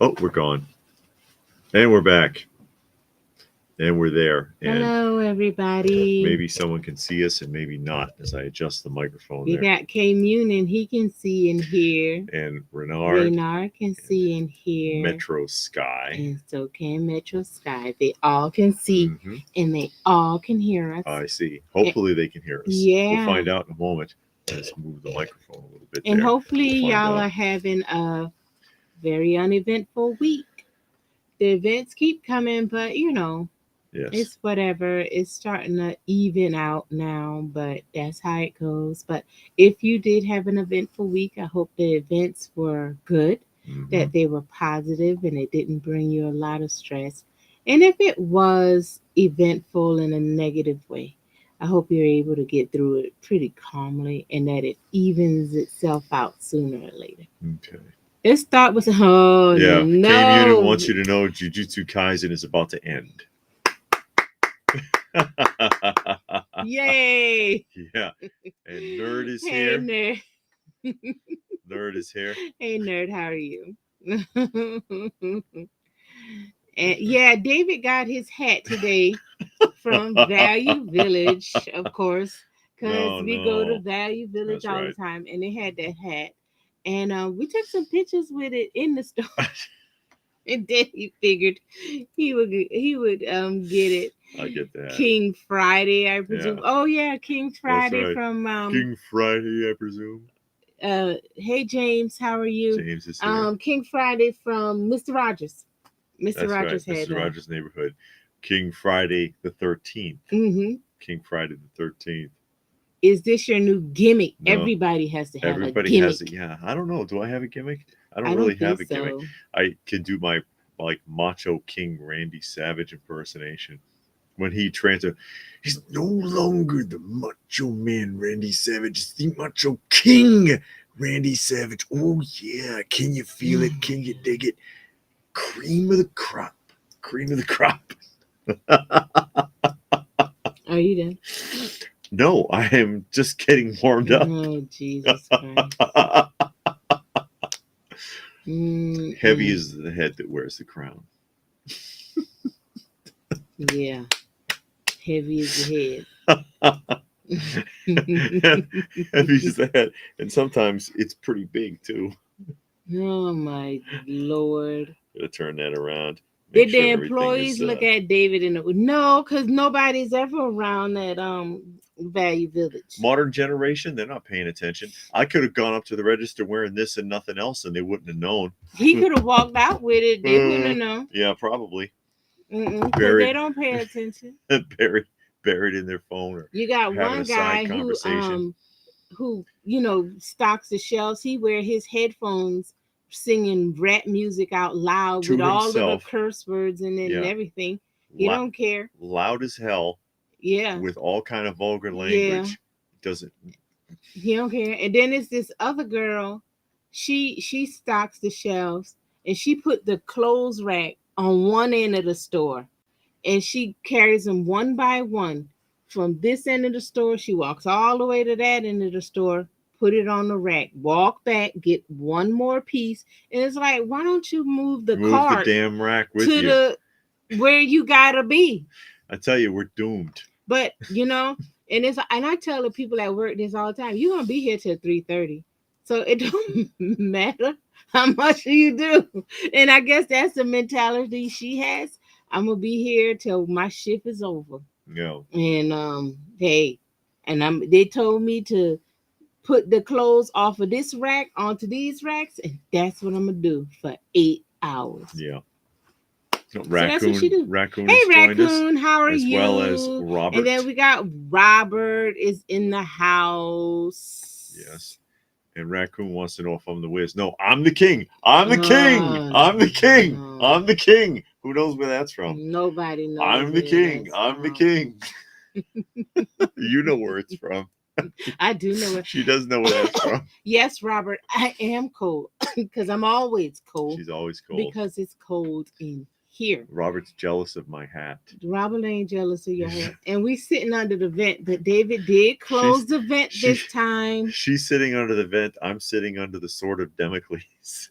Oh, we're gone. And we're back. And we're there. And hello, everybody. maybe someone can see us and maybe not as I adjust the microphone We there. got K Munin. He can see and hear. And Renard can see and hear. Metro Sky. And so can Metro Sky. They all can see and they all can hear us. I see. Hopefully they can hear us. Yeah. We'll find out in a moment. Let's move the microphone a little bit And there. hopefully y'all are having a very uneventful week. The events keep coming, but yes, it's whatever. It's starting to even out now, but that's how it goes. But if you did have an eventful week, I hope the events were good, that they were positive and it didn't bring you a lot of stress. And if it was eventful in a negative way, I hope you're able to get through it pretty calmly and that it evens itself out sooner or later. Okay. Let's start with no. K-Munin wants you to know Jujutsu Kaisen is about to end. Yay! Yeah. And Nerd is here. Nerd. Nerd is here. Hey, Nerd, how are you? And yeah, David got his hat today from Value Village, of course, because we go to Value Village all the time, and they had that hat. And we took some pictures with it in the store. And then he figured he would get it. I get that. King Friday, I presume. Yeah. Oh yeah, King Friday from King Friday, I presume. Hey James, how are you? James is here. King Friday from Mr. Rogers. Mr. Rogers had Mr. Rogers' Neighborhood. King Friday the 13th. King Friday the 13th. Is this your new gimmick? No. Everybody has to have a gimmick. Yeah, I don't know. Do I have a gimmick? I don't really have a gimmick. I can do my Macho King Randy Savage impersonation. When he he's no longer the Macho Man Randy Savage. It's the Macho King Randy Savage. Oh yeah, can you feel it? Can you dig it? Cream of the crop. Cream of the crop. Are you done? No, I am just getting warmed up. Oh, Jesus Christ. Heavy is the head that wears the crown. Yeah. Heavy is the head. Heavy is the head. And sometimes it's pretty big, too. Oh, my Lord. Gotta turn that around. Did the employees look at David in the... No, because nobody's ever around that Value Village. Modern generation, they're not paying attention. I could have gone up to the register wearing this and nothing else, and they wouldn't have known. He could have walked out with it. They wouldn't have known. Yeah, probably. They don't pay attention. Buried in their phone. Or you got one guy who stocks the shelves. He wear his headphones, singing rap music out loud with all of the curse words in it and everything. He don't care. Loud as hell. Yeah. With all kind of vulgar language. Yeah. He don't care. And then it's this other girl. She stocks the shelves and she put the clothes rack on one end of the store. And she carries them one by one. From this end of the store, she walks all the way to that end of the store, put it on the rack, walk back, get one more piece. And it's like, why don't you move the cart the damn rack with you where you gotta be? I tell you, we're doomed. But and I tell the people at work this all the time, you're gonna be here till 3:30. So it don't matter how much you do. And I guess that's the mentality she has. I'm gonna be here till my shift is over. Yeah. And hey, and they told me to put the clothes off of this rack onto these racks, and that's what I'm gonna do for 8 hours. Yeah. So that's what she do. Raccoon. Hey, Raccoon, how are you? As well as Robert. And then we got Robert is in the house. Yes. And Raccoon wants to know if I'm the Wiz. No, I'm the king. I'm the king. I'm the king. I'm the king. Who knows where that's from? Nobody knows. I'm the king. I'm the king. You know where it's from. I do know where. She does know where that's from. Yes, Robert, I am cold because I'm always cold. She's always cold. Because it's cold in here. Robert's jealous of my hat. Robert ain't jealous of your hat. And we sitting under the vent, but David did close the vent this time. She's sitting under the vent. I'm sitting under the sword of Damocles.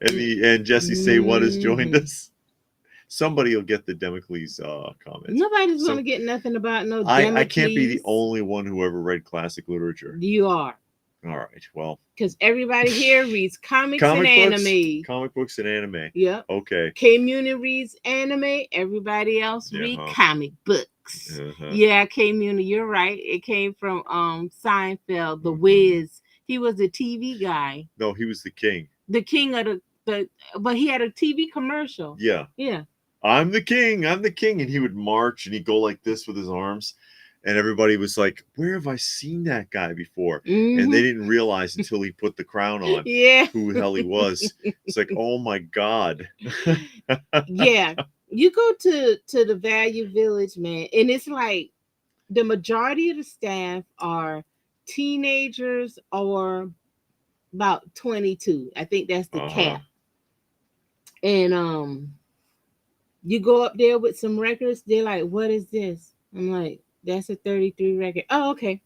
And Jesse Say What has joined us. Somebody will get the Democles comments. Nobody's going to get nothing about no Democles. I can't be the only one who ever read classic literature. You are. All right, well. Because everybody here reads comic books, and anime. Comic books and anime. Yeah. Okay. K-Muni reads anime. Everybody else read comic books. Yeah, K-Muni, you're right. It came from Seinfeld, The Wiz. He was a TV guy. No, he was the king. The king of but he had a TV commercial. Yeah. Yeah. I'm the king. I'm the king. And he would march and he'd go like this with his arms. And everybody was like, where have I seen that guy before? Mm-hmm. And they didn't realize until he put the crown on who the hell he was. It's like, oh my God. Yeah. You go to the Value Village, man, and it's like the majority of the staff are teenagers or about 22. I think that's the cap. And you go up there with some records, they're like, what is this? I'm like, that's a 33 record. Oh, okay.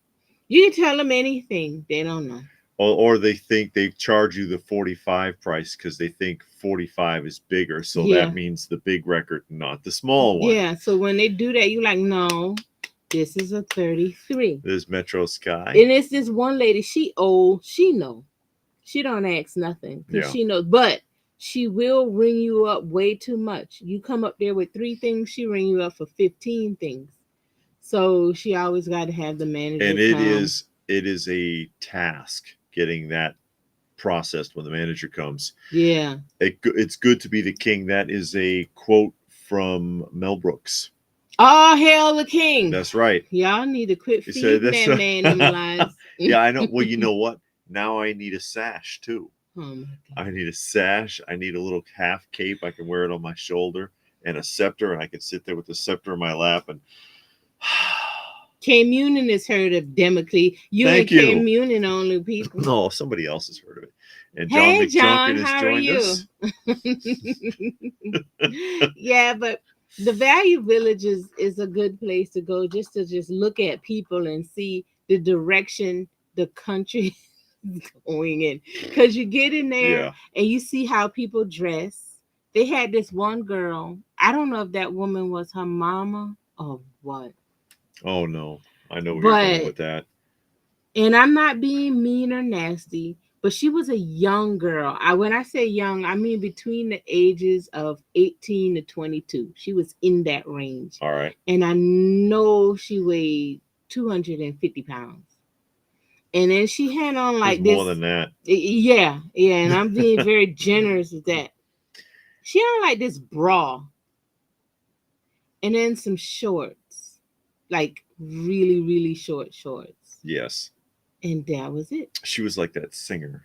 You can tell them anything. They don't know. Or they think they charge you the 45 price because they think 45 is bigger. So that means the big record, not the small one. Yeah. So when they do that, you're like, no, this is a 33. There's Metro Sky. And it's this one lady. She old. She know. She don't ask nothing because she knows. But she will ring you up way too much. You come up there with 3 things, she ring you up for 15 things. So she always got to have the manager. And it is a task getting that processed when the manager comes. Yeah. It's good to be the king. That is a quote from Mel Brooks. Oh, hail the king. That's right. Y'all need to quit feeding that man them lies. Yeah, I know. Well, you know what? Now I need a sash too. Oh my God. I need a sash. I need a little half cape. I can wear it on my shoulder and a scepter, and I can sit there with the scepter in my lap and K-Munin has heard of Democles. Thank you. K-Munin only people. No, somebody else has heard of it. And John McJunkin how are you? Yeah, but the Value Village is a good place to go just to look at people and see the direction the country is going in. Because you get in there and you see how people dress. They had this one girl. I don't know if that woman was her mama or what. Oh no, I know where you're going with that. And I'm not being mean or nasty, but she was a young girl. When I say young, I mean between the ages of 18 to 22. She was in that range. All right. And I know she weighed 250 pounds. And then she had on like this. More than that. Yeah. And I'm being very generous with that. She had like this bra. And then some shorts. Like really, really short shorts. Yes. And that was it. She was like that singer.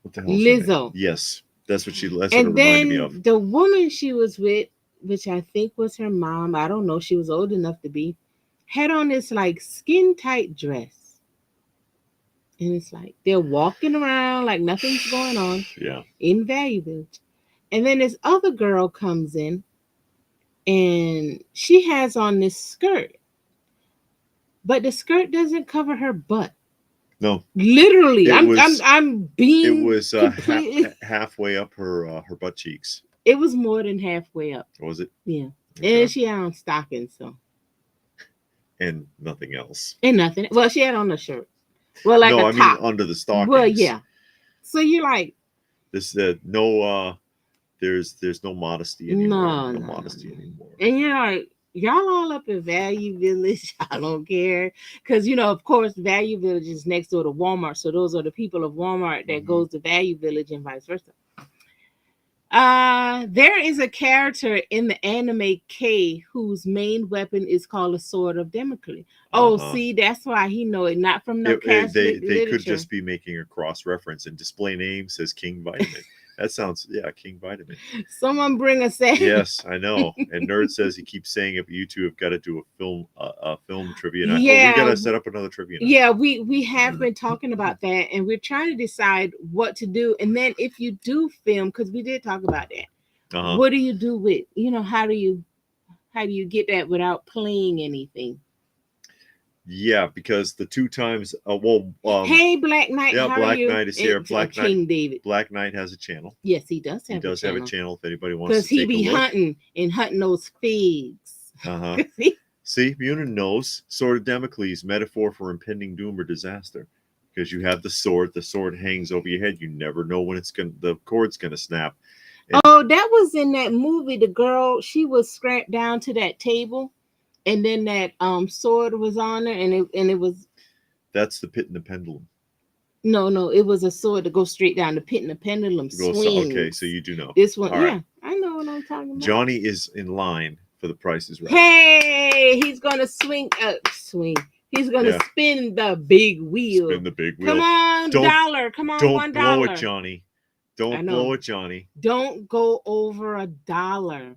What the hell? Lizzo. Yes. That's what it reminded me of. The woman she was with, which I think was her mom, I don't know, she was old enough to be, had on this like skin tight dress. And it's like they're walking around like nothing's going on. Yeah. In Value Village. And then this other girl comes in. And she has on this skirt, but the skirt doesn't cover her butt. No, literally, I'm being. It was halfway up her butt cheeks. It was more than halfway up. Was it? Yeah, okay. And she had on stockings, and nothing else. And nothing. Well, she had on a shirt. Well, like no, I top. Mean under the stockings. Well, yeah. So you're like, this no. There's no modesty anymore. No modesty anymore. And you're like, y'all all up in Value Village. I don't care. Because, of course, Value Village is next door to Walmart. So those are the people of Walmart that goes to Value Village and vice versa. There is a character in the anime K whose main weapon is called a sword of Damocles. Oh, see, that's why he know it. Not from no Catholic literature. They could just be making a cross reference, and display name says King Vitamin. That sounds, King Vitamin. Someone bring a set. Yes, I know. And Nerd says he keeps saying it, but you two have got to do a film trivia night. Yeah. We got to set up another trivia night. Yeah, we have been talking about that, and we're trying to decide what to do. And then if you do film, because we did talk about that, what do you do with, how do you get that without playing anything? Yeah, because the 2 times, Hey, Black Knight, yeah, how are Black you? Knight is here. It's King David. Black Knight has a channel. Yes, he does He have a does have a channel. channel if anybody wants Because to he take a be look. hunting those figs. Uh-huh. See, Munin knows. Sword of Damocles, metaphor for impending doom or disaster. Because you have the sword hangs over your head. You never know when the cord's gonna snap. And oh, that was in that movie. The girl, she was strapped down to that table, and then that sword was on her, and it was. That's the pit and the pendulum. No, it was a sword to go straight down. The pit and the pendulum swings. Okay, so you do know. This one, yeah, I know what I'm talking about. Johnny is in line for the Price is Right. Hey, he's gonna swing. He's gonna spin the big wheel. Spin the big wheel. Come on, dollar. Come on, don't $1. Don't blow it, Johnny. Don't blow it, Johnny. Don't go over $1.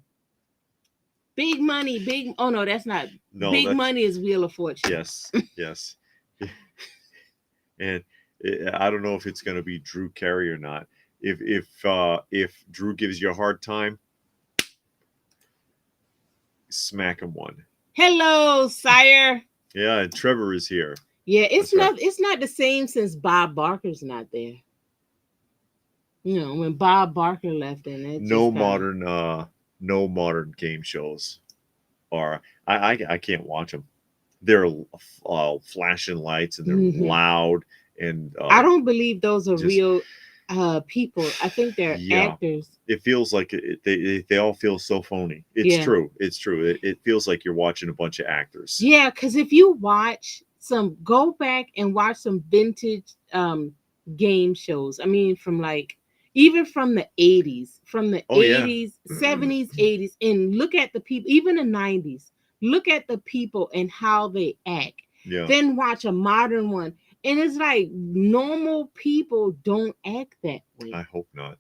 Big money, big. Oh no, that's not. No, big money is Wheel of Fortune. Yes, yes. And I don't know if it's going to be Drew Carey or not. If Drew gives you a hard time, smack him one. Hello, sire. Yeah, and Trevor is here. Yeah, it's not the same since Bob Barker's not there. You know, when Bob Barker left, and it no modern game shows are. I can't watch them. They're flashing lights and they're loud, and I don't believe those are real people. I think they're actors. It feels like they all feel so phony. It's true. It's true. It feels like you're watching a bunch of actors. Yeah, because if you go back and watch some vintage game shows. I mean, even from the 80s, 70s, 80s, and look at the people, even the 90s. Look at the people and how they act. Yeah. Then watch a modern one. And it's like normal people don't act that way. I hope not.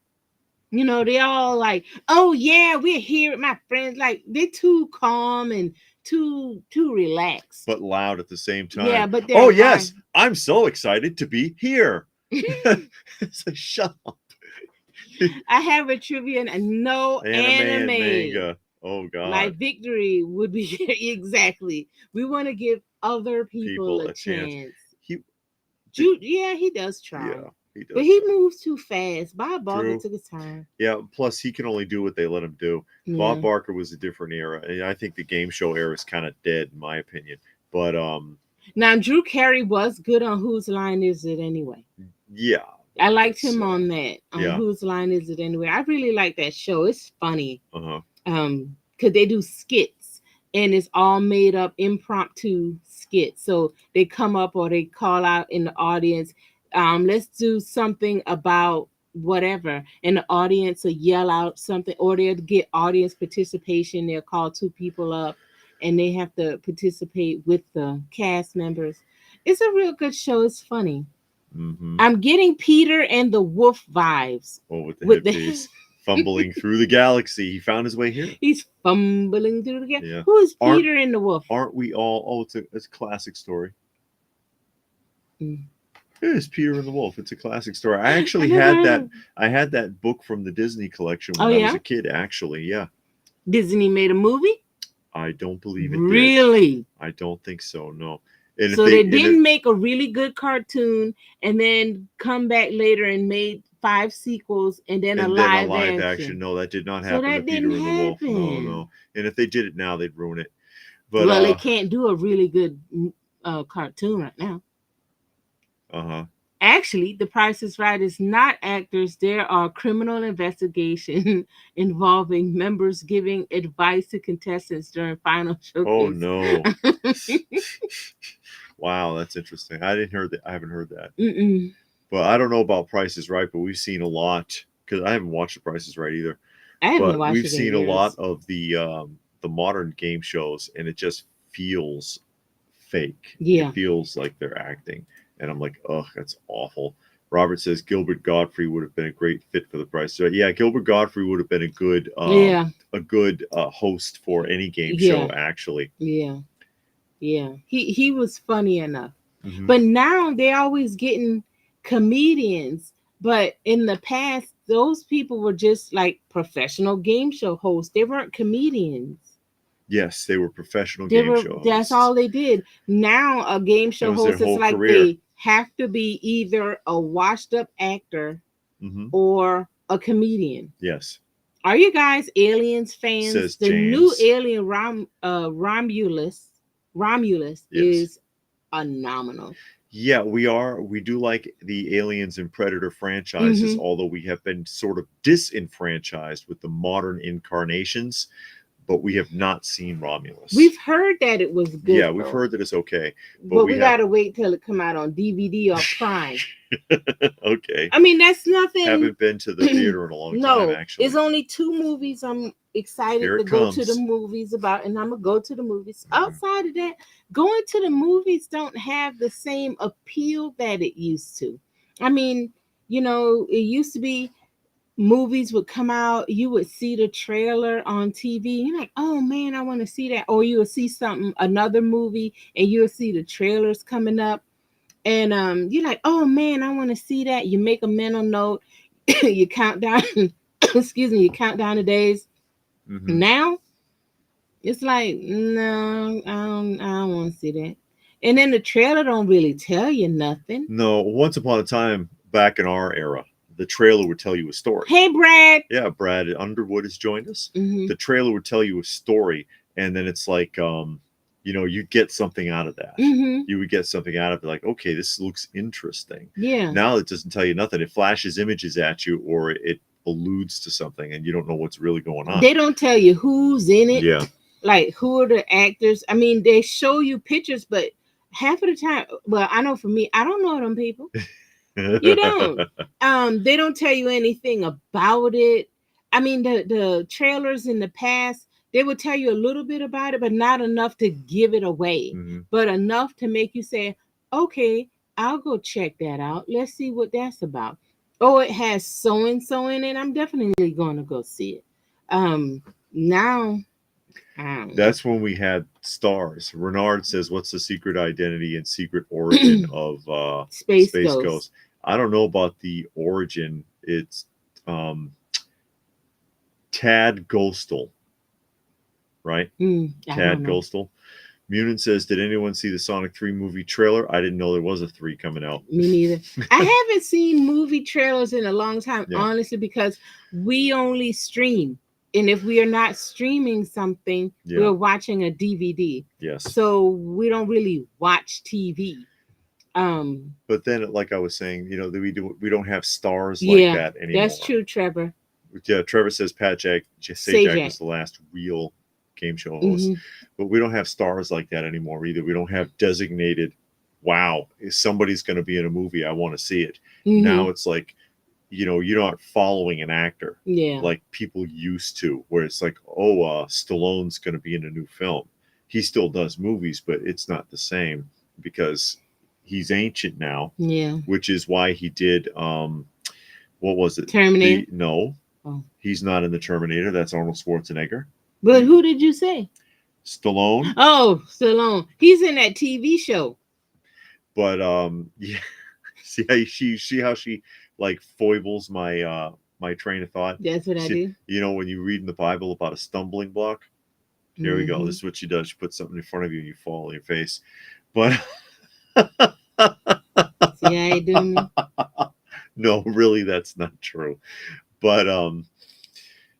You know, they all like, oh yeah, we're here with my friends. Like they're too calm and too relaxed. But loud at the same time. Yeah, but oh yes, I'm so excited to be here. It's like, shut up. I have a trivia and no anime. Manga. Oh God! Like Victory would be exactly. We want to give other people a chance. He does try. Yeah, he does. But he moves too fast. Bob Barker took his time. Yeah. Plus, he can only do what they let him do. Yeah. Bob Barker was a different era, and I think the game show era is kind of dead, in my opinion. But now Drew Carey was good on Whose Line Is It Anyway? Yeah. I liked him on that. Whose Line Is It Anyway? I really like that show. It's funny. Because they do skits and it's all made up impromptu skits. So they come up or they call out in the audience, let's do something about whatever. And the audience will yell out something, or they'll get audience participation. They'll call 2 people up and they have to participate with the cast members. It's a real good show. It's funny. Mm-hmm. I'm getting Peter and the Wolf vibes. Oh, with the headpiece. Fumbling through the galaxy. He found his way here. He's fumbling through the galaxy. Yeah. Who is Peter and the Wolf? Aren't we all? Oh, it's a classic story. It is Peter and the Wolf. It's a classic story. I actually had that. I had that book from the Disney collection when I was a kid. Actually, yeah. Disney made a movie? I don't believe it. Really? Did. I don't think so. No. And so they didn't make a really good cartoon and then come back later and made 5 sequels and then a live action. No, that did not happen. So that didn't happen. The Wolf. No. And if they did it now, they'd ruin it. But they can't do a really good cartoon right now. Actually, The Price is Right is not actors. There are criminal investigation involving members giving advice to contestants during final showcase. Oh no! Wow, that's interesting. I haven't heard that. Mm-mm. But I don't know about Price is Right, but we've seen a lot because I haven't watched The Price is Right either. I haven't watched it. We've seen a lot of the modern game shows, and it just feels fake. Yeah, it feels like they're acting. And I'm like, oh, that's awful. Robert says Gilbert Gottfried would have been a great fit for The Price. So yeah, Gilbert Gottfried would have been a good host for any game show, actually. Yeah. He was funny enough. Mm-hmm. But now they're always getting comedians. But in the past, those people were just like professional game show hosts. They weren't comedians. Yes, they were professional game show That's hosts. all they did. Now a game show That was their host is whole like career. they have to be either a washed up actor Mm-hmm. or a comedian. Yes, Are you guys Aliens fans? says The new James. Alien Romulus Yes. is phenomenal. Yeah, we are. We do like the Aliens and Predator franchises, Mhm. although we have been sort of disenfranchised with the modern incarnations, but we have not seen Romulus. We've heard that it was good. Yeah, we've though. heard that it's okay, But we have... gotta wait till it come out on DVD or Prime. Okay. I mean, that's nothing. Haven't been to the theater in a long time, actually. It's only 2 movies I'm excited Here to it go to the comes. movies about, and I'm gonna go to the movies. Mhm. Outside of that, going to the movies don't have the same appeal that it used to. I mean, it used to be movies would come out, you would see the trailer on TV, you're like, oh man, I want to see that. Or you would see another movie, and you'll see the trailers coming up. And you're like, oh man, I want to see that. You make a mental note, you count down, excuse me, you count down the days. Mm-hmm. Now it's like, no, I don't want to see that. And then the trailer don't really tell you nothing. No, once upon a time, back in our era, the trailer would tell you a story. Hey, Brad. Yeah, Brad Underwood has joined us. Mm-hmm. The trailer would tell you a story, and then it's like, you get something out of that. Mm-hmm. You would get something out of it, like, okay, this looks interesting. Yeah. Now it doesn't tell you nothing. It flashes images at you, or it alludes to something, and you don't know what's really going on. They don't tell you who's in it. Yeah. Like, who are the actors? I mean, they show you pictures, but half of the time, well, I know for me, I don't know them people. You don't. They don't tell you anything about it. I mean, the trailers in the past, they would tell you a little bit about it, but not enough to give it away. Mm-hmm. But enough to make you say, okay, I'll go check that out. Let's see what that's about. Oh, it has so and so in it. I'm definitely going to go see it. Now, that's when we had stars. Renard says, what's the secret identity and secret origin of Space Ghost? I don't know about the origin. It's Tad Ghostal, right? Tad Ghostal. Munin says, did anyone see the Sonic 3 movie trailer? I didn't know there was a 3 coming out. Me neither. I haven't seen movie trailers in a long time, honestly, because we only stream. And if we are not streaming something, we're watching a DVD. Yes. So we don't really watch TV. But then, like I was saying, we don't have stars like that anymore. That's true, Trevor. Yeah, Trevor says Pat Sajak was the last real game show host. Mm-hmm. But we don't have stars like that anymore either. We don't have designated, wow, if somebody's going to be in a movie, I want to see it. Mm-hmm. Now it's like, you're not following an actor like people used to, where it's like, Stallone's going to be in a new film. He still does movies, but it's not the same because he's ancient now. Yeah. Which is why he did, what was it? Terminator? No. Oh. He's not in the Terminator. That's Arnold Schwarzenegger. But who did you say? Stallone. Oh, Stallone. He's in that TV show. But yeah. See how she like foibles my my train of thought. That's what I do. When you read in the Bible about a stumbling block. Here we go. This is what she does. She puts something in front of you and you fall on your face. But see how you do me? No, really, that's not true. But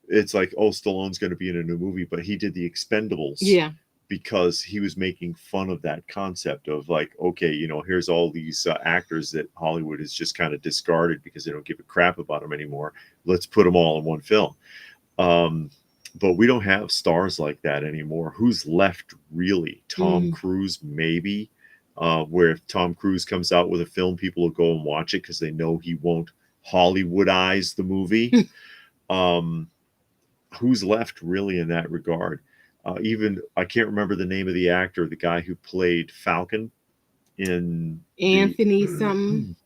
it's like, Stallone's going to be in a new movie, but he did the Expendables. Yeah. Because he was making fun of that concept of like, okay, here's all these actors that Hollywood has just kind of discarded because they don't give a crap about them anymore. Let's put them all in one film. But we don't have stars like that anymore. Who's left really? Tom Cruise, maybe. Where if Tom Cruise comes out with a film, people will go and watch it because they know he won't Hollywoodize the movie. Who's left really in that regard? Even I can't remember the name of the actor, the guy who played Falcon in Anthony something.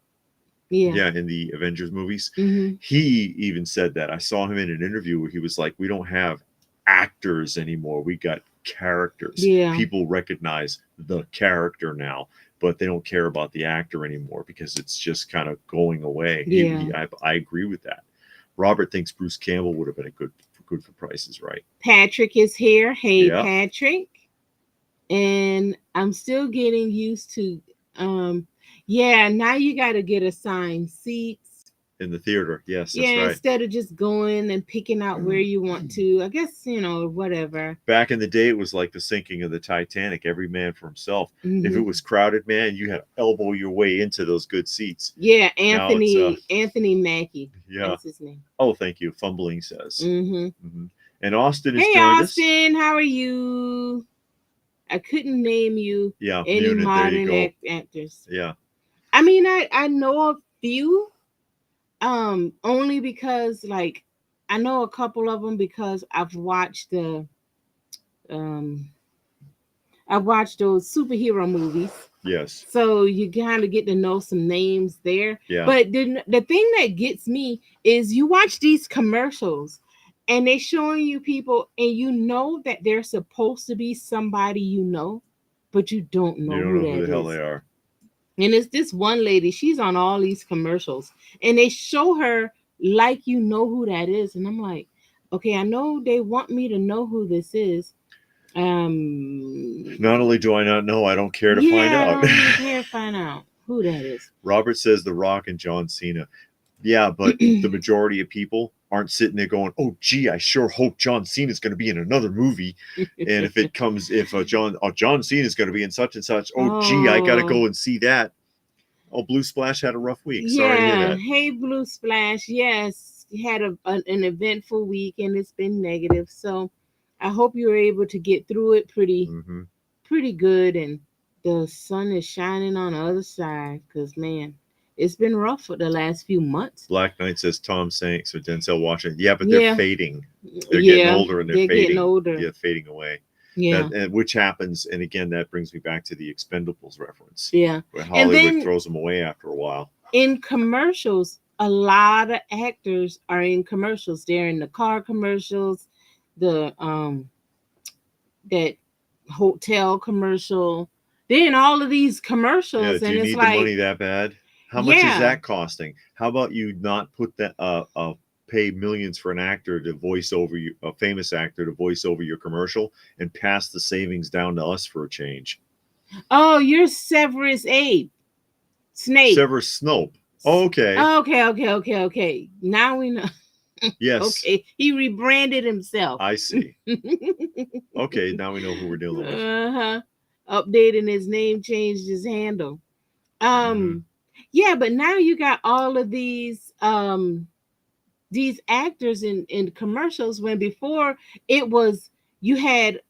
Yeah, in the Avengers movies. Mm-hmm. He even said that. I saw him in an interview where he was like, we don't have actors anymore. We got characters. Yeah. People recognize the character now, but they don't care about the actor anymore because it's just kind of going away. Yeah. I agree with that. Robert thinks Bruce Campbell would have been a good good for prices, right? Patrick is here. Hey, Yeah. Patrick. And I'm still getting used to, yeah, now you got to get assigned seats. In the theater. Yes, that's Yeah, right. instead of just going and picking out where you want to. I guess, whatever. Back in the day, it was like the sinking of the Titanic, every man for himself. Mm-hmm. If it was crowded, man, you had to elbow your way into those good seats. Yeah, Anthony Mackie. Yeah. That's his name. Oh, thank you. Fumbling says. Mm-hmm. Mm-hmm. And Austin has hey, joined Austin, us. how are you? I couldn't name you any Unit, modern actors. Yeah. I mean, I know a few, only because like I know a couple of them because I've watched those superhero movies. Yes. So you kind of get to know some names there. Yeah. But the thing that gets me is you watch these commercials and they're showing you people and you know that they're supposed to be somebody but you don't know who the hell they are. And it's this one lady, she's on all these commercials and they show her like you know who that is. And I'm like, okay, I know they want me to know who this is. Not only do I not know, I don't care to find out. I don't even care to find out who that is. Robert says The Rock and John Cena. Yeah, but the majority of people aren't sitting there going, "Oh, gee, I sure hope John Cena is going to be in another movie." And if John Cena is going to be in such and such, gee, I got to go and see that. Oh, Blue Splash had a rough week. Sorry to hear that. Hey, Blue Splash. Yes, had an eventful week and it's been negative. So I hope you were able to get through it pretty good. And the sun is shining on the other side because, man, it's been rough for the last few months. Black Knight says Tom Hanks or Denzel Washington. Yeah, but they're fading. They're getting older and they're fading. Getting older. Yeah, fading away. Yeah. Which happens, and again, that brings me back to the Expendables reference. Yeah. Where Hollywood throws them away after a while. In commercials, a lot of actors are in commercials. They're in the car commercials, the that hotel commercial. They're in all of these commercials. Yeah, do you need the money that bad? How much is that costing? How about you not put that pay millions for an actor to voice over you, a famous actor to voice over your commercial, and pass the savings down to us for a change? Oh, you're Severus Snape. Severus Snope. Oh, okay. Okay. Now we know. Yes. Okay, he rebranded himself. I see. Okay, now we know who we're dealing with. Updating his name, changed his handle. Yeah, but now you got all of these actors in commercials when before it was you had,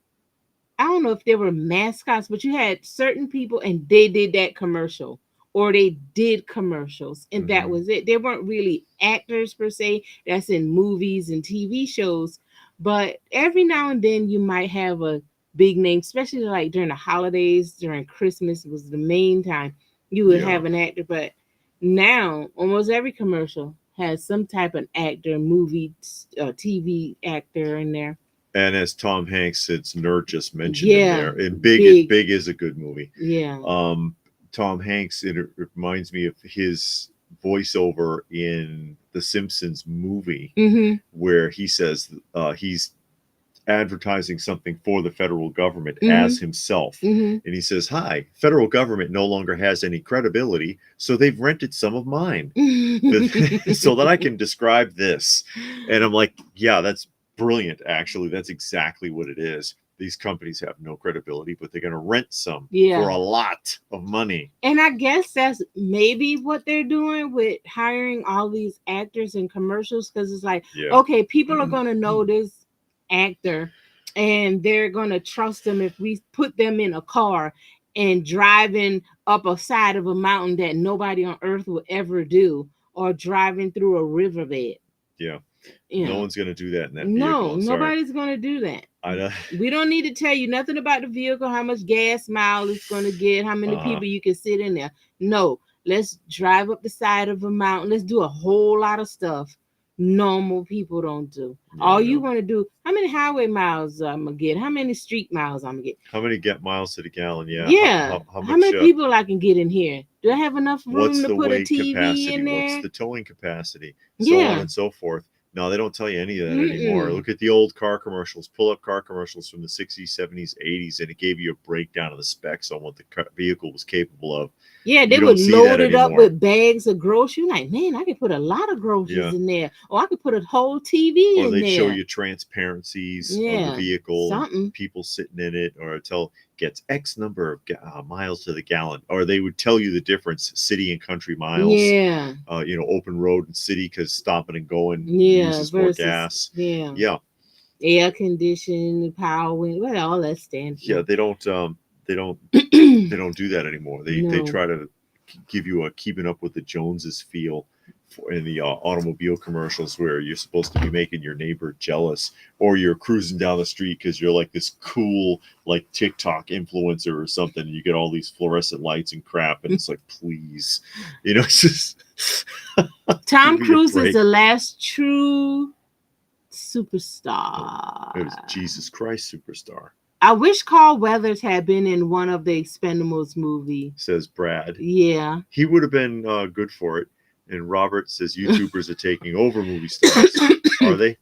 I don't know if they were mascots, but you had certain people and they did that commercial or they did commercials and that was it. They weren't really actors per se. That's in movies and TV shows. But every now and then you might have a big name, especially like during the holidays, during Christmas was the main time you would have an actor. But now almost every commercial has some type of actor, movie, TV actor in there. And as Tom Hanks, it's Nerd just mentioned in there. And Big is a good movie. Yeah. Tom Hanks, it reminds me of his voiceover in the Simpsons movie where he says he's advertising something for the federal government as himself. And he says, "Hi, federal government no longer has any credibility, so they've rented some of mine so that I can describe this." And I'm like, yeah, that's brilliant. Actually, that's exactly what it is. These companies have no credibility, but they're going to rent some for a lot of money. And I guess that's maybe what they're doing with hiring all these actors in commercials, because it's like, okay, people are going to know this actor and they're going to trust them if we put them in a car and driving up a side of a mountain that nobody on earth will ever do, or driving through a riverbed. No one's going to do that in that vehicle. No, nobody's going to do that. We don't need to tell you nothing about the vehicle, how much gas mile it's going to get, how many people you can sit in there. No, let's drive up the side of a mountain. Let's do a whole lot of stuff normal people don't do. All you want to do, how many highway miles I'm going to get? How many street miles I'm going to get? How many miles to the gallon? How many people I can get in here? Do I have enough room to put a TV capacity? in there? What's the towing capacity? So on and so forth. No, they don't tell you any of that anymore. Mm-mm. Look at the old car commercials. Pull up car commercials from the 60s, 70s, 80s, and it gave you a breakdown of the specs on what the vehicle was capable of. Yeah, they You would don't see that load it up anymore. with bags of groceries. Like, man, I could put a lot of groceries Yeah. in there, or I could put a whole TV Or in they'd show there. you transparencies of the Yeah, vehicle and something. people sitting in it, or tell gets X number of miles to the gallon. Or they would tell you the difference, city and country miles. Yeah, Open road and city, because stopping and going yeah. uses more Versus, gas. yeah, Yeah, air conditioning, power, well, all that standard. yeah. No. They don't do that anymore. They No. try to give you a keeping up with the Joneses feel in the automobile commercials, where you're supposed to be making your neighbor jealous, or you're cruising down the street because you're like this cool like TikTok influencer or something, and you get all these fluorescent lights and crap, and it's like, please, it's just Tom give me a Cruise is break. the last true It was superstar. Jesus Christ Superstar, I wish Carl Weathers had been in one of the Expendables movie. says Brad. Yeah. He would have been good for it. And Robert says YouTubers are taking over movie stars. Are they?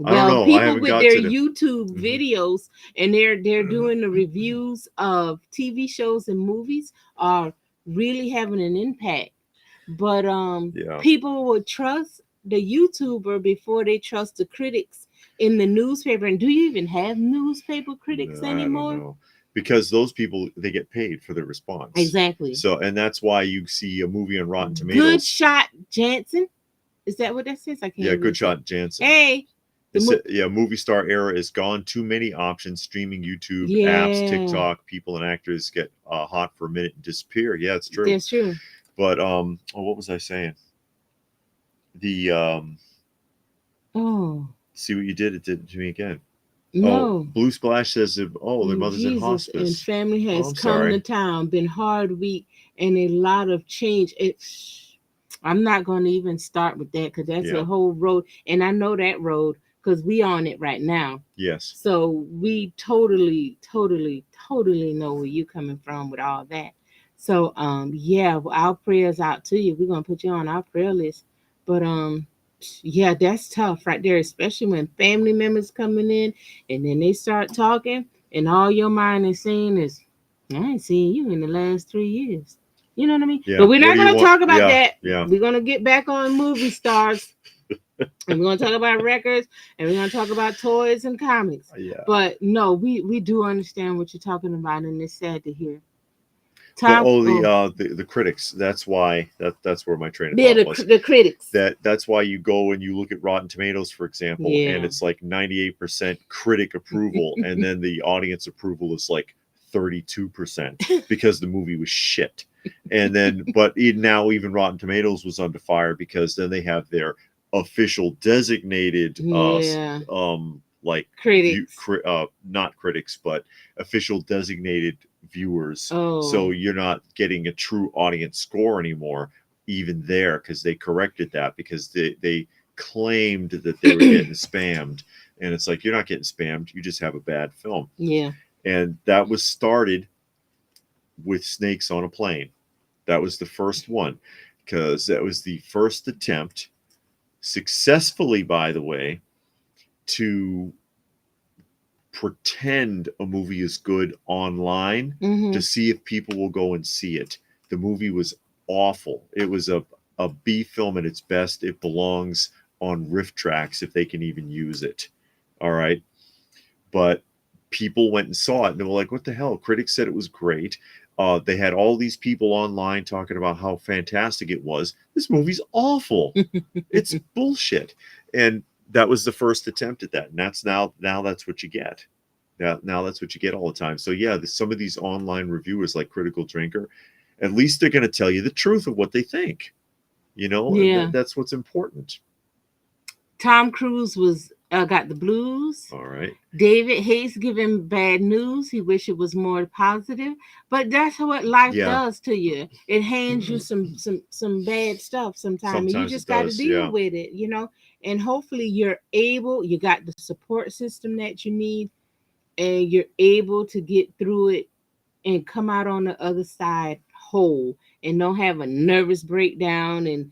I don't Well, know. I people haven't with got their to the. YouTube Mhm. videos and they're doing the reviews of TV shows and movies are really having an impact. But Yeah. people would trust the YouTuber before they trust the critics in the newspaper. And do you even have newspaper critics No, I don't anymore? know. Because those people, they get paid for their response. Exactly. So, and that's why you see a movie on Rotten Good Tomatoes. Shot Jansen. Is that what that says? I can't. Yeah, even Good say. Shot Jansen. Hey. Movie star era is gone. Too many options. Streaming, YouTube, Yeah. apps, TikTok. People and actors get hot for a minute and disappear. Yeah, it's true. That's true. But what was I saying? The Oh. see what you did? It did to me again. No. Oh, Blue Splash says, their mother's in Jesus and hospice. family has I'm come sorry. to town. Been hard week and a lot of change. I'm not going to even start with that because that's a whole road, and I know that road because we on it right now. Yes. So we totally know where you coming from with all that. So yeah, our prayers out to you. We're gonna put you on our prayer list. But yeah, that's tough right there, especially when family members coming in and then they start talking and all your mind is saying is, I ain't seen you in the last 3 years. You know what I mean? Yeah. But we're not going to talk about that. Yeah. We're going to get back on movie stars. And we're going to talk about records. And we're going to talk about toys and comics. Yeah. But no, we do understand what you're talking about. And it's sad to hear. The critics. That's why that's where my train of thought was. The critics. That's why you go and you look at Rotten Tomatoes, for example, and it's like 98% critic approval, and then the audience approval is like 32% because the movie was shit. And then, but now even Rotten Tomatoes was under fire because then they have their official designated like critics, not critics, but official designated viewers. Oh. So you're not getting a true audience score anymore, even there, because they corrected that because they claimed that they were getting spammed, and it's like, you're not getting spammed, you just have a bad film. Yeah. And that was started with Snakes on a Plane. That was the first one, because that was the first attempt, successfully, by the way, to pretend a movie is good online to see if people will go and see it. The movie was awful. It was a B film at its best. It belongs on riff tracks if they can even use it. All right. But people went and saw it and they were like, what the hell? Critics said it was great. They had all these people online talking about how fantastic it was. This movie's awful. It's bullshit. And that was the first attempt at that. And that's now that's what you get. Now that's what you get all the time. So yeah, some of these online reviewers like Critical Drinker, at least they're going to tell you the truth of what they think. Yeah. That's what's important. Tom Cruise was got the blues. All right. David Hayes giving bad news. He wish it was more positive, but that's what life does to you. It hands you some bad stuff sometimes, and you just got to deal with it, and hopefully you got the support system that you need, and you're able to get through it and come out on the other side whole and don't have a nervous breakdown and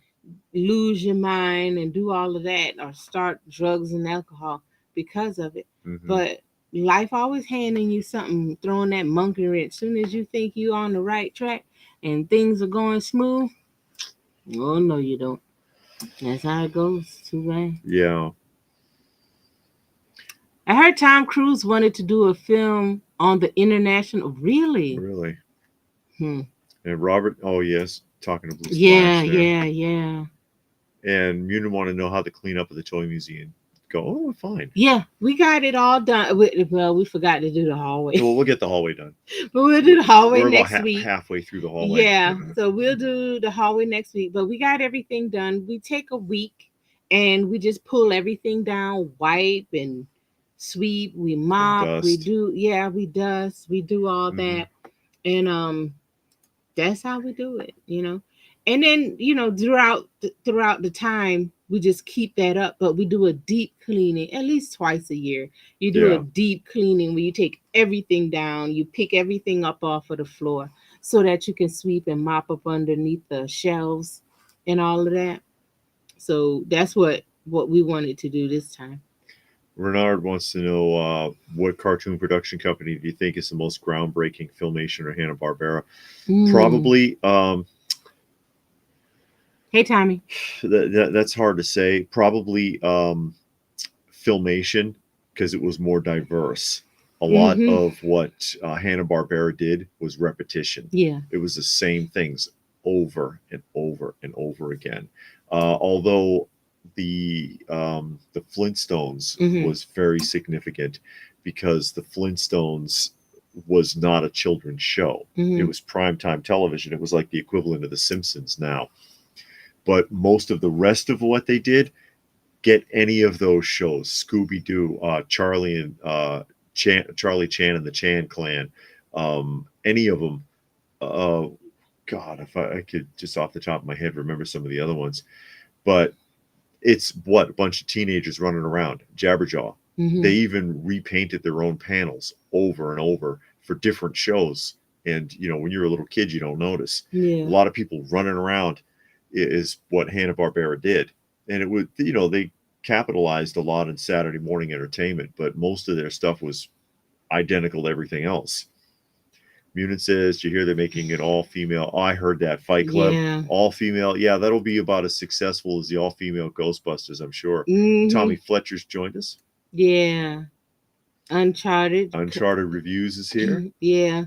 lose your mind and do all of that or start drugs and alcohol because of it. Mm-hmm. But life always handing you something, throwing that monkey wrench. As soon as you think you're on the right track and things are going smooth, oh no, you don't. That's how it goes. Too bad. Yeah. I heard Tom Cruise wanted to do a film on the international. Really? Really. Hmm. And Robert, oh yes, talking to Blue Yeah, Splash there. yeah. And Munin wanted to know how the cleanup of the toy museum go. Oh, fine. Yeah, we got it all done. Well, we forgot to do the hallway. Well, we'll get the hallway done. But we'll do the hallway We're next about week. halfway through the hallway. Yeah, so we'll do the hallway next week. But we got everything done. We take a week and we just pull everything down, wipe and sweep. We mop. We do, we dust. We do all that, and that's how we do it. And then throughout the time we just keep that up, but we do a deep cleaning at least twice a year. You do a deep cleaning where you take everything down, you pick everything up off of the floor so that you can sweep and mop up underneath the shelves and all of that. So that's what we wanted to do this time. Renard wants to know what cartoon production company do you think is the most groundbreaking, Filmation or Hanna-Barbera? Probably hey Tommy, that's hard to say. Probably Filmation, because it was more diverse. A lot of what Hanna-Barbera did was repetition. Yeah, it was the same things over and over and over again. Although the Flintstones was very significant, because the Flintstones was not a children's show. It was primetime television. It was like the equivalent of The Simpsons now. But most of the rest of what they did, get any of those shows, Scooby-Doo, Charlie Chan and the Chan Clan, any of them. God, if I could just off the top of my head remember some of the other ones. But it's a bunch of teenagers running around, Jabberjaw. They even repainted their own panels over and over for different shows. And, when you're a little kid, you don't notice. Yeah. A lot of people running around is what Hanna-Barbera did. And it would, they capitalized a lot in Saturday morning entertainment, but most of their stuff was identical to everything else. Munin says, "Did you hear they're making it all female?" Oh, I heard that. Fight Club, all female. Yeah, that'll be about as successful as the all female Ghostbusters, I'm sure. Tommy Fletcher's joined us. Yeah. Uncharted Reviews is here. Yeah.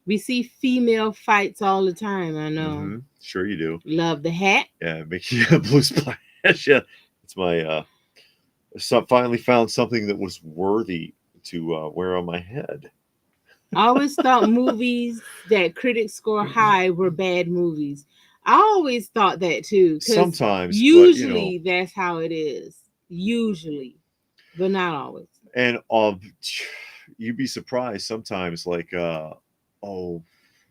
We see female fights all the time, I know. Sure you do. Love the hat. Yeah, Blue Splash. Yeah, it's my finally found something that was worthy to wear on my head. I always thought movies that critics score high were bad movies. I always thought that too. Sometimes, usually that's how it is. Usually, but not always. And you'd be surprised sometimes. Like, what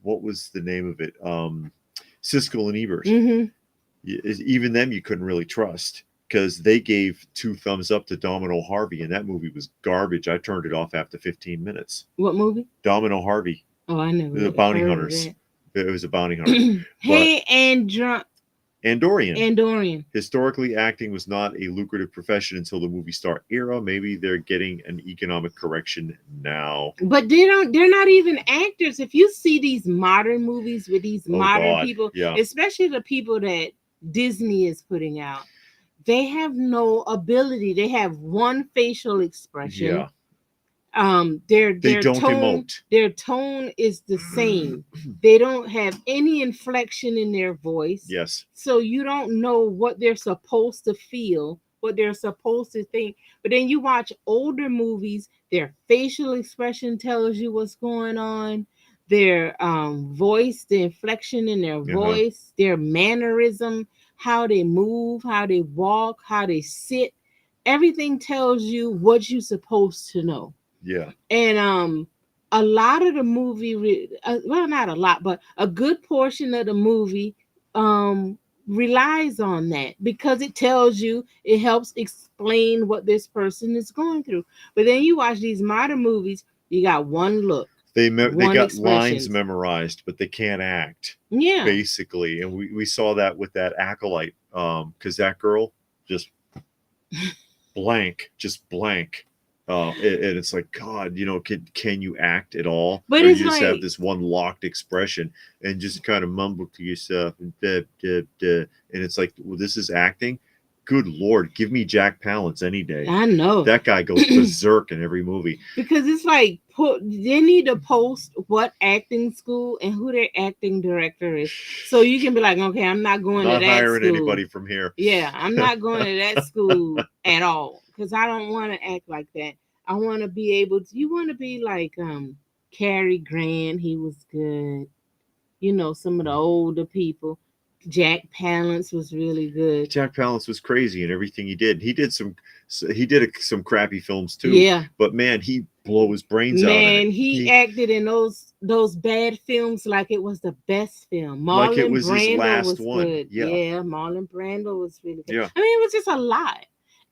was the name of it? Siskel and Ebert. Even them you couldn't really trust, because they gave 2 thumbs up to Domino Harvey, and that movie was garbage. I turned it off after 15 minutes. What movie? Domino Harvey. Oh, I never. The Bounty Hunters. It was a bounty hunter. Hey, Andorian. Historically, acting was not a lucrative profession until the movie star era. Maybe they're getting an economic correction now. But they're not even actors. If you see these modern movies with these modern people, especially the people that Disney is putting out, they have no ability. They have one facial expression. Yeah. Their don't tone, emote. Their tone is the same. They don't have any inflection in their voice. Yes. So you don't know what they're supposed to feel, what they're supposed to think. But then you watch older movies, their facial expression tells you what's going on. Their voice, the inflection in their voice, their mannerism, how they move, how they walk, how they sit. Everything tells you what you're supposed to know. Yeah. And a lot of the movie, well, not a lot, but a good portion of the movie relies on that, because it tells you, it helps explain what this person is going through. But then you watch these modern movies, you got one look. They got lines memorized, but they can't act. Yeah. Basically. And we saw that with that Acolyte because that girl just blank. And it's like, God, can you act at all? But or it's you just have like, this one locked expression and just kind of mumble to yourself and and it's like, well, this is acting. Good Lord, give me Jack Palance any day. I know that guy goes berserk in every movie. Because it's like, they need to post what acting school and who their acting director is, so you can be like, okay, I'm not going Not to that hiring school. anybody from here. Yeah, I'm not going to that school at all, because I don't want to act like that. I want to be able to. You want to be like Cary Grant. He was good. Some of the older people. Jack Palance was really good. Jack Palance was crazy in everything he did. He did some some crappy films too. Yeah, but man, he blew his brains out. Man, he acted in those bad films like it was the best film. Like it Marlon was his Brando last was one. good. Yeah. Marlon Brando was really good. Yeah. I mean, it was just a lot.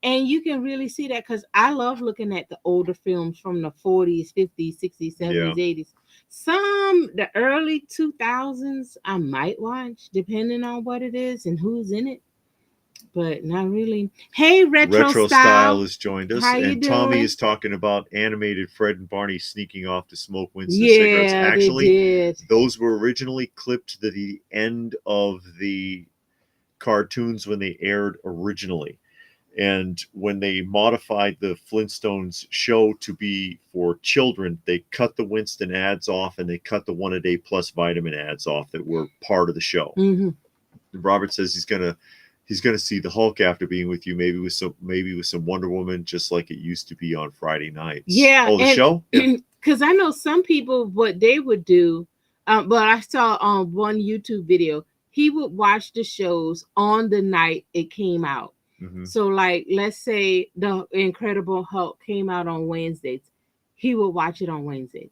And you can really see that because I love looking at the older films from the 40s, 50s, 60s, 70s, 80s. Some, the early 2000s, I might watch, depending on what it is and who's in it. But not really. Hey, Retro Style has joined us. How you and Tommy doing? is talking about animated Fred and Barney sneaking off to smoke Winston Yeah, cigarettes. Actually, they did. Those were originally clipped to the end of the cartoons when they aired originally. And when they modified the Flintstones show to be for children, they cut the Winston ads off and they cut the 1 a day plus vitamin ads off that were part of the show. Mm-hmm. Robert says he's gonna see the Hulk after being with you, maybe with some Wonder Woman, just like it used to be on Friday nights. Yeah. Oh, the show? Because I know some people, what they would do, but I saw on one YouTube video, he would watch the shows on the night it came out. Mm-hmm. So, like, let's say the Incredible Hulk came out on Wednesdays. He would watch it on Wednesdays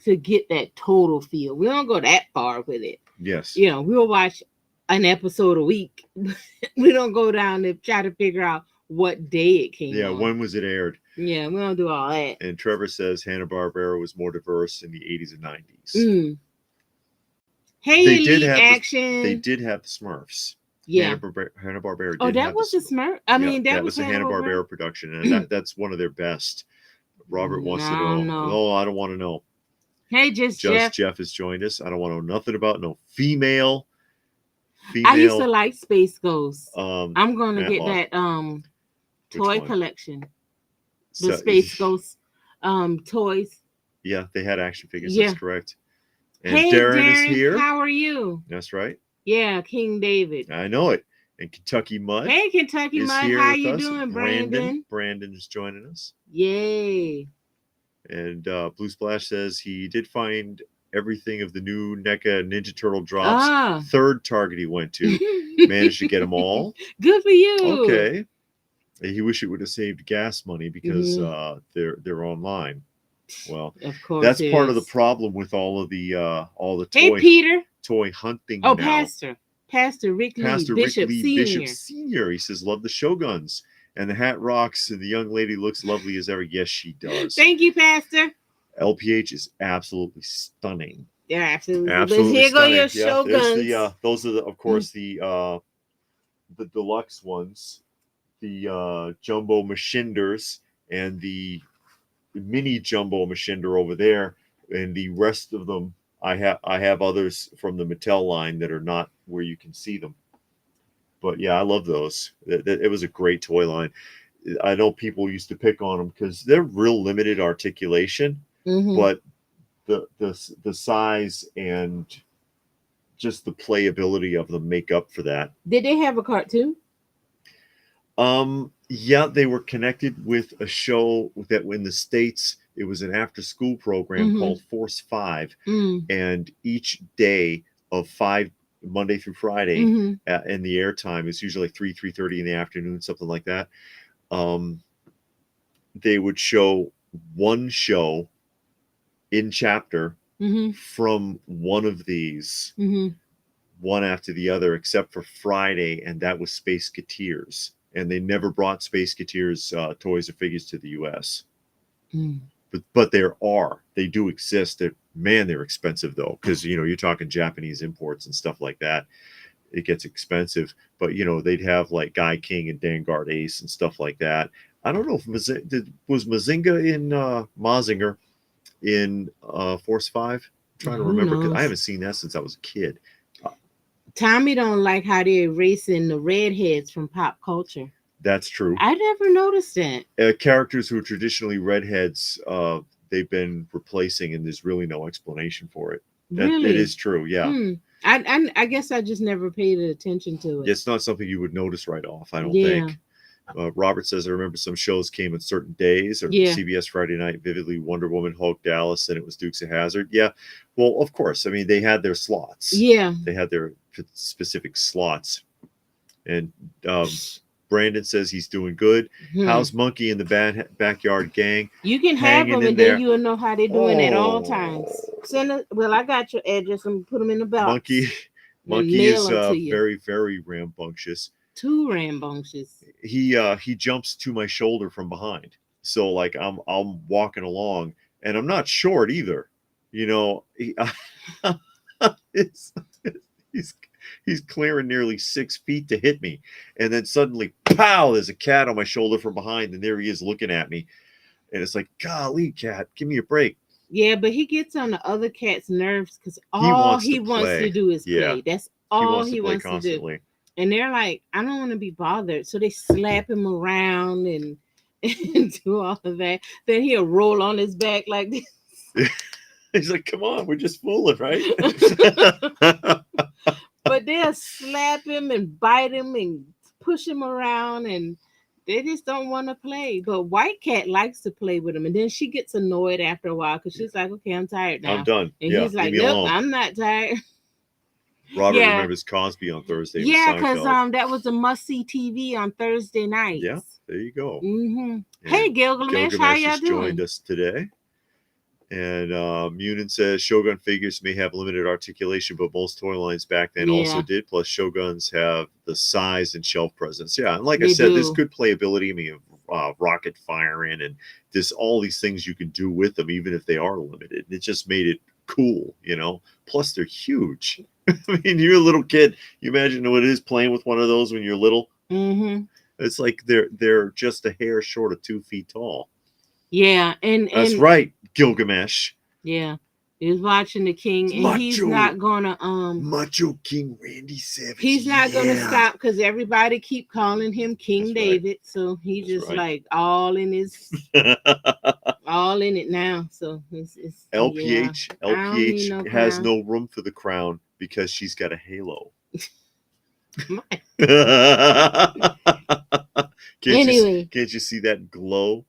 to get that total feel. We don't go that far with it. Yes. We'll watch an episode a week. We don't go down to try to figure out what day it came out. Yeah, when was it aired? Yeah, we don't do all that. And Trevor says Hanna-Barbera was more diverse in the 80s and 90s. Hey, they did have Action. They did have the Smurfs. Yeah. Hanna-Barbera did Oh, that was the Smurf? I mean, that was a Hanna-Barbera production, and that's one of their best. Robert wants to know. No, I don't want to know. Hey, Jeff. Jeff has joined us. I don't want to know nothing about no female. I used to like Space Ghost. I'm going to get that toy collection. The Space Ghost toys. Yeah, they had action figures. Yeah. That's correct. And hey, Darren is here. How are you? That's right. Yeah, King David. I know it. And Kentucky Mud. Hey, Kentucky Mud. How you doing, Brandon? Brandon is joining us. Yay. And Blue Splash says he did find everything of the new NECA Ninja Turtle drops. Third target he went to. Managed to get them all. Good for you. Okay. He wish it would have saved gas money because they're online. Well, of course, that's part of the problem with all the toy hunting. Oh, now. Pastor Rick Lee, Bishop Senior. He says, love the Shoguns. And the hat rocks, and the young lady looks lovely as ever. Yes, she does. Thank you, Pastor. LPH is absolutely stunning. Yeah, absolutely. But here go your Shoguns. Those are of course the deluxe ones, the jumbo Machinders, and the mini jumbo Machinder over there, and the rest of them I have others from the Mattel line that are not where you can see them. But yeah, I love those. It was a great toy line. I know people used to pick on them because they're real limited articulation, but the size and just the playability of them make up for that. Did they have a cartoon? Yeah, they were connected with a show that in the States, it was an after-school program called Force 5, and each day of 5 Monday through Friday, in the airtime is usually 3:30 in the afternoon, something like that. They would show one show in chapter from one of these, one after the other, except for Friday, and that was Space Gateers. And they never brought Space Gateers toys or figures to the U.S. But they do exist. They're expensive though, because you're talking Japanese imports and stuff like that. it gets expensive. But they'd have like Guy King and Vanguard Ace and stuff like that. I don't know if was Mazinga in Mazinger in Force 5. I'm trying to Who remember because I knows? haven't seen that since I was a kid. Tommy don't like how they're erasing the redheads from pop culture. That's true. I never noticed that. Characters who are traditionally redheads, they've been replacing, and there's really no explanation for it. Really? It is true, yeah. I guess I just never paid attention to it. It's not something you would notice right off, I don't think. Robert says, I remember some shows came on certain days, or CBS Friday night, vividly Wonder Woman, Hulk, Dallas, and it was Dukes of Hazzard. Yeah, well, of course. I mean, they had their slots. Yeah. They had their specific slots. And Brandon says he's doing good. How's Monkey in the Backyard Gang? You can have them, and then you'll know how they're doing at all times. Well, I got your address and put them in the box. Monkey is very, very rambunctious. Too rambunctious. He jumps to my shoulder from behind. So like I'm walking along, and I'm not short either. He's clearing nearly 6 feet to hit me, and then suddenly, pow! There's a cat on my shoulder from behind, and there he is looking at me, and it's like, golly, cat, give me a break. Yeah, but he gets on the other cat's nerves because all he wants to do is play. That's all he wants to do. And they're like, I don't want to be bothered. So they slap him around and do all of that. Then he'll roll on his back like this. He's like, come on, we're just fooling, right? But they'll slap him and bite him and push him around, and they just don't want to play. But White Cat likes to play with him. And then she gets annoyed after a while because she's like, okay, I'm tired now. I'm done. And he's like, nope, I'm not tired. Robert remembers Cosby on Thursday. Yeah, because that was a must-see TV on Thursday nights. Yeah, there you go. Hey, Gilgamesh, how y'all doing? Joined us today. And Munin says Shogun figures may have limited articulation, but most toy lines back then also did. Plus, Shoguns have the size and shelf presence. Yeah, and like I said, there's good playability. I mean, rocket firing, and there's all these things you can do with them, even if they are limited. It just made it cool, Plus, they're huge. I mean, you're a little kid. You imagine what it is playing with one of those when you're little. It's like they're just a hair short of 2 feet tall. Yeah, and that's right, Gilgamesh. Yeah, he's watching the King, and he's not gonna Macho King Randy Savage. He's not gonna stop because everybody keep calling him King David, so he just like all in his all in it now. So it's LPH has no room for the crown because she's got a halo. Can't you see that glow?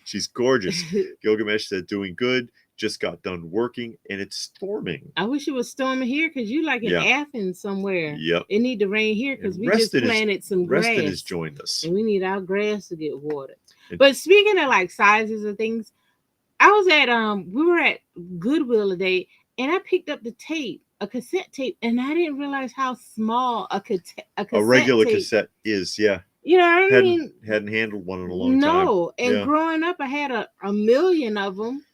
She's gorgeous. Gilgamesh said, doing good. Just got done working, and it's storming. I wish it was storming here because you like in Athens somewhere. Yep. It need to rain here because we just planted some grass. Reston has joined us. And we need our grass to get watered. But speaking of like sizes of things, I was at we were at Goodwill today, and I picked up the tape, a cassette tape, and I didn't realize how small a regular cassette is. Yeah. You know what I mean? Hadn't handled one in a long time. No, and growing up, I had a million of them,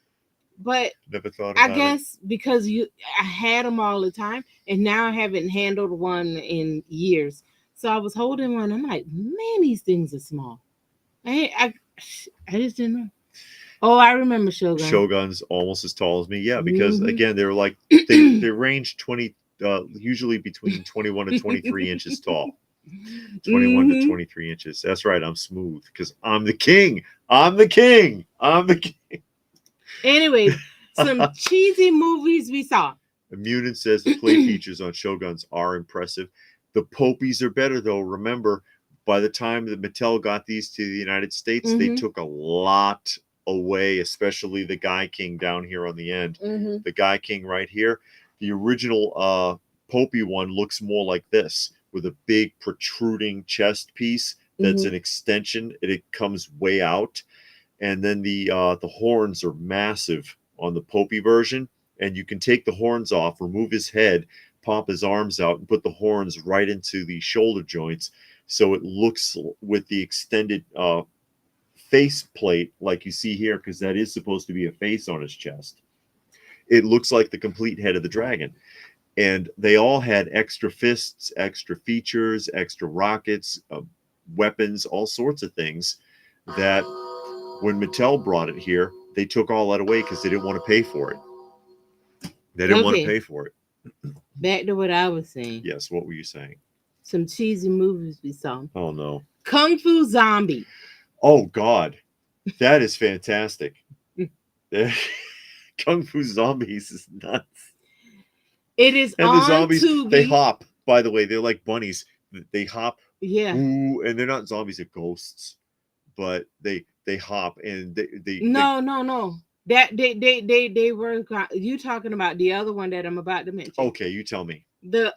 but never thought. I guess because I had them all the time, and now I haven't handled one in years. So I was holding one. I'm like, man, these things are small. I just didn't know. Oh, I remember Shogun. Shogun's almost as tall as me. Yeah, because again, they're like they range 20, usually between 21 and 23 inches tall. 21 to 23 inches. That's right. I'm smooth because I'm the king. I'm the king. Anyway, some cheesy movies we saw. Munin says the play features on Shoguns are impressive. The Popies are better though. Remember, by the time that Mattel got these to the United States, they took a lot away, especially the Guy King down here on the end. The Guy King right here. The original Popie one looks more like this, with a big protruding chest piece that's an extension. It comes way out. And then the horns are massive on the Popie version. And you can take the horns off, remove his head, pop his arms out, and put the horns right into the shoulder joints. So it looks with the extended face plate like you see here, because that is supposed to be a face on his chest. It looks like the complete head of the dragon. and they all had extra fists, extra features, extra rockets, weapons, all sorts of things that when Mattel brought it here, they took all that away because they didn't want to pay for it. They didn't want to pay for it. Back to what I was saying. Yes, what were you saying? Some cheesy movies we saw. Oh, no. Kung Fu Zombie. Oh, God. That is fantastic. Kung Fu Zombies is nuts. It is and on the zombies, Tubi. They hop, by the way. They're like bunnies. They hop. Yeah. Ooh, and they're not zombies, they're ghosts. But they hop and they No. That they were, you talking about the other one that I'm about to mention. Okay, you tell me. The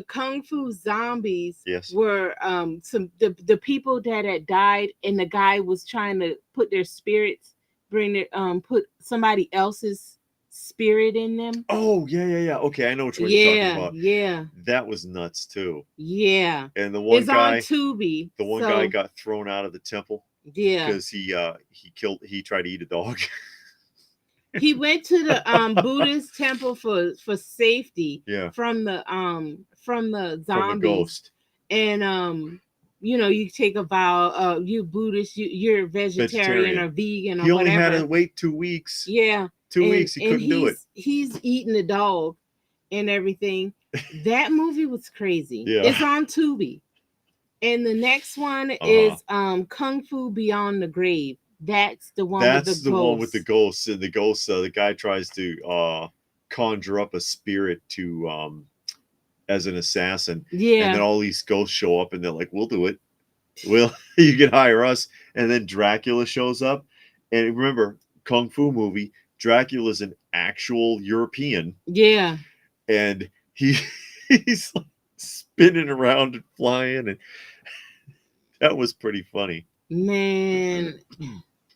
Kung Fu Zombies, yes, were the people that had died, and the guy was trying to put their spirits, put somebody else's spirit in them. Oh, yeah. Okay, I know which one you're talking about. Yeah. That was nuts too. Yeah. And the one it's guy on Tubi. The one guy got thrown out of the temple. Yeah. Because he tried to eat a dog. He went to the Buddhist temple for safety. Yeah. From the zombies. From a ghost. And you take a vow, you Buddhist, you're vegetarian or vegan or whatever. He only had to wait 2 weeks. Yeah. 2 weeks, he couldn't do it. He's eating a dog and everything. That movie was crazy. Yeah. It's on Tubi. And the next one is Kung Fu Beyond the Grave. That's the one with the ghosts. That's the one with the ghosts. And the ghosts, the guy tries to conjure up a spirit to as an assassin. Yeah. And then all these ghosts show up and they're like, we'll do it. You can hire us. And then Dracula shows up. And remember, Kung Fu movie, Dracula's an actual European. Yeah. And he's like spinning around and flying, and that was pretty funny. Man,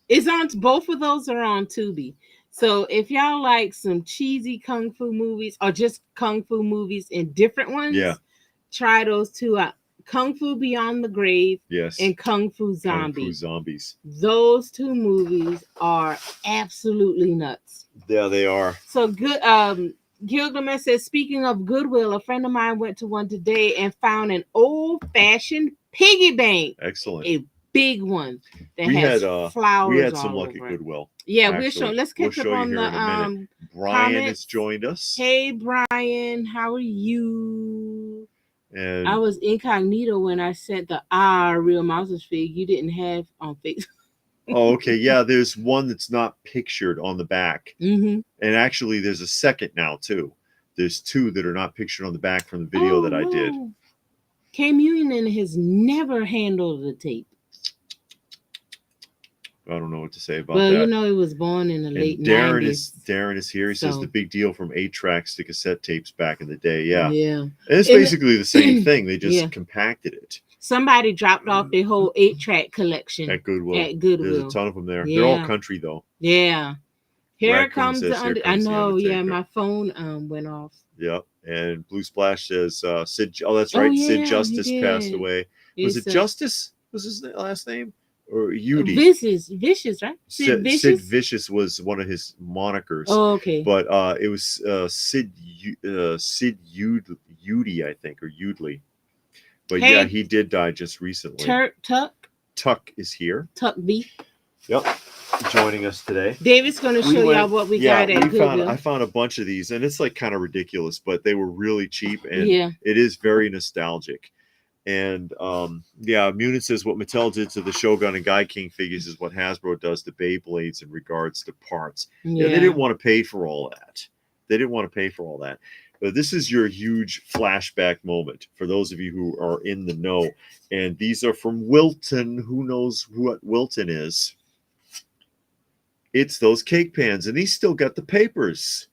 it's on, both of those are on Tubi. So if y'all like some cheesy Kung Fu movies or just Kung Fu movies and different ones, try those two out. Kung Fu Beyond the Grave, yes, and Kung Fu Zombies. Kung Fu Zombies. Those two movies are absolutely nuts. Yeah, they are. So good. Gilgamesh says, speaking of Goodwill, a friend of mine went to one today and found an old-fashioned piggy bank. Excellent. A big one that has flowers. We had some luck at Goodwill. Yeah, we're showing. Let's catch up on the Brian comments. has joined us. Hey, Brian, how are you? And I was incognito when I sent the Real Mousers fig you didn't have on Facebook. Oh, okay. Yeah, there's one that's not pictured on the back. Mm-hmm. And actually, there's a second now, too. There's two that are not pictured on the back from the video that I did. Cam Union has never handled the tape. I don't know what to say about that. Well, it was born in the late 90s. Darren is here. He says the big deal from 8-tracks to cassette tapes back in the day. Yeah. Yeah. And it's basically the same thing. They just compacted it. Somebody dropped off their whole 8-track collection at Goodwill. There's a ton of them there. Yeah. They're all country, though. Yeah. Here comes the I know. Yeah, my phone went off. Yep. And Blue Splash says Sid. Oh, that's right. Sid Justice passed away. Was it Justice? Was his last name? Or Udy? Vicious, right? Sid Vicious was one of his monikers. Oh, okay. But it was Sid Udy, I think, or Udley. But yeah, he did die just recently. Tuck is here. Tuck B. Yep. Joining us today. David's going to show y'all what we got at Goodwill. I found a bunch of these, and it's like kind of ridiculous, but they were really cheap, and it is very nostalgic. And Munin says what Mattel did to the Shogun and Guy King figures is what Hasbro does to Beyblades in regards to parts. Yeah, they didn't want to pay for all that. But this is your huge flashback moment for those of you who are in the know. And these are from Wilton. Who knows what Wilton is? It's those cake pans, and these still got the papers.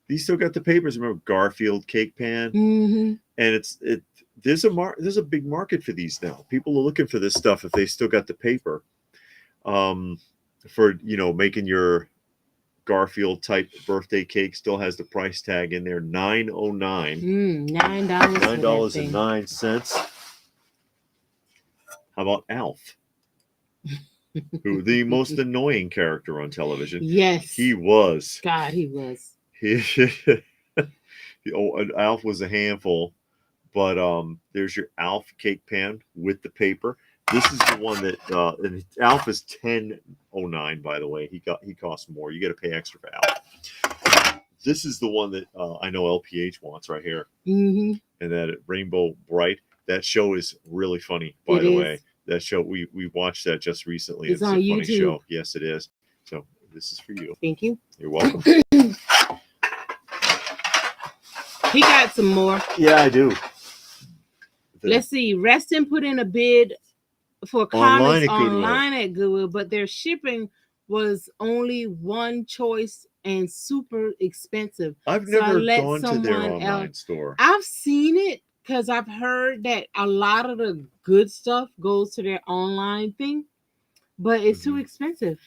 Remember Garfield cake pan? Mm-hmm. And there's a big market for these now. People are looking for this stuff if they still got the paper. For making your Garfield type birthday cake, still has the price tag in there, $9.09. $9.09. How about Alf? Who the most annoying character on television? Yes, he was. God, he was. Oh, an Alf was a handful, but there's your Alf cake pan with the paper. This is the one that and Alf is $10.09, by the way. He costs more. You got to pay extra for Alf. This is the one that I know LPH wants right here, Mm-hmm. and that Rainbow Bright. That show is really funny, by the way. That show we watched that just recently. It's on a YouTube. Funny show. Yes, it is. So this is for you. Thank you. You're welcome. He got some more. Yeah, I do. Let's see. Reston put in a bid for comics online at Goodwill, but their shipping was only one choice and super expensive. I've never gone to their online store. I've seen it because I've heard that a lot of the good stuff goes to their online thing, but it's too expensive.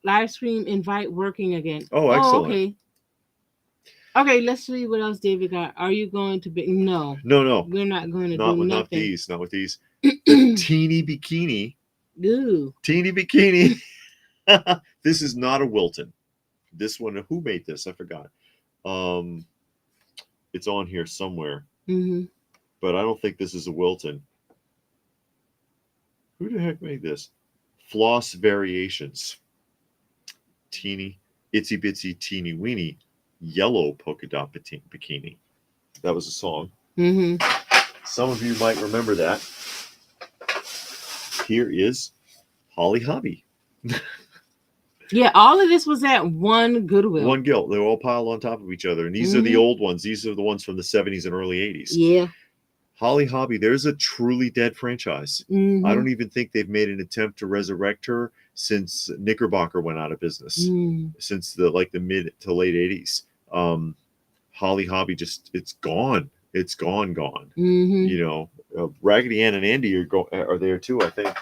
Live stream invite working again. Oh, excellent. Okay. Okay, let's see what else David got. Are you going to be? No. We're not going to do nothing. Not with these. The teeny bikini. Ooh. Teeny bikini. This is not a Wilton. This one, who made this? I forgot. It's on here somewhere. Mm-hmm. But I don't think this is a Wilton. Who the heck made this? Floss Variations. Teeny, itsy bitsy, teeny weeny, yellow polka dot bikini. That was a song. Mm-hmm. Some of you might remember that. Here is Holly Hobby. Yeah, all of this was at one Goodwill. One guild. They were all piled on top of each other. And these are the old ones. These are the ones from the 70s and early 80s. Yeah. Holly Hobby, there's a truly dead franchise. Mm-hmm. I don't even think they've made an attempt to resurrect her since Knickerbocker went out of business. Since the mid to late 80s. Holly Hobby it's gone. It's gone. Mm-hmm. You know, Raggedy Ann and Andy are there too, I think.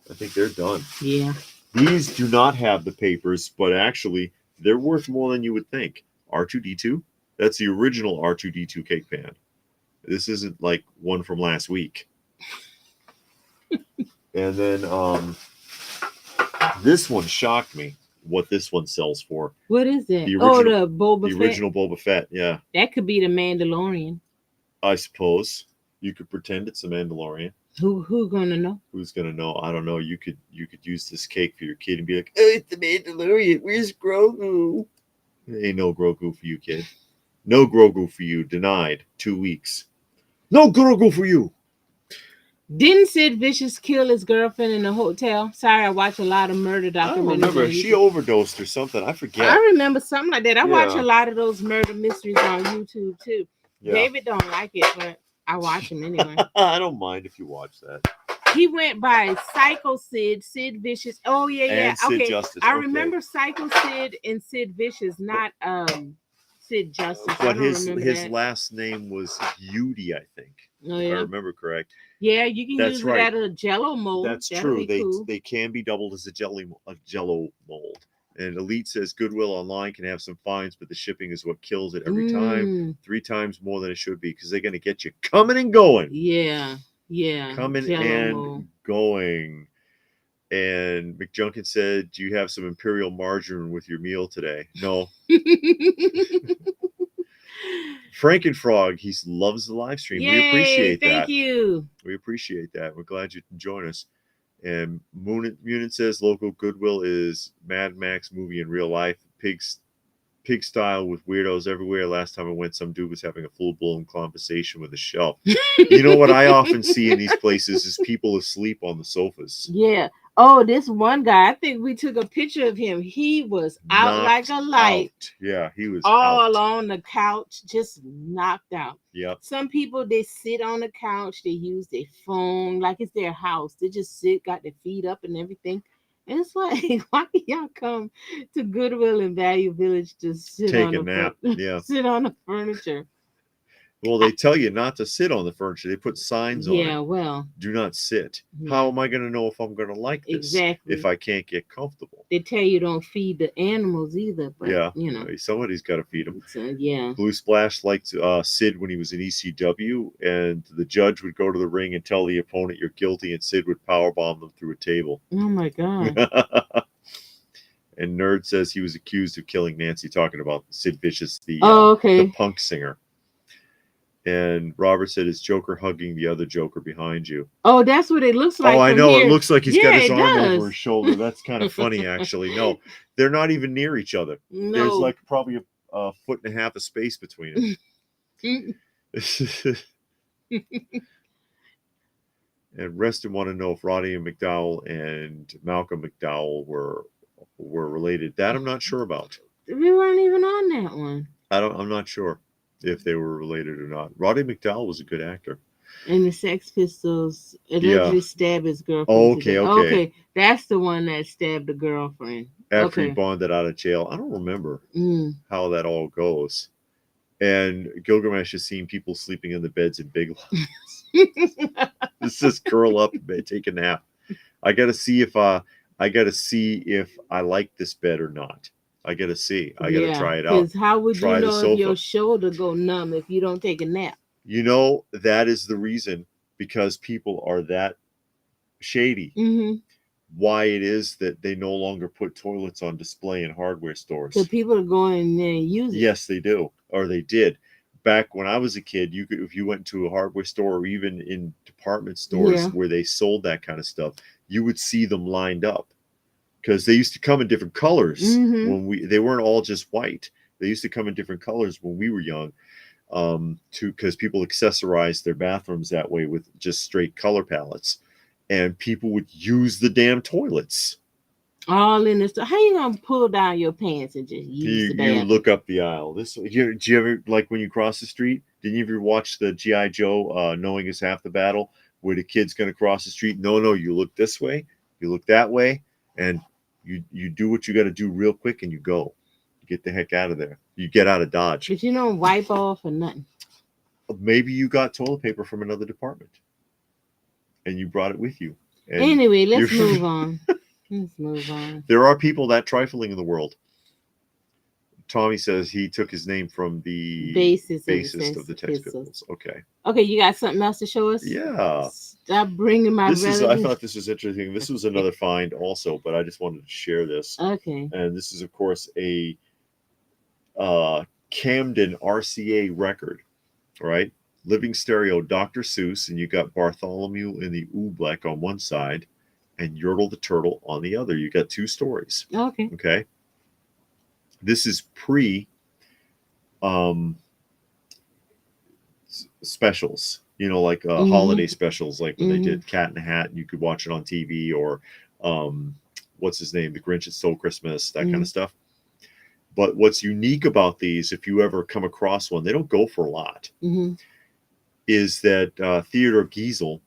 I think they're done. Yeah. These do not have the papers, but actually they're worth more than you would think. R2D2, that's the original R2D2 cake pan. This isn't like one from last week. And then this one shocked me. What this one sells for? What is it? The Boba Fett. The original Boba Fett. Yeah. That could be the Mandalorian. I suppose you could pretend it's a Mandalorian. Who gonna know? Who's gonna know? I don't know. You could use this cake for your kid and be like, "Oh, it's the Mandalorian. Where's Grogu?" There ain't no Grogu for you, kid. No Grogu for you. Denied. 2 weeks. No Grogu for you. Didn't Sid Vicious kill his girlfriend in a hotel? Sorry, I watch a lot of murder documentaries. I don't remember. She overdosed or something. I forget. I remember something like that. I watch a lot of those murder mysteries on YouTube too. Yeah. David don't like it, but I watch them anyway. I don't mind if you watch that. He went by Psycho Sid Vicious. Oh yeah. And Sid okay. Justice. I remember Psycho Sid and Sid Vicious, not Sid Justice. But his last name was Yudi, I think. Oh, if yeah. I remember correct. Yeah, you can use it at a Jello mold. That's true. They can be doubled as a Jello mold. And Elite says Goodwill online can have some fines, but the shipping is what kills it every time. 3 times more than it should be because they're going to get you coming and going. Yeah. Coming Jello and mold. Going. And McJunkin said, "Do you have some Imperial margarine with your meal today?" No. Frankenfrog, he loves the live stream. Yay, we appreciate that. Thank you. We appreciate that. We're glad you can join us. And Munin says local Goodwill is Mad Max movie in real life. Pig style with weirdos everywhere. Last time I went, some dude was having a full-blown conversation with a shelf. You know what I often see in these places is people asleep on the sofas. Yeah. Oh, this one guy, I think we took a picture of him. He was out like a light. Yeah, he was all on the couch, just knocked out. Yep. Some people, they sit on the couch, they use their phone like it's their house. They just sit, got their feet up and everything. And it's like, why y'all come to Goodwill and Value Village to sit take a nap? Yeah, sit on the furniture. Well, they tell you not to sit on the furniture. They put signs on it. Yeah, well. Do not sit. How am I going to know if I'm going to like this? Exactly. If I can't get comfortable. They tell you don't feed the animals either. But, yeah. You know. Somebody's got to feed them. So, yeah. Blue Splash liked Sid when he was in ECW. And the judge would go to the ring and tell the opponent you're guilty. And Sid would powerbomb them through a table. Oh, my God. And Nerd says he was accused of killing Nancy, talking about Sid Vicious, the punk singer. And Robert said, "Is Joker hugging the other Joker behind you?" Oh, that's what it looks like. Oh, I from know. It here. looks like he's got Yeah, his it arm does. over his shoulder. That's kind of funny, actually. No, they're not even near each other. There's No. like probably a foot and a half of space between them. And Reston want to know if Roddy McDowell and Malcolm McDowell were related. That I'm not sure about. We weren't even on that one. I'm not sure if they were related or not. Roddy McDowell was a good actor. And the Sex Pistols allegedly Yeah. stabbed his girlfriend. Oh, okay, okay. That's the one that stabbed the girlfriend. After he bonded out of jail. I don't remember how that all goes. And Gilgamesh has seen people sleeping in the beds in Big Lots. This says curl up and take a nap. I gotta see if I like this bed or not. I gotta see. I gotta try it out. Because how would you know if your shoulder go numb if you don't take a nap? You know, that is the reason, because people are that shady. Why it is that they no longer put toilets on display in hardware stores. So people are going in there and using it. Yes, they do. Or they did. Back when I was a kid, you could, if you went to a hardware store or even in department stores where they sold that kind of stuff, you would see them lined up. Because they used to come in different colors when they weren't all just white. They used to come in different colors when we were young. Because people accessorized their bathrooms that way with just straight color palettes. And people would use the damn toilets. All in this. How you gonna pull down your pants and just use the bathroom? You look up the aisle. Do you ever, like when you cross the street? Didn't you ever watch the G.I. Joe, Knowing Is Half the Battle, where the kid's gonna cross the street? No, you look this way, you look that way, and you do what you got to do real quick, and you go. You get the heck out of there. You get out of Dodge. But you don't wipe off or nothing. Maybe you got toilet paper from another department, and you brought it with you. And anyway, let's move on. Let's move on. There are people that trifling in the world. Tommy says he took his name from the bassist of the Sex Pistols. Okay. Okay, you got something else to show us? Yeah. Stop bringing my I thought this was interesting. This was another find also, but I just wanted to share this. Okay. And this is, of course, a Camden RCA record, right? Living stereo, Dr. Seuss, and you got Bartholomew in the Oobleck on one side, and Yertle the Turtle on the other. You got two stories. Okay. Okay. This is pre specials, like holiday specials, like when they did Cat in the Hat, and you could watch it on TV, or what's his name, The Grinch That Stole Christmas, that kind of stuff. But what's unique about these, if you ever come across one, they don't go for a lot, is that Theodore Giesel,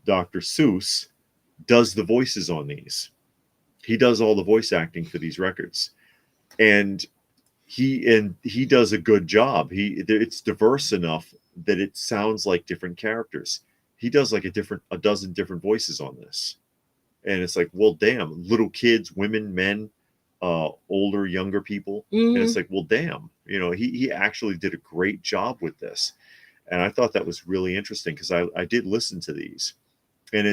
Dr. Seuss, does the voices on these. He does all the voice acting for these records. And he does a good job. It's diverse enough that it sounds like different characters. He does like a dozen different voices on this, and it's like, well, damn, little kids, women, men, older, younger people, and it's like, well, damn, he actually did a great job with this, and I thought that was really interesting because I did listen to these, and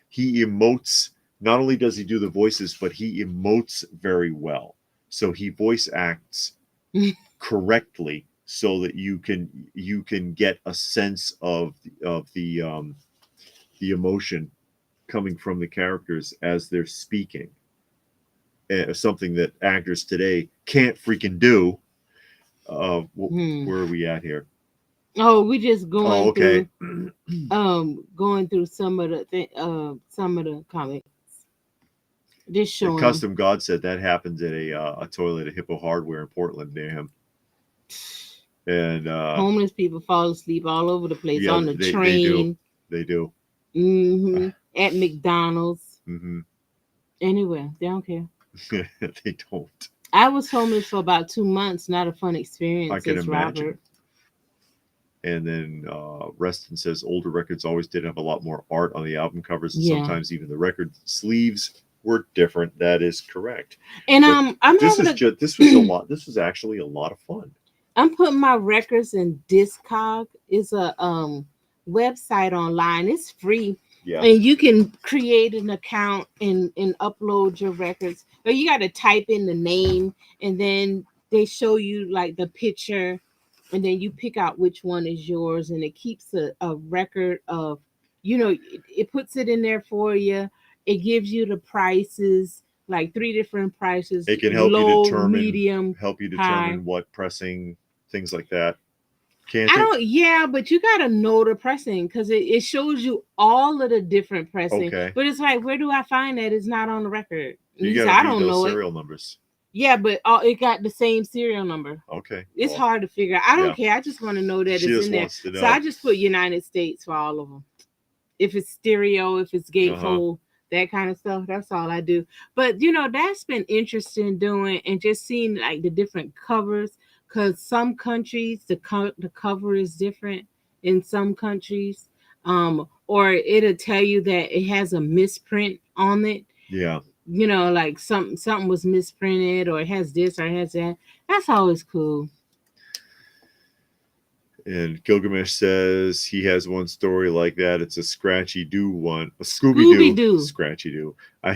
he emotes. Not only does he do the voices, but he emotes very well. So he voice acts correctly, so that you can get a sense of the emotion coming from the characters as they're speaking. Something that actors today can't freaking do. Where are we at here? Oh, we just going through going through some of the comics. Just showing. Custom God said that happened at a toilet at Hippo Hardware in Portland near him. And homeless people fall asleep all over the place on the train. They do. At McDonald's. Anywhere. They don't care. They don't. I was homeless for about 2 months. Not a fun experience. I can imagine. Robert. And then Reston says older records always did have a lot more art on the album covers, and sometimes even the record sleeves were different. That is correct. And this was a lot. This was actually a lot of fun. I'm putting my records in Discog. It's a website online. It's free. Yeah. And you can create an account and upload your records. But you got to type in the name, and then they show you like the picture and then you pick out which one is yours, and it keeps a record of, it puts it in there for you. It gives you the prices, like three different prices: It can low, medium, help you high. determine what pressing, things like that. Can't I it? don't. Yeah, but you gotta know the pressing because it shows you all of the different pressing. Okay. But it's like, where do I find that? It's not on the record. You Say, gotta I read don't those know serial it. numbers. Yeah, but it got the same serial number. Okay. It's hard to figure out. I don't yeah. care. I just want to know that She it's just in there. wants to know. So I just put United States for all of them. If it's stereo, if it's gatefold, that kind of stuff. That's all I do. But that's been interesting doing and just seeing like the different covers, because some countries the cover is different in some countries, or it'll tell you that it has a misprint on it. Yeah. Like something was misprinted, or it has this or it has that. That's always cool. And Gilgamesh says he has one story like that. It's a Scratchy Doo one. A Scooby Doo. Scratchy Doo. I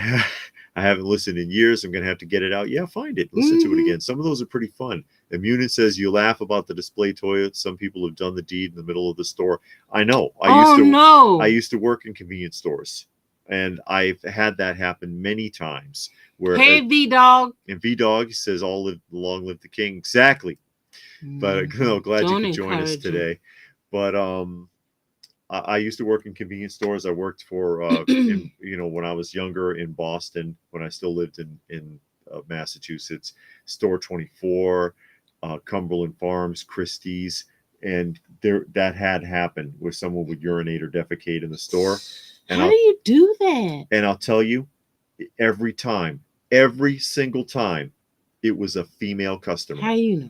haven't listened in years. I'm going to have to get it out. Yeah, find it. Listen to it again. Some of those are pretty fun. Immunin says you laugh about the display toilets. Some people have done the deed in the middle of the store. I know. I used to work in convenience stores. And I've had that happen many times. Where V-Dog. And V-Dog says, long live the king. Exactly. But glad you could join us today. But I used to work in convenience stores. I worked for when I was younger in Boston, when I still lived in Massachusetts, Store 24, Cumberland Farms, Christie's, and that had happened where someone would urinate or defecate in the store. And how do you do that? And I'll tell you, every single time, it was a female customer. How you know?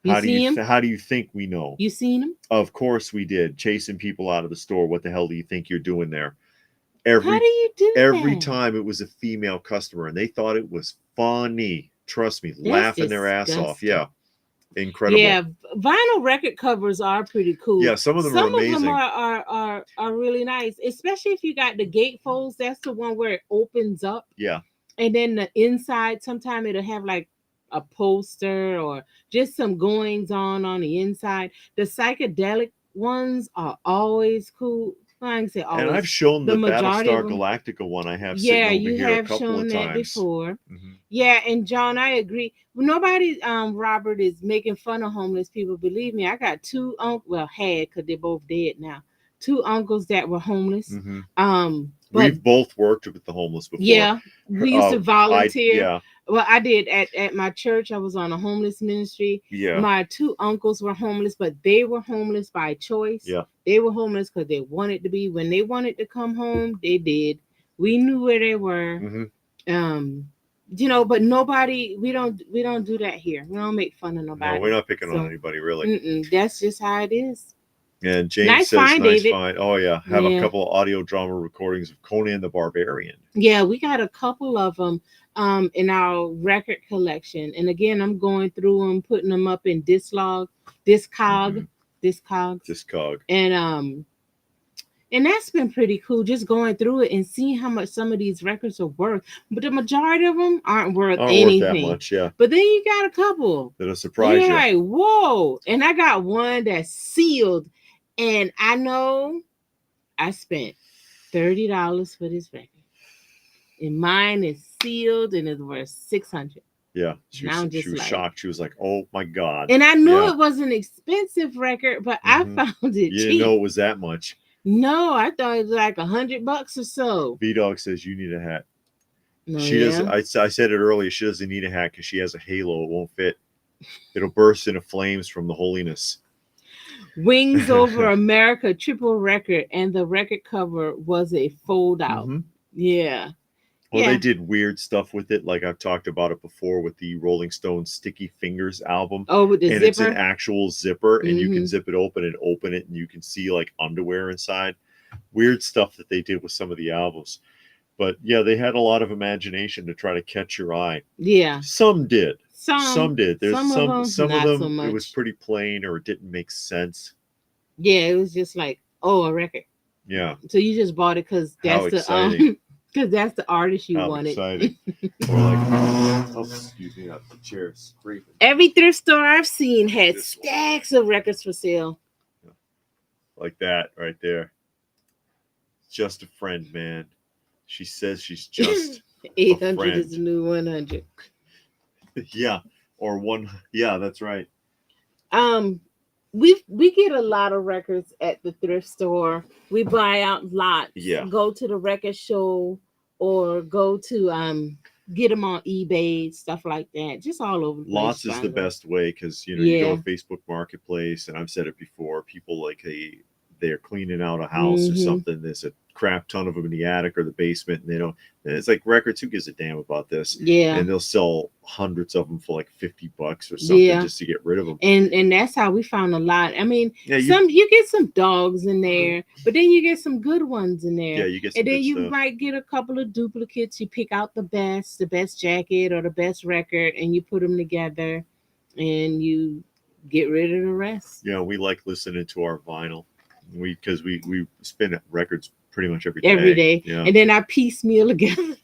How do you think we know? You seen him? Of course we did. Chasing people out of the store. What the hell do you think you're doing there? How do you do every that? time it was a female customer, and they thought it was funny. Trust me, laughing their ass off. Yeah. Incredible. Yeah, vinyl record covers are pretty cool. Yeah, some of them are amazing. Some of them are really nice, especially if you got the gatefolds. That's the one where it opens up. Yeah. And then the inside, sometimes it'll have like a poster or just some goings on the inside. The psychedelic ones are always cool. I can say always. And I've shown the Battlestar Galactica one. I have sitting over here a couple of times. That before. Mm-hmm. Yeah, and John, I agree. Nobody, Robert, is making fun of homeless people. Believe me, I got two had, because they're both dead now. Two uncles that were homeless. Mm-hmm. We've both worked with the homeless before. Yeah, we used to volunteer. Well, I did at my church. I was on a homeless ministry. Yeah. My two uncles were homeless, but they were homeless by choice. Yeah. They were homeless because they wanted to be. When they wanted to come home, they did. We knew where they were. Mm-hmm. But nobody. We don't do that here. We don't make fun of nobody. No, we're not picking on anybody, really. That's just how it is. And James says, nice find. Oh, yeah. Have a couple of audio drama recordings of Conan the Barbarian. Yeah, we got a couple of them in our record collection. And again, I'm going through them, putting them up in discog. And that's been pretty cool, just going through it and seeing how much some of these records are worth. But the majority of them aren't worth anything. Worth that much, yeah. But then you got a couple that'll surprise you. Like, whoa. And I got one that's sealed. And I know I spent $30 for this record. And mine is sealed and it's worth $600. Yeah. She was shocked. She was like, oh my God. And I knew it was an expensive record, but I found it cheap. You didn't know it was that much. No, I thought it was like $100 or so. V-Dog says you need a hat. No, she doesn't. I said it earlier. She doesn't need a hat because she has a halo. It won't fit. It'll burst into flames from the holiness. Wings Over America triple record, and the record cover was a fold out. Mm-hmm. Yeah. Well, they did weird stuff with it, like I've talked about it before with the Rolling Stones Sticky Fingers album. Oh, with the zipper? It's an actual zipper, and you can zip it open and open it, and you can see like underwear inside. Weird stuff that they did with some of the albums. But yeah, they had a lot of imagination to try to catch your eye. Yeah. Some did. Some did. There's some of them so it was pretty plain or it didn't make sense. Yeah, it was just like, a record. Yeah. So you just bought it because that's Because that's the artist you How wanted. exciting. Or like, oh, excuse me, the chair is scraping. Every thrift store I've seen had stacks of records for sale. Like that right there. Just a friend, man. She says she's just 800 is the new 100. Yeah, or one. Yeah, that's right. We get a lot of records at the thrift store. We buy out lots. Yeah. Go to the record show or go to get them on eBay, stuff like that. Just all over the place. Lots is the best way because you go to Facebook Marketplace, and I've said it before. People like they're cleaning out a house or something. There's a crap ton of them in the attic or the basement, and they don't. And it's like records. Who gives a damn about this? Yeah. And they'll sell hundreds of them for like $50 or something just to get rid of them. And that's how we found a lot. I mean, you get some dogs in there, but then you get some good ones in there. Yeah, you get some and then you stuff. Might get a couple of duplicates. You pick out the best jacket or the best record, and you put them together, and you get rid of the rest. Yeah, we like listening to our vinyl. Because we spin records pretty much every day. Yeah. And then I piecemeal together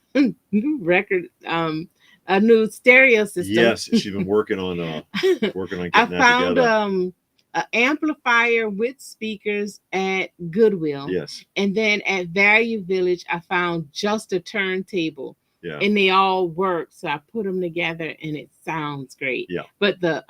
new record, a new stereo system. Yes, she's been working on getting I that found together. An amplifier with speakers at Goodwill. Yes. And then at Value Village, I found just a turntable. Yeah. And they all work, so I put them together, and it sounds great. Yeah. But the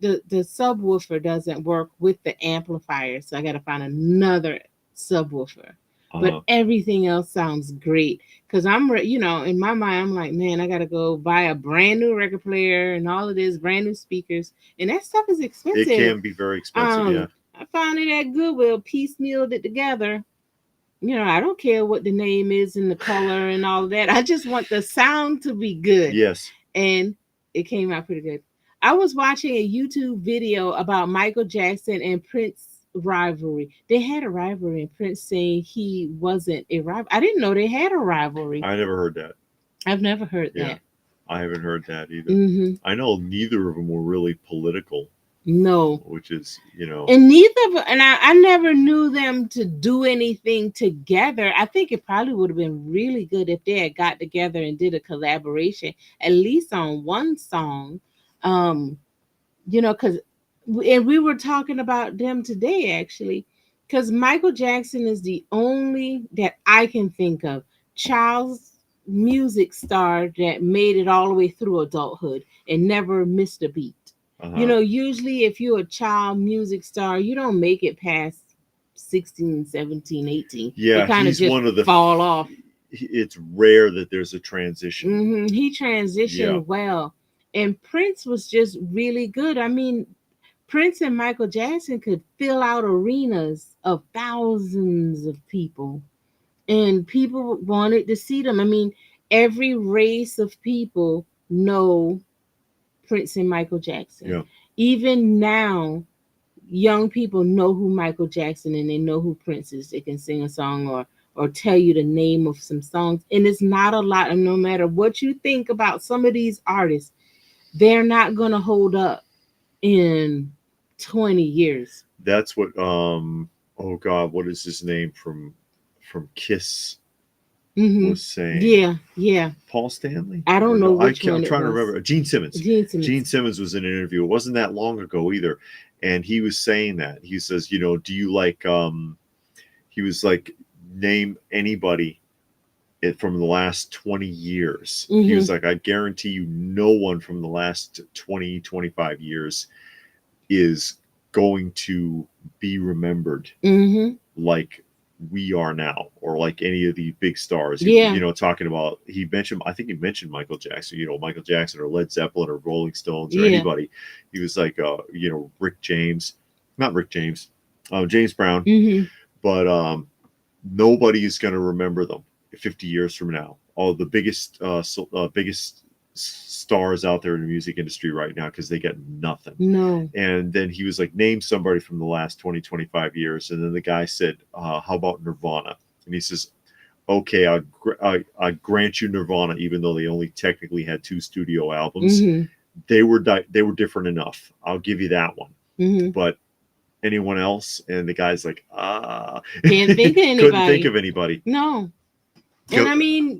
subwoofer doesn't work with the amplifier, so I got to find another subwoofer. But everything else sounds great because I'm, in my mind, I'm like, man, I got to go buy a brand new record player and all of this, brand new speakers, and that stuff is expensive. It can be very expensive. Yeah. I found it at Goodwill, piecemealed it together. I don't care what the name is and the color and all of that. I just want the sound to be good. Yes. And it came out pretty good. I was watching a YouTube video about Michael Jackson and Prince rivalry. They had a rivalry, and Prince saying he wasn't a rival. I didn't know they had a rivalry. I never heard that. I've never heard that. I haven't heard that either. I know neither of them were really political. No, which is and I never knew them to do anything together. I think it probably would have been really good if they had got together and did a collaboration, at least on one song. Because we were talking about them today actually, because Michael Jackson is the only that I can think of child's music star that made it all the way through adulthood and never missed a beat. Usually if you're a child music star, you don't make it past 16, 17, 18. Yeah, you kind of just one of the fall off. It's rare that there's a transition. He transitioned well. And Prince was just really good. I mean, Prince and Michael Jackson could fill out arenas of thousands of people. And people wanted to see them. I mean, every race of people know Prince and Michael Jackson. Yeah. Even now, young people know who Michael Jackson and they know who Prince is. They can sing a song or tell you the name of some songs. And it's not a lot. And no matter what you think about some of these artists, they're not going to hold up in 20 years. That's what, oh God, what is his name from Kiss? Was saying. Yeah. Paul Stanley? I don't know which one. I'm trying to remember. Gene Simmons. Gene Simmons was in an interview. It wasn't that long ago either. And he was saying that. He says, do you like, he was like, name anybody from the last 20 years. He was like, I guarantee you no one from the last 20, 25 years is going to be remembered like we are now, or like any of the big stars. Talking about, I think he mentioned Michael Jackson, Michael Jackson or Led Zeppelin or Rolling Stones or anybody. He was like, James Brown, but nobody is going to remember them 50 years from now. All the biggest stars out there in the music industry right now, because they get nothing. No. And then he was like, name somebody from the last 20, 25 years. And then the guy said, how about Nirvana? And he says, okay, I'd grant you Nirvana, even though they only technically had 2 studio albums. They were different enough. I'll give you that one. But anyone else? And the guy's like, can't think of anybody. Couldn't think of anybody. No. And I mean,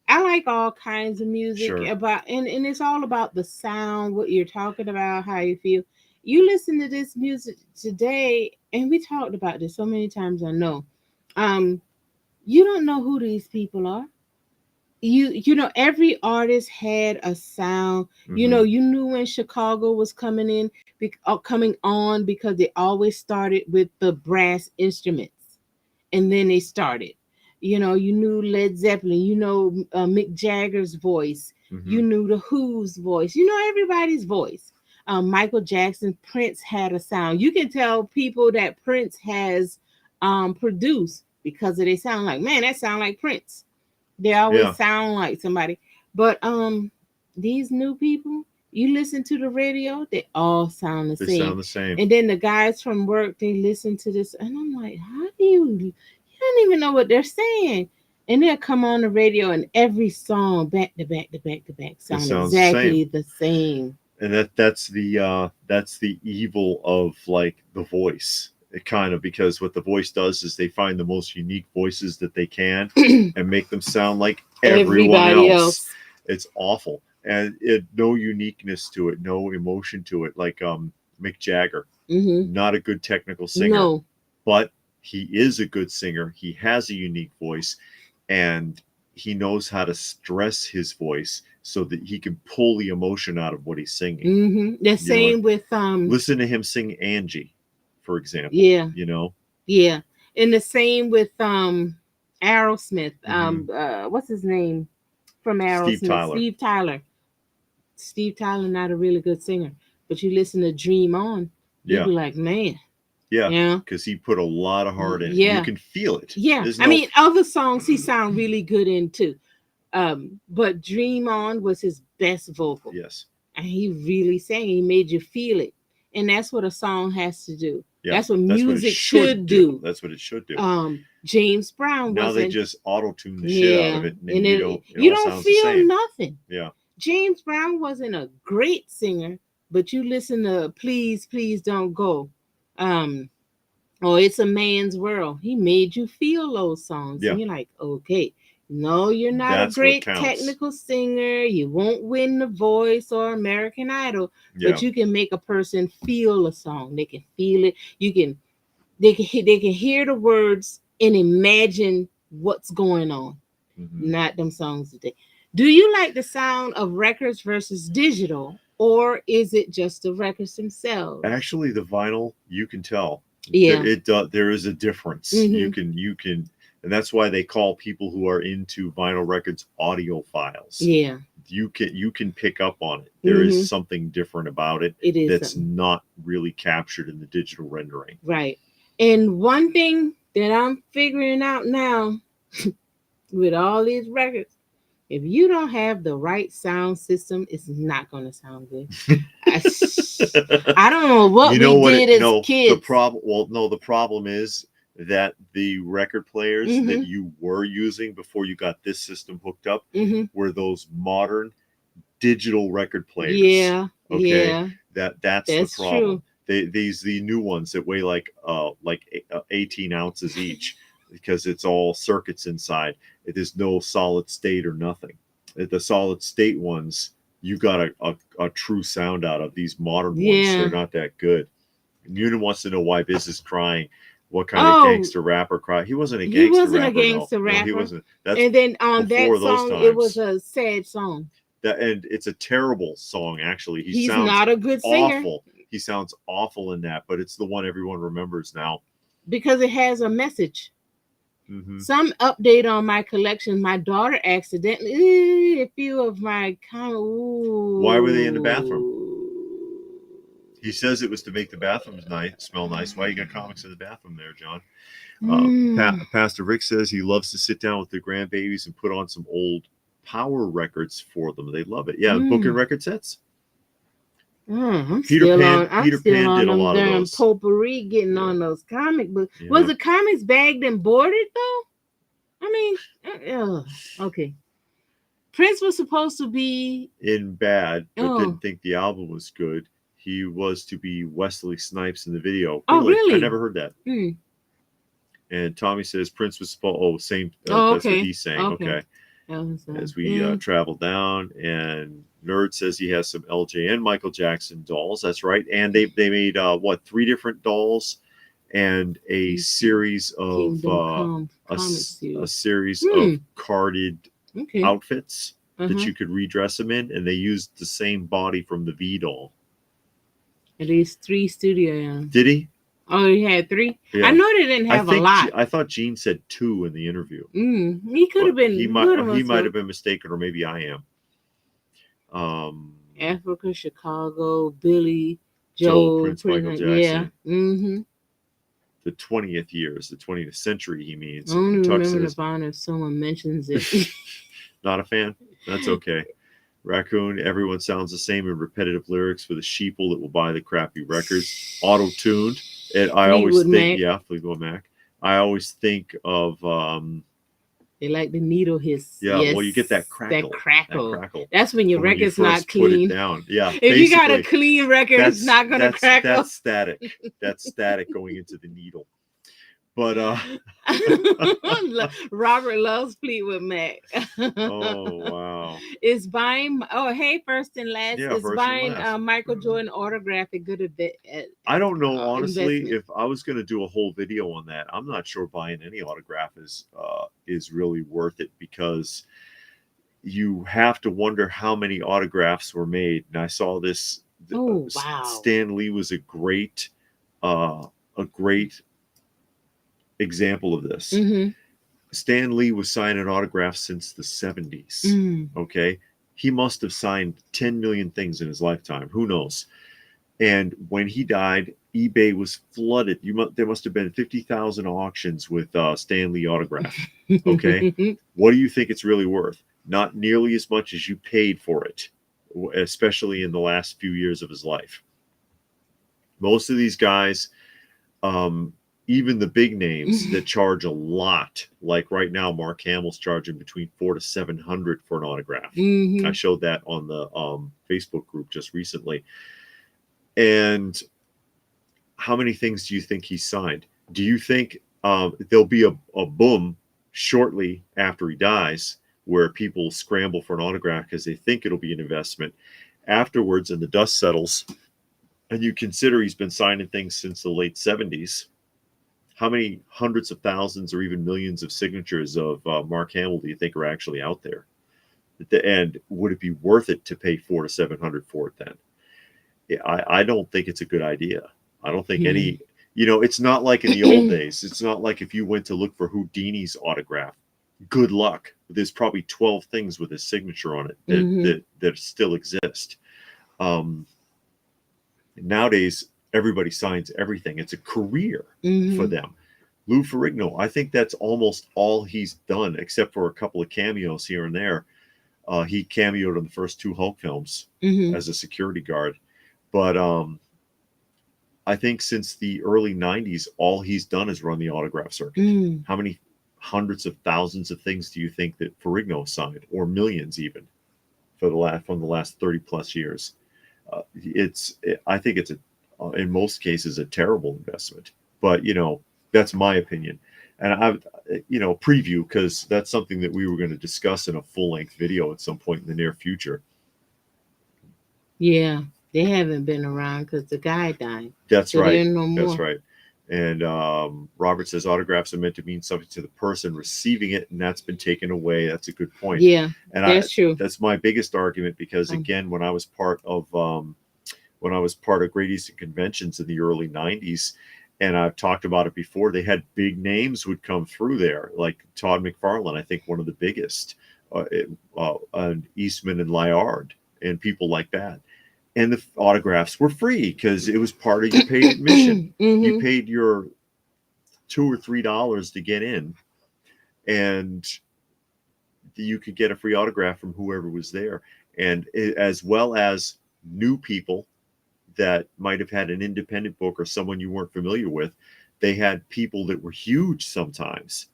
I like all kinds of music Sure. and it's all about the sound, what you're talking about, how you feel. You listen to this music today, and we talked about this so many times, I know. Um, you don't know who these people are. Every artist had a sound. Mm-hmm. You knew when Chicago was coming on because they always started with the brass instruments, and then they started. You knew Led Zeppelin, Mick Jagger's voice, Mm-hmm. you knew the Who's voice, everybody's voice. Michael Jackson, Prince had a sound. You can tell people that Prince has produced because of they sound like, man, that sound like Prince. They always Yeah. sound like somebody. But these new people, you listen to the radio, they all sound the They same. sound the same. And then the guys from work, they listen to this, and I'm like, how do you don't even know what they're saying? And they'll come on the radio, and every song back to back to back to back It sound sounds the exactly same. the same. And that's the evil of like the voice. It kind of, because what the voice does is they find the most unique voices that they can and make them sound like everyone Everybody else. else. It's awful. And no uniqueness to it, no emotion to it. Like Mick Jagger, not a good technical singer, No. but he is a good singer. He has a unique voice, and he knows how to stress his voice so that he can pull the emotion out of what he's singing. The same with Listen to him sing Angie, for example. Yeah. Yeah. And the same with Aerosmith. What's his name from Aerosmith? Steve Tyler, not a really good singer, but you listen to Dream On, you'd be like, man. Yeah, because he put a lot of heart in it. Yeah. You can feel it. Yeah. I mean, other songs he sound really good in too. But Dream On was his best vocal. Yes. And he really sang. He made you feel it. And that's what a song has to do. Yeah, that's what music should do. That's what it should do. James Brown now they just auto-tune the shit out of it, and you don't feel nothing. Yeah. James Brown wasn't a great singer, but you listen to Please, Please Don't Go. It's a Man's World. He made you feel those songs. Yeah. And you're like, okay, no, you're not a great technical singer. You won't win The Voice or American Idol, but you can make a person feel a song. They can feel it. They can hear the words and imagine what's going on. Not them songs today. Do you like the sound of records versus digital, or is it just the records themselves? Actually, the vinyl, you can tell. Yeah, there is a difference. You can, and that's why they call people who are into vinyl records audiophiles. Yeah, you can pick up on it. There is something different about it. It is that's not really captured in the digital rendering. Right. And one thing that I'm figuring out now with all these records, if you don't have the right sound system, it's not going to sound good. I don't know what we did as kids. The problem is that the record players that you were using before you got this system hooked up were those modern digital record players. Yeah. Okay. Yeah. That's the problem. True. The new ones that weigh like 18 ounces each, because it's all circuits inside. It is no solid state or nothing. The solid state ones, you got a true sound out of. These modern ones, they're not that good. Newton wants to know why Biz is crying. What kind of gangster rapper cry? He wasn't a gangster rapper. No, he wasn't. And then on that song, it was a sad song. And it's a terrible song, actually. He's not a good singer. Awful. He sounds awful in that, but it's the one everyone remembers now. Because it has a message. Some update on my collection. My daughter accidentally, a few of my Why were they in the bathroom? He says it was to make the bathrooms smell nice. Why you got comics in the bathroom there, John? Pastor Rick says he loves to sit down with the grandbabies and put on some old power records for them. They love it. Yeah, booking record sets. Peter Pan did a lot of those. Potpourri getting on those comic books. Yeah. Was the comics bagged and boarded though? I mean, okay. Prince was supposed to be in bad, but didn't think the album was good. He was to be Wesley Snipes in the video. Oh, really? I never heard that. And Tommy says Prince was supposed. Oh, same. Oh, That's what okay. he's saying. Okay. Okay. As we travel down, and Nerd says he has some LJ and Michael Jackson dolls. That's right. And they made 3 different dolls, and a series of a series of carded outfits that you could redress them in, and they used the same body from the V doll. At least 3 studio. Did he? Oh, he had 3. Yeah. I know they didn't have a lot. I thought Gene said 2 in the interview. He could have been. He might have been mistaken, or maybe I am. Africa, Chicago, Billy, Joe, Prince Michael Jackson. Yeah. The 20th years, the 20th century. He means. I don't remember Nirvana if someone mentions it. Not a fan. That's okay. Raccoon, everyone sounds the same in repetitive lyrics for the sheeple that will buy the crappy records. Auto-tuned. And I always think, Fleetwood Mac. I always think of they like the needle hiss. Yeah, yes. Well, you get that crackle. That crackle. That's when your record's not clean. Put it down. Yeah. If you got a clean record, it's not gonna crackle. That's static. That's static going into the needle. But Robert loves Fleetwood Mac. Oh wow! Is buying hey first and last is buying last. Michael Jordan autograph a good I don't know honestly investment. If I was going to do a whole video on that. I'm not sure buying any autograph is really worth it, because you have to wonder how many autographs were made. And I saw this. Oh wow! Stan Lee was a great example of this. Stan Lee was signing autographs since the 70s. Okay. He must have signed 10 million things in his lifetime. Who knows? And when he died, eBay was flooded. There must have been 50,000 auctions with Stan Lee autograph. Okay. What do you think it's really worth? Not nearly as much as you paid for it, especially in the last few years of his life. Most of these guys, even the big names that charge a lot, like right now, Mark Hamill's charging between $400 to $700 for an autograph. I showed that on the Facebook group just recently. And how many things do you think he signed? Do you think there'll be a boom shortly after he dies where people scramble for an autograph because they think it'll be an investment? Afterwards, and the dust settles, and you consider he's been signing things since the late 70s, how many hundreds of thousands or even millions of signatures of Mark Hamill do you think are actually out there? And would it be worth it to pay $400 to $700 for it then? I don't think it's a good idea. I don't think any, it's not like in the old days. It's not like if you went to look for Houdini's autograph. Good luck. There's probably 12 things with his signature on it that still exist. Nowadays, everybody signs everything. It's a career for them. Lou Ferrigno, I think that's almost all he's done, except for a couple of cameos here and there. He cameoed in the first 2 Hulk films as a security guard. But I think since the early 90s, all he's done is run the autograph circuit. How many hundreds of thousands of things do you think that Ferrigno signed, or millions even, from the last 30 plus years? I think it's in most cases a terrible investment, but that's my opinion. And I preview, because that's something that we were going to discuss in a full-length video at some point in the near future. Yeah, they haven't been around because the guy died. That's right. That's right. And Robert says autographs are meant to mean something to the person receiving it, and that's been taken away. That's a good point. Yeah, and that's true. That's my biggest argument, because again, when I was part of Great Eastern Conventions in the early 90s, and I've talked about it before, they had big names would come through there, like Todd McFarlane, I think one of the biggest, and Eastman and Layard, and people like that. And the autographs were free because it was part of your paid admission. You paid your $2 or $3 to get in, and you could get a free autograph from whoever was there. And as well as new people that might have had an independent book or someone you weren't familiar with, they had people that were huge sometimes,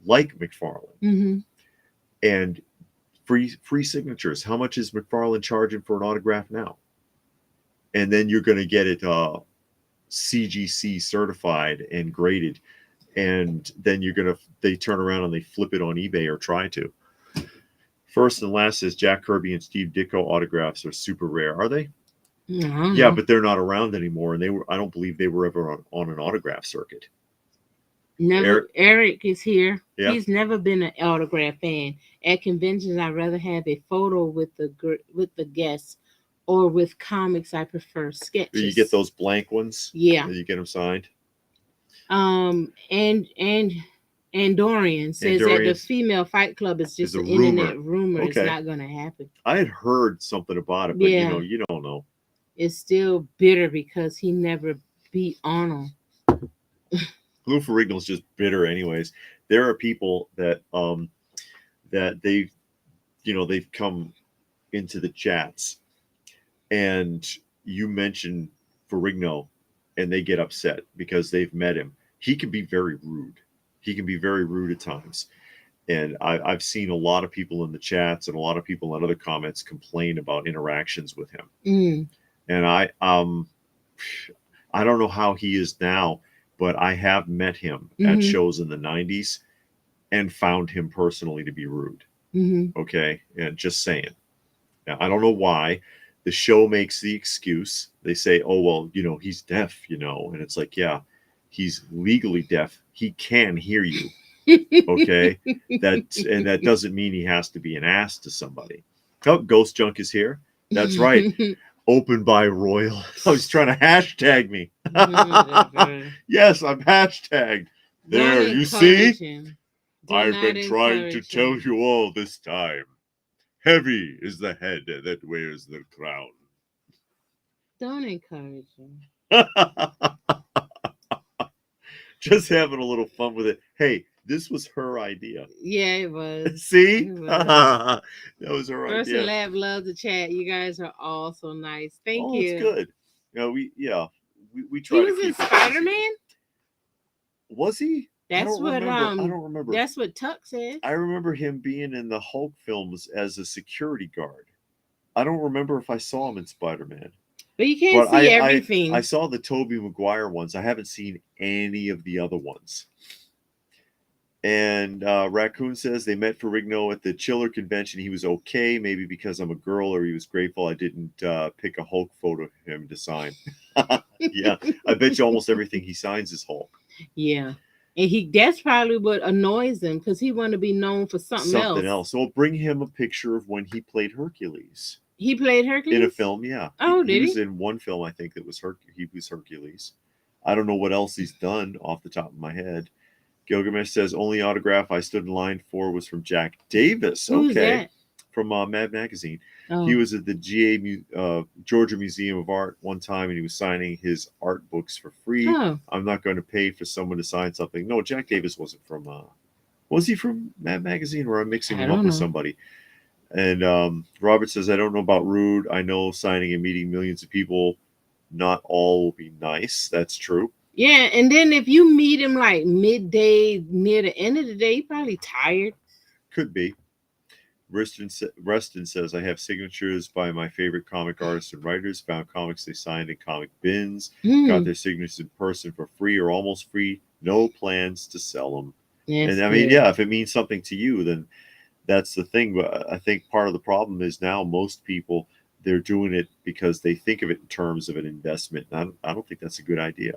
like McFarlane. And free signatures. How much is McFarlane charging for an autograph now? And then you're going to get it CGC certified and graded. and then they turn around and they flip it on eBay or try to. First and Last says Jack Kirby and Steve Ditko autographs are super rare. Are they? Yeah, but they're not around anymore, and I don't believe they were ever on an autograph circuit. Never. Eric is here. Yeah. He's never been an autograph fan. At conventions, I'd rather have a photo with the guests, or with comics, I prefer sketches. You get those blank ones. Yeah. You get them signed. And Dorian says that the female fight club is just an internet rumor. Okay. It's not going to happen. I had heard something about it, but you don't know. It's still bitter because he never beat Arnold. Lou Ferrigno's just bitter, anyways. There are people that they've come into the chats, and you mention Ferrigno, and they get upset because they've met him. He can be very rude. He can be very rude at times. And I've seen a lot of people in the chats and a lot of people in other comments complain about interactions with him. And I don't know how he is now, but I have met him at shows in the 90s and found him personally to be rude. Okay. And just saying. Now, I don't know why. The show makes the excuse. They say, oh, well, he's deaf, and it's like, yeah, he's legally deaf. He can hear you. Okay. That doesn't mean he has to be an ass to somebody. Oh, Ghost Junk is here. That's right. Open by Royal. I was trying to hashtag me. Yes, I'm hashtagged. There, you see? I've been trying to tell you all this time. Heavy is the head that wears the crown. Don't encourage him. Just having a little fun with it. Hey, this was her idea. Yeah, it was. See? It was. That was her First idea. and Lab loves the chat. You guys are all so nice. Thank you. It's good. We try. He was in Spider-Man? Was he? I don't remember. That's what Tuck said. I remember him being in the Hulk films as a security guard. I don't remember if I saw him in Spider-Man. But you can't see everything. I saw the Tobey Maguire ones. I haven't seen any of the other ones. And Raccoon says they met Ferrigno at the Chiller convention. He was okay, maybe because I'm a girl, or he was grateful I didn't pick a Hulk photo of him to sign. Yeah, I bet you almost everything he signs is Hulk. Yeah. And that's probably what annoys him, because he wanted to be known for something else. So we'll bring him a picture of when he played Hercules. He played Hercules? In a film, yeah. Oh, did he? He was in one film, I think, that was he was Hercules. I don't know what else he's done off the top of my head. Gilgamesh says, only autograph I stood in line for was from Jack Davis. Who's that? From Mad Magazine. Oh. He was at the GA Georgia Museum of Art one time, and he was signing his art books for free. Oh. I'm not going to pay for someone to sign something. No, Jack Davis wasn't from was he from Mad Magazine, or I'm mixing him up with somebody? And Robert says, I don't know about rude. I know signing and meeting millions of people, not all will be nice. That's true. Yeah, and then if you meet him like midday, near the end of the day, you're probably tired. Could be. Reston says, I have signatures by my favorite comic artists and writers. Found comics they signed in comic bins. Got their signatures in person for free or almost free. No plans to sell them. Yes, and I mean, yeah, if it means something to you, then that's the thing. But I think part of the problem is now most people, they're doing it because they think of it in terms of an investment. I don't think that's a good idea.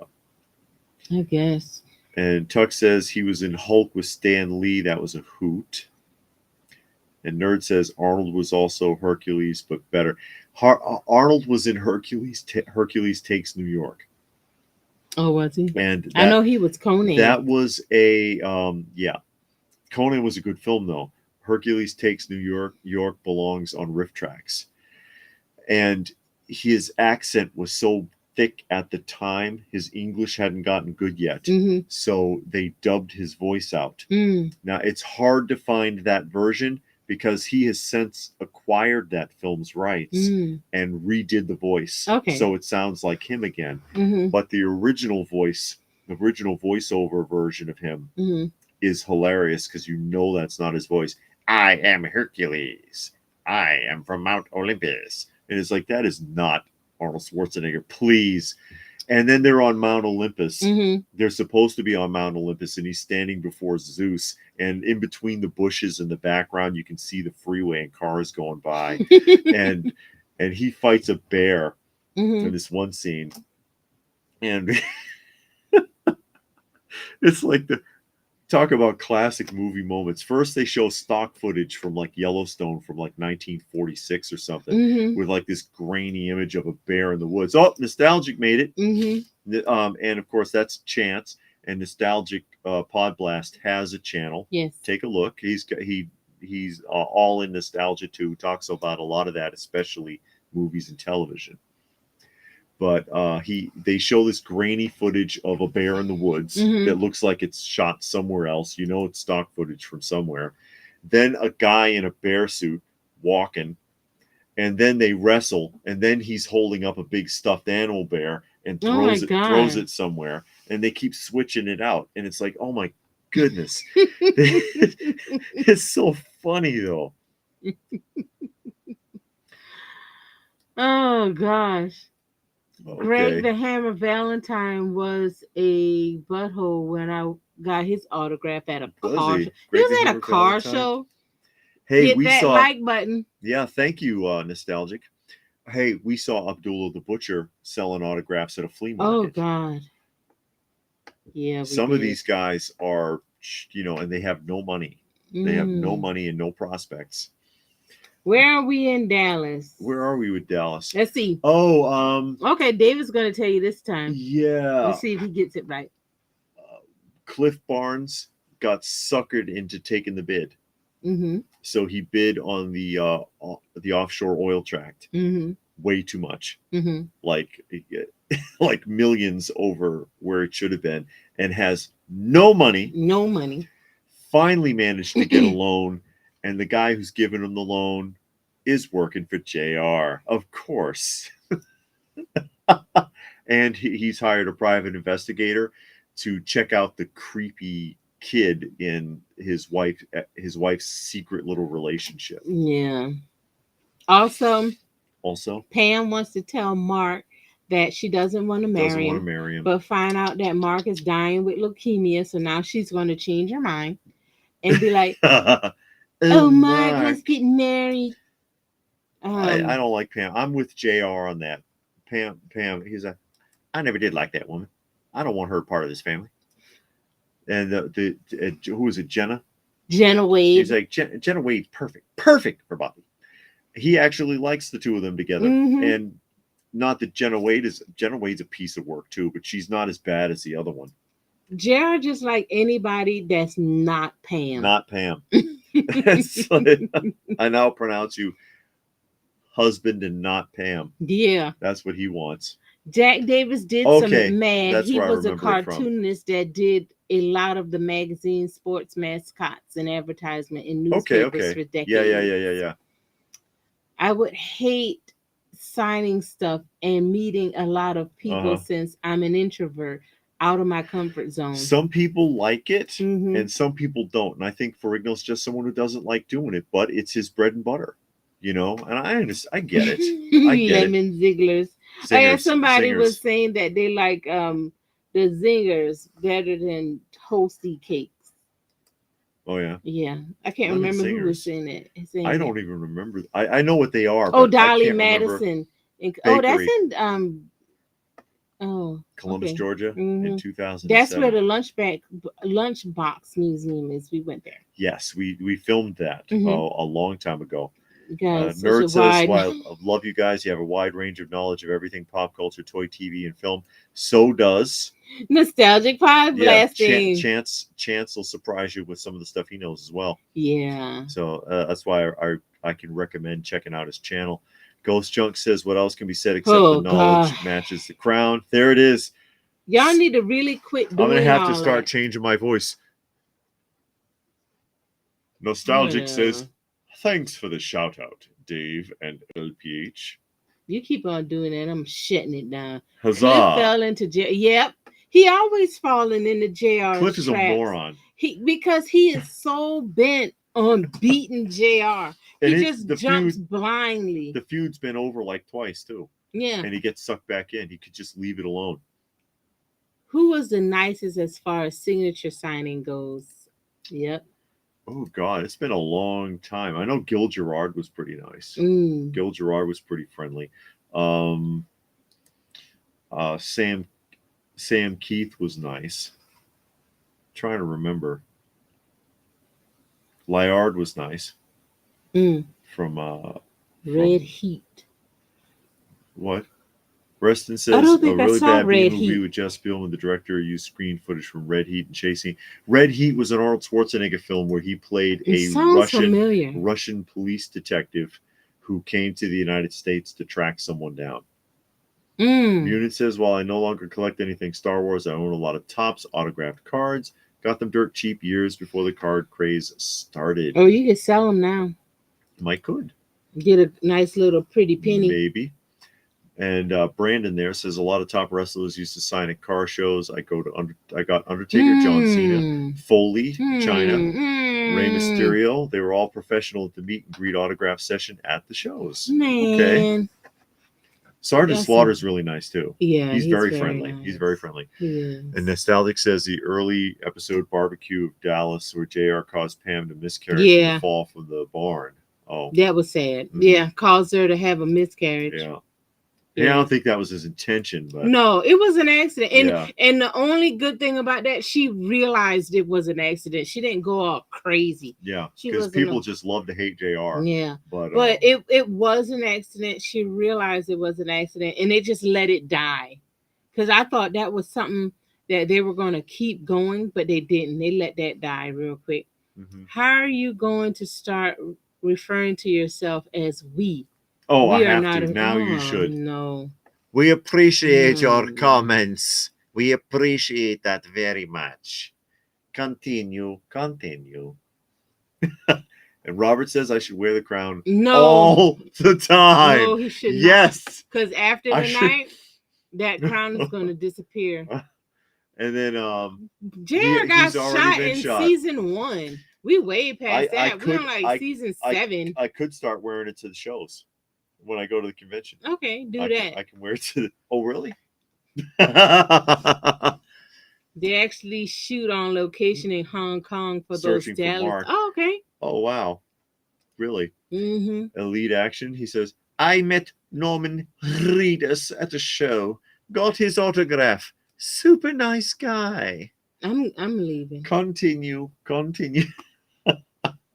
I guess. And Tuck says he was in Hulk with Stan Lee. That was a hoot. And Nerd says Arnold was also Hercules, but better. Arnold was in Hercules. Hercules Takes New York. Oh, was he? And I know he was Conan. That was a Conan was a good film though. Hercules Takes New York. York belongs on riff tracks, and his accent was so thick at the time. His English hadn't gotten good yet, so they dubbed his voice out. Now it's hard to find that version because he has since acquired that film's rights and redid the voice. Okay. So it sounds like him again. But the original voiceover version of him is hilarious because that's not his voice. I am Hercules. I am from Mount Olympus. And it's like, that is not Arnold Schwarzenegger. Please. And then they're on Mount Olympus. Mm-hmm. They're supposed to be on Mount Olympus, and he's standing before Zeus. And in between the bushes in the background, you can see the freeway and cars going by. and he fights a bear in this one scene. And it's like talk about classic movie moments. First, they show stock footage from like Yellowstone from like 1946 or something with like this grainy image of a bear in the woods. Oh, Nostalgic made it. And of course, that's Chance. And Nostalgic Pod Blast has a channel. Yes. Take a look. He's all in nostalgia too. Talks about a lot of that, especially movies and television. But they show this grainy footage of a bear in the woods that looks like it's shot somewhere else. You know, it's stock footage from somewhere. Then a guy in a bear suit walking, and then they wrestle, and then he's holding up a big stuffed animal bear and throws it somewhere, and they keep switching it out, and it's like, oh my goodness, it's so funny though. Oh gosh. Okay. Greg the Hammer Valentine was a butthole when I got his autograph at a car show. He was at a car show. Hey, hit that like button. Yeah, thank you, Nostalgic. Hey, we saw Abdullah the Butcher selling autographs at a flea market. Oh God. Yeah. Some of these guys are, and they have no money. They have no money and no prospects. Where are we in Dallas? Where are we with Dallas? Let's see. Oh, okay, David's going to tell you this time. Yeah. Let's see if he gets it right. Cliff Barnes got suckered into taking the bid. So he bid on the offshore oil tract. Way too much. Like millions over where it should have been, and has no money. No money. Finally managed to get a loan. And the guy who's giving him the loan is working for JR, of course. And he's hired a private investigator to check out the creepy kid in his wife's secret little relationship. Yeah. Also, Pam wants to tell Mark that she doesn't want to marry him, but find out that Mark is dying with leukemia. So now she's going to change her mind and be like, oh, Mark, let's get married. I don't like Pam. I'm with JR on that. Pam, he's like, I never did like that woman. I don't want her part of this family. And who is it, Jenna? Jenna Wade. He's like, Jenna Wade's perfect for Bobby. He actually likes the two of them together. And not that Jenna Wade's a piece of work too, but she's not as bad as the other one. JR just like anybody that's not Pam. Not Pam. Like, I now pronounce you husband and not Pam. Yeah. That's what he wants. Jack Davis did some mad. He was a cartoonist that did a lot of the magazine sports mascots and advertisement in newspapers for decades. Yeah. I would hate signing stuff and meeting a lot of people since I'm an introvert, out of my comfort zone. Some people like it and some people don't. And I think Ferrigno's just someone who doesn't like doing it, but it's his bread and butter, and I get it. Lemon Zigglers. Somebody was saying that they like the zingers better than toasty cakes. Oh yeah. Yeah, I can't remember who was saying it. I don't even remember. I know what they are. Oh, Dolly Madison. That's in Columbus, Georgia, in 2007. That's where the Lunchbox Museum is. We went there. Yes, we filmed that a long time ago. Guys, Nerd says, "Well, I love you guys. You have a wide range of knowledge of everything pop culture, toy, TV, and film. So does Nostalgic Pod Blasting. Chance will surprise you with some of the stuff he knows as well. Yeah. So that's why I can recommend checking out his channel. Ghost Junk says, "What else can be said except the knowledge matches the crown?" There it is. Y'all need to really quit doing I'm gonna have to start changing my voice. Nostalgic says, "Thanks for the shout out, Dave and LPH." You keep on doing that, I'm shutting it down. Huzzah! Cliff fell into jail. Yep, he always falling into JR. Cliff is a moron. Because he is so bent on beating JR. He just jumps blindly. The feud's been over like twice too. Yeah. And he gets sucked back in. He could just leave it alone. Who was the nicest as far as signature signing goes? Yep. Oh God, it's been a long time. I know Gil Gerard was pretty nice. Mm. Gil Gerard was pretty friendly. Um, Sam Keith was nice. Trying to remember. Lyard was nice. Mm. From Red Heat. What? Reston I says don't a think I really saw bad B Red movie Heat. with Jess Spielman. The director used screen footage from Red Heat and Chasing. Red Heat was an Arnold Schwarzenegger film where he played It a sounds familiar. Russian police detective who came to the United States to track someone down. Munin says, while I no longer collect anything Star Wars, I own a lot of Topps autographed cards. Got them dirt cheap years before the card craze started. Oh, you can sell them now. Might could. Get a nice little pretty penny. Maybe. And Brandon there says a lot of top wrestlers used to sign at car shows. I got Undertaker, John Cena, Foley, China, Rey Mysterio. They were all professional at the meet and greet autograph session at the shows. Man. Okay. Sergeant Slaughter's really nice too. Yeah, he's very friendly. Nice. He's very friendly. He is. And Nostalgic says the early episode Barbecue of Dallas where JR caused Pam to miscarry from the fall from the barn. Oh, that was sad. Mm-hmm. Yeah, caused her to have a miscarriage. Yeah. Yeah, I don't think that was his intention, but no, it was an accident. And the only good thing about that, she realized it was an accident. She didn't go all crazy. Yeah, because people just love to hate JR. Yeah, but it was an accident. She realized it was an accident, and they just let it die. Because I thought that was something that they were going to keep going, but they didn't. They let that die real quick. Mm-hmm. How are you going to start referring to yourself as we? Oh, I have to. Now you should. No. We appreciate your comments. We appreciate that very much. Continue. And Robert says I should wear the crown all the time. No, he should not. Yes. Because after the night, that crown is going to disappear. And then JR got shot in season 1. We way past that. We're on like season 7. I could start wearing it to the shows. When I go to the convention. Okay, that. I can wear it to oh, really? They actually shoot on location in Hong Kong for Searching those Dallas. Mark. Oh, okay. Oh, wow. Really? Mm-hmm. Elite Action. He says, I met Norman Reedus at a show. Got his autograph. Super nice guy. I'm leaving. Continue.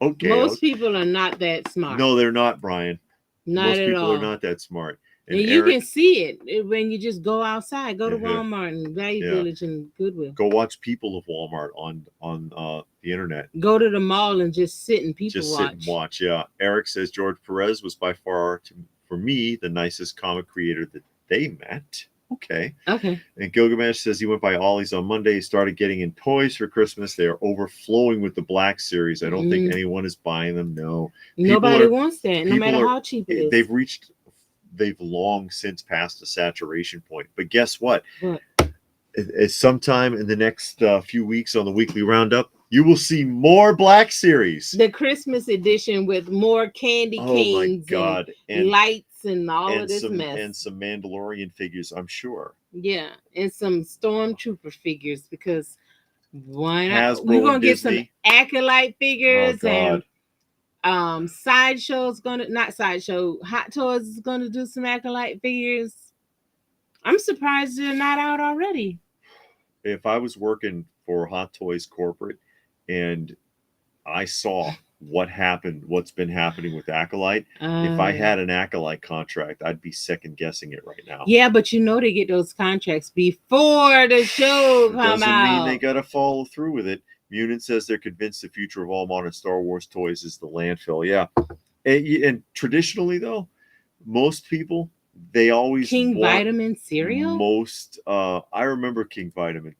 Okay. Most people are not that smart. No, they're not, Brian. Most people are not that smart. And you can see it when you just go outside. Go to Walmart and Value Village and Goodwill. Go watch People of Walmart on the internet. Go to the mall and just sit and watch. Sit and watch, yeah. Eric says George Perez was by far, for me, the nicest comic creator that they met. Okay. And Gilgamesh says he went by Ollie's on Monday. He started getting in toys for Christmas. They are overflowing with the Black Series. I don't think anyone is buying them. No. Nobody wants that, no matter how cheap it is. They've long since passed the saturation point. But guess what? It's sometime in the next few weeks on the weekly roundup, you will see more Black Series. The Christmas edition with more candy canes. Oh my God. And lights and all of this mess. And some Mandalorian figures, I'm sure. Yeah. And some Stormtrooper figures because why not? We're going to get some Acolyte figures and Sideshow's going to, not Sideshow, Hot Toys is going to do some Acolyte figures. I'm surprised they're not out already. If I was working for Hot Toys corporate and I saw what's been happening with Acolyte, if I had an Acolyte contract, I'd be second guessing it right now. Yeah, but they get those contracts before the show come out. Doesn't mean they got to follow through with it. Munin says they're convinced the future of all modern Star Wars toys is the landfill. Yeah. And traditionally, though, most people, they always King Vitamin cereal? I remember King Vitamin.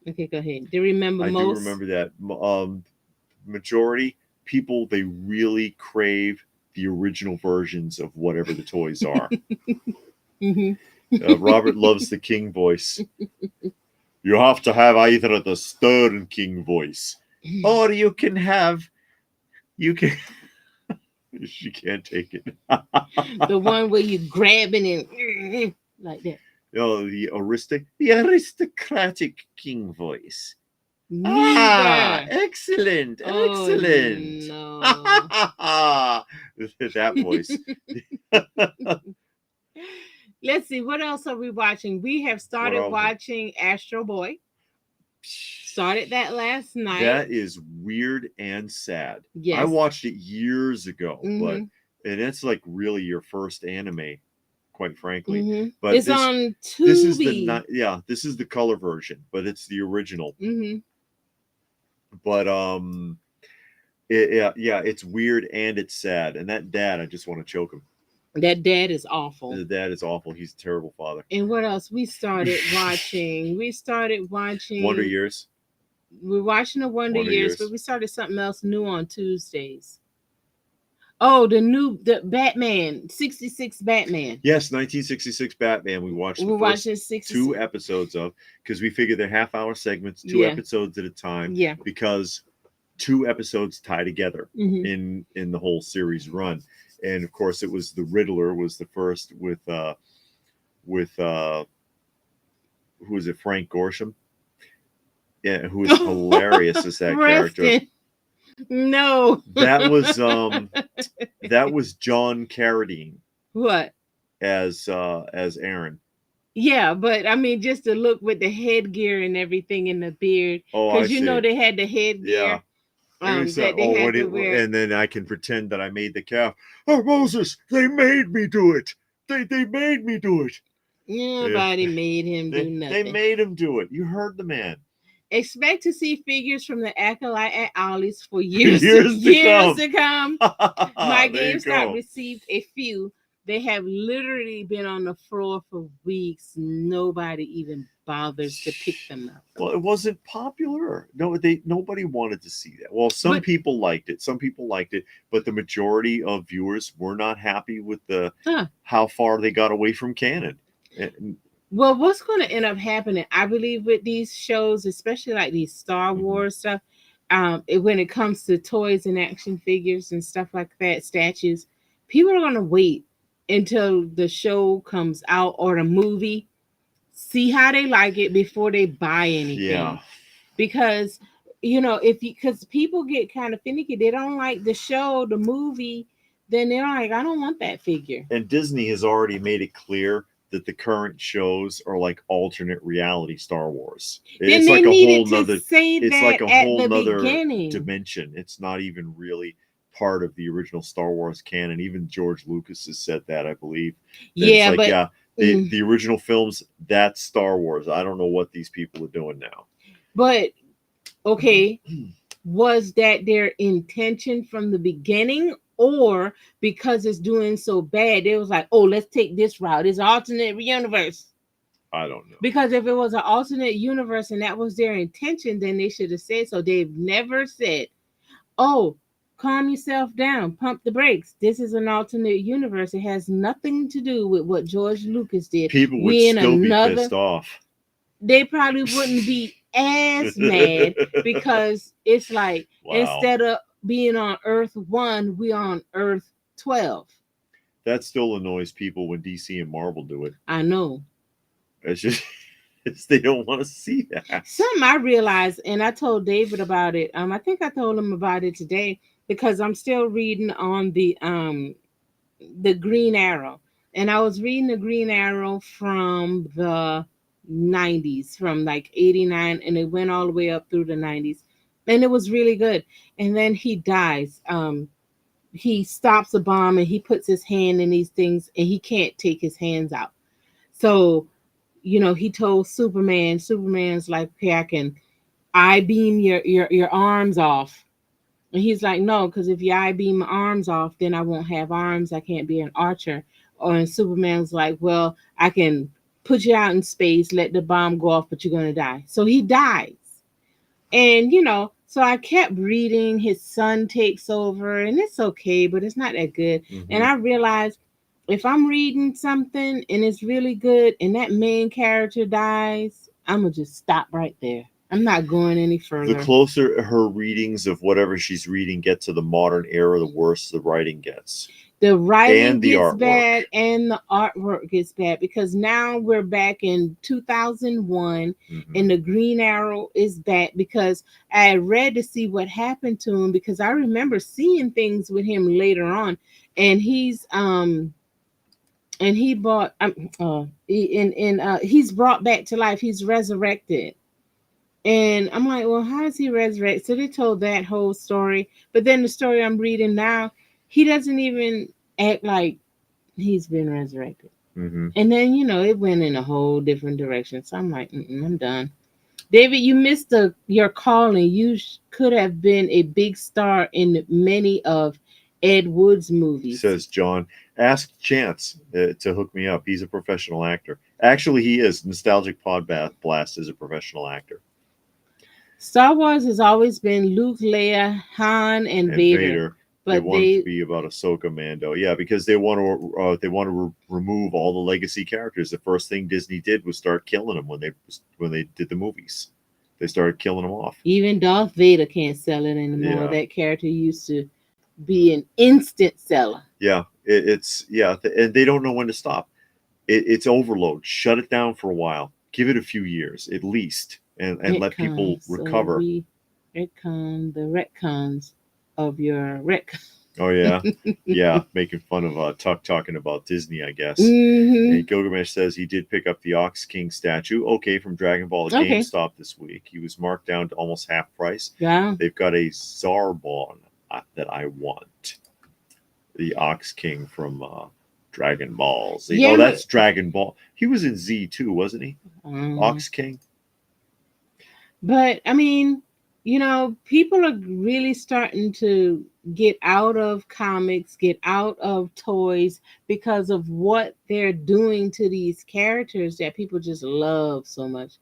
Okay, go ahead. Do you remember most? I do remember that. Majority people, they really crave the original versions of whatever the toys are. Robert loves the King voice. You have to have either the Stern King voice, or you can. She can't take it. The one where you grabbing it like that. the aristocratic king voice. Neither. Excellent, Oh excellent. no. That voice. Let's see, what else are we watching? We have started watching Astro Boy. Started that last night. That is weird and sad. Yes. I watched it years ago, and it's like really your first anime, quite frankly. But it's on Tubi. This is the color version, but it's the original. But it's weird and it's sad. And that dad, I just want to choke him. That dad is awful. The dad is awful. He's a terrible father. And what else? We started watching. Wonder Years. We're watching the Wonder Years, but we started something else new on Tuesdays. Oh, the Batman, 66 Batman. Yes, 1966 Batman. We watched the first 2 episodes of, because we figured they're half-hour segments, 2 episodes at a time. Yeah. Because 2 episodes tie together in the whole series run. And of course, it was the Riddler was the first with who was it? Frank Gorshin. Yeah, who is hilarious as that character. No, that was John Carradine. What? As Aaron. Yeah, but I mean, just to look with the headgear and everything in the beard, because they had the headgear. Yeah. And then I can pretend that I made the calf. Oh, Moses, they made me do it. They made me do it. Nobody made him do nothing. They made him do it. You heard the man. Expect to see figures from the Acolyte at Ollie's for years to come. My GameStop received a few. They have literally been on the floor for weeks. Nobody even bothers to pick them up. Well, it wasn't popular. No, nobody wanted to see that. Well, some people liked it. But the majority of viewers were not happy with how far they got away from canon. Well, what's going to end up happening, I believe, with these shows, especially like these Star Wars stuff, when it comes to toys and action figures and stuff like that, statues, people are going to wait until the show comes out or the movie, see how they like it before they buy anything. Yeah. Because, because people get kind of finicky. They don't like the show, the movie, then they're like, I don't want that figure. And Disney has already made it clear that the current shows are like alternate reality Star Wars. It's like a whole nother dimension. It's not even really part of the original Star Wars canon. Even George Lucas has said that, I believe. The original films, that's Star Wars. I don't know what these people are doing now. But okay, was that their intention from the beginning, or because it's doing so bad, it was like, oh, let's take this route. It's an alternate universe. I don't know. Because if it was an alternate universe and that was their intention, then they should have said so. They've never said, oh, calm yourself down, pump the brakes. This is an alternate universe. It has nothing to do with what George Lucas did. People would still be pissed off. They probably wouldn't be as mad because it's like, instead of being on Earth 1, we're on Earth 12. That still annoys people when DC and Marvel do it. I know. It's just they don't want to see that. Something I realized, and I told David about it. I think I told him about it today because I'm still reading on the Green Arrow, and I was reading the Green Arrow from the 90s, from like 89, and it went all the way up through the 90s, and it was really good. And then he dies. He stops a bomb and he puts his hand in these things, and he can't take his hands out. So, he told Superman's like, okay, I can I-beam your arms off. And he's like, no, because if you I-beam my arms off, then I won't have arms. I can't be an archer. And Superman's like, well, I can put you out in space, let the bomb go off, but you're going to die. So he dies. And, so I kept reading. His son takes over, and it's okay, but it's not that good. Mm-hmm. And I realized if I'm reading something and it's really good and that main character dies, I'm going to just stop right there. I'm not going any further. The closer her readings of whatever she's reading get to the modern era, the worse the writing gets. The writing And the gets artwork. bad and the artwork gets bad because now we're back in 2001 and the Green Arrow is back because I read to see what happened to him because I remember seeing things with him later on, and he's he bought he's brought back to life. He's resurrected. And I'm like, well, how is he resurrected? So they told that whole story. But then the story I'm reading now, he doesn't even act like he's been resurrected. And then, it went in a whole different direction. So I'm like, I'm done. David, you missed your calling. You could have been a big star in many of Ed Wood's movies. Says John. Ask Chance to hook me up. He's a professional actor. Actually, he is. Nostalgic Pod Blast is a professional actor. Star Wars has always been Luke, Leia, Han, and Vader. But they want it to be about Ahsoka, Mando. Yeah, because they want to remove all the legacy characters. The first thing Disney did was start killing them when they did the movies. They started killing them off. Even Darth Vader can't sell it anymore. Yeah. That character used to be an instant seller. Yeah, and they don't know when to stop. It's overload. Shut it down for a while. Give it a few years at least. And let people recover. Here come the retcons of your retcon. Oh yeah, yeah, making fun of Tuck talking about Disney, I guess. And Gilgamesh says he did pick up the Ox King statue, from Dragon Ball at GameStop this week. He was marked down to almost half price. Yeah, they've got a Zarbon that I want. The Ox King from Dragon Ball Z. Yeah, that's Dragon Ball. He was in Z too, wasn't he? Ox King. But I mean, people are really starting to get out of comics, get out of toys because of what they're doing to these characters that people just love so much.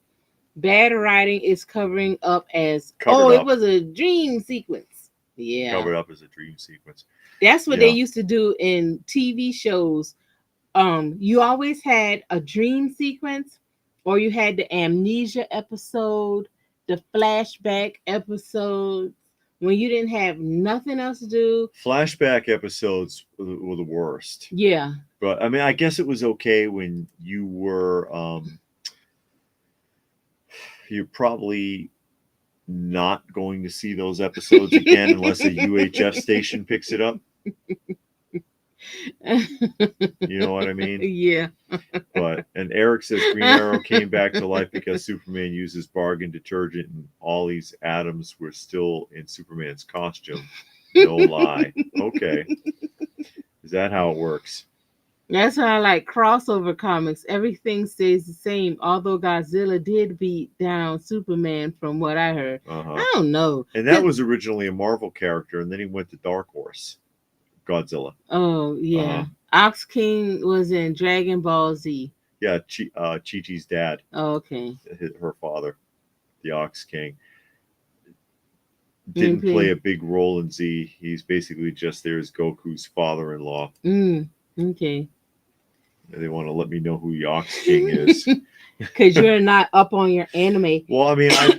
Bad writing is covering up as it was a dream sequence. Yeah, covered up as a dream sequence. That's what they used to do in TV shows. You always had a dream sequence, or you had the amnesia episode, the flashback episodes, when you didn't have nothing else to do. Flashback episodes were the worst. Yeah. But I mean, I guess it was okay when you were you're probably not going to see those episodes again unless a UHF station picks it up. You know what I mean? Yeah. And Eric says Green Arrow came back to life because Superman uses bargain detergent and all these atoms were still in Superman's costume. No lie. Okay. Is that how it works? That's how I like crossover comics. Everything stays the same, although Godzilla did beat down Superman from what I heard. I don't know. And that was originally a Marvel character, and then he went to Dark Horse. Godzilla. Oh, yeah. Ox King was in Dragon Ball Z. Yeah, Chi-Chi's dad. Oh, okay. Her father, the Ox King. Didn't play a big role in Z. He's basically just there as Goku's father-in-law. Okay. They want to let me know who the Ox King is. Because you're not up on your anime. Well, I mean, I've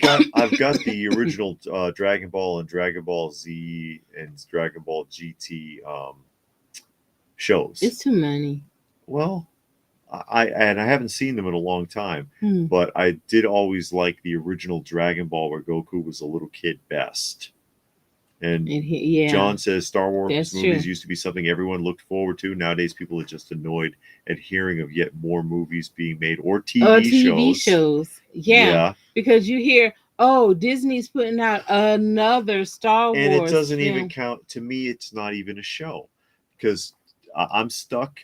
got the original Dragon Ball and Dragon Ball Z and Dragon Ball GT shows. It's too many. Well, I haven't seen them in a long time, but I did always like the original Dragon Ball where Goku was a little kid best. And John says Star Wars movies used to be something everyone looked forward to. Nowadays, people are just annoyed at hearing of yet more movies being made or TV shows. Yeah, because you hear, Disney's putting out another Star Wars and it doesn't film. even count. To me, it's not even a show because I'm stuck